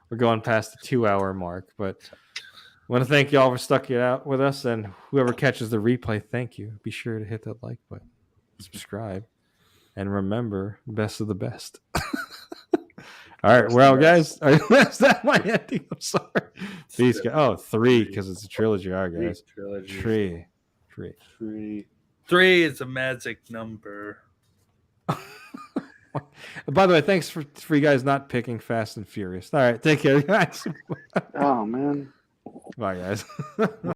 We're going past the 2-hour mark, but I want to thank y'all for sticking it out with us, and whoever catches the replay, thank you. Be sure to hit that like button, subscribe, and remember, best of the best. All All right. Rest Well, in guys, is that my ending? I'm sorry. These guys. Oh, 3 because it's a trilogy. All right, guys. Trilogy. 3. 3 is a magic number. By the way, thanks for you guys not picking Fast and Furious. All right. Take care, guys. Oh man. Bye, guys.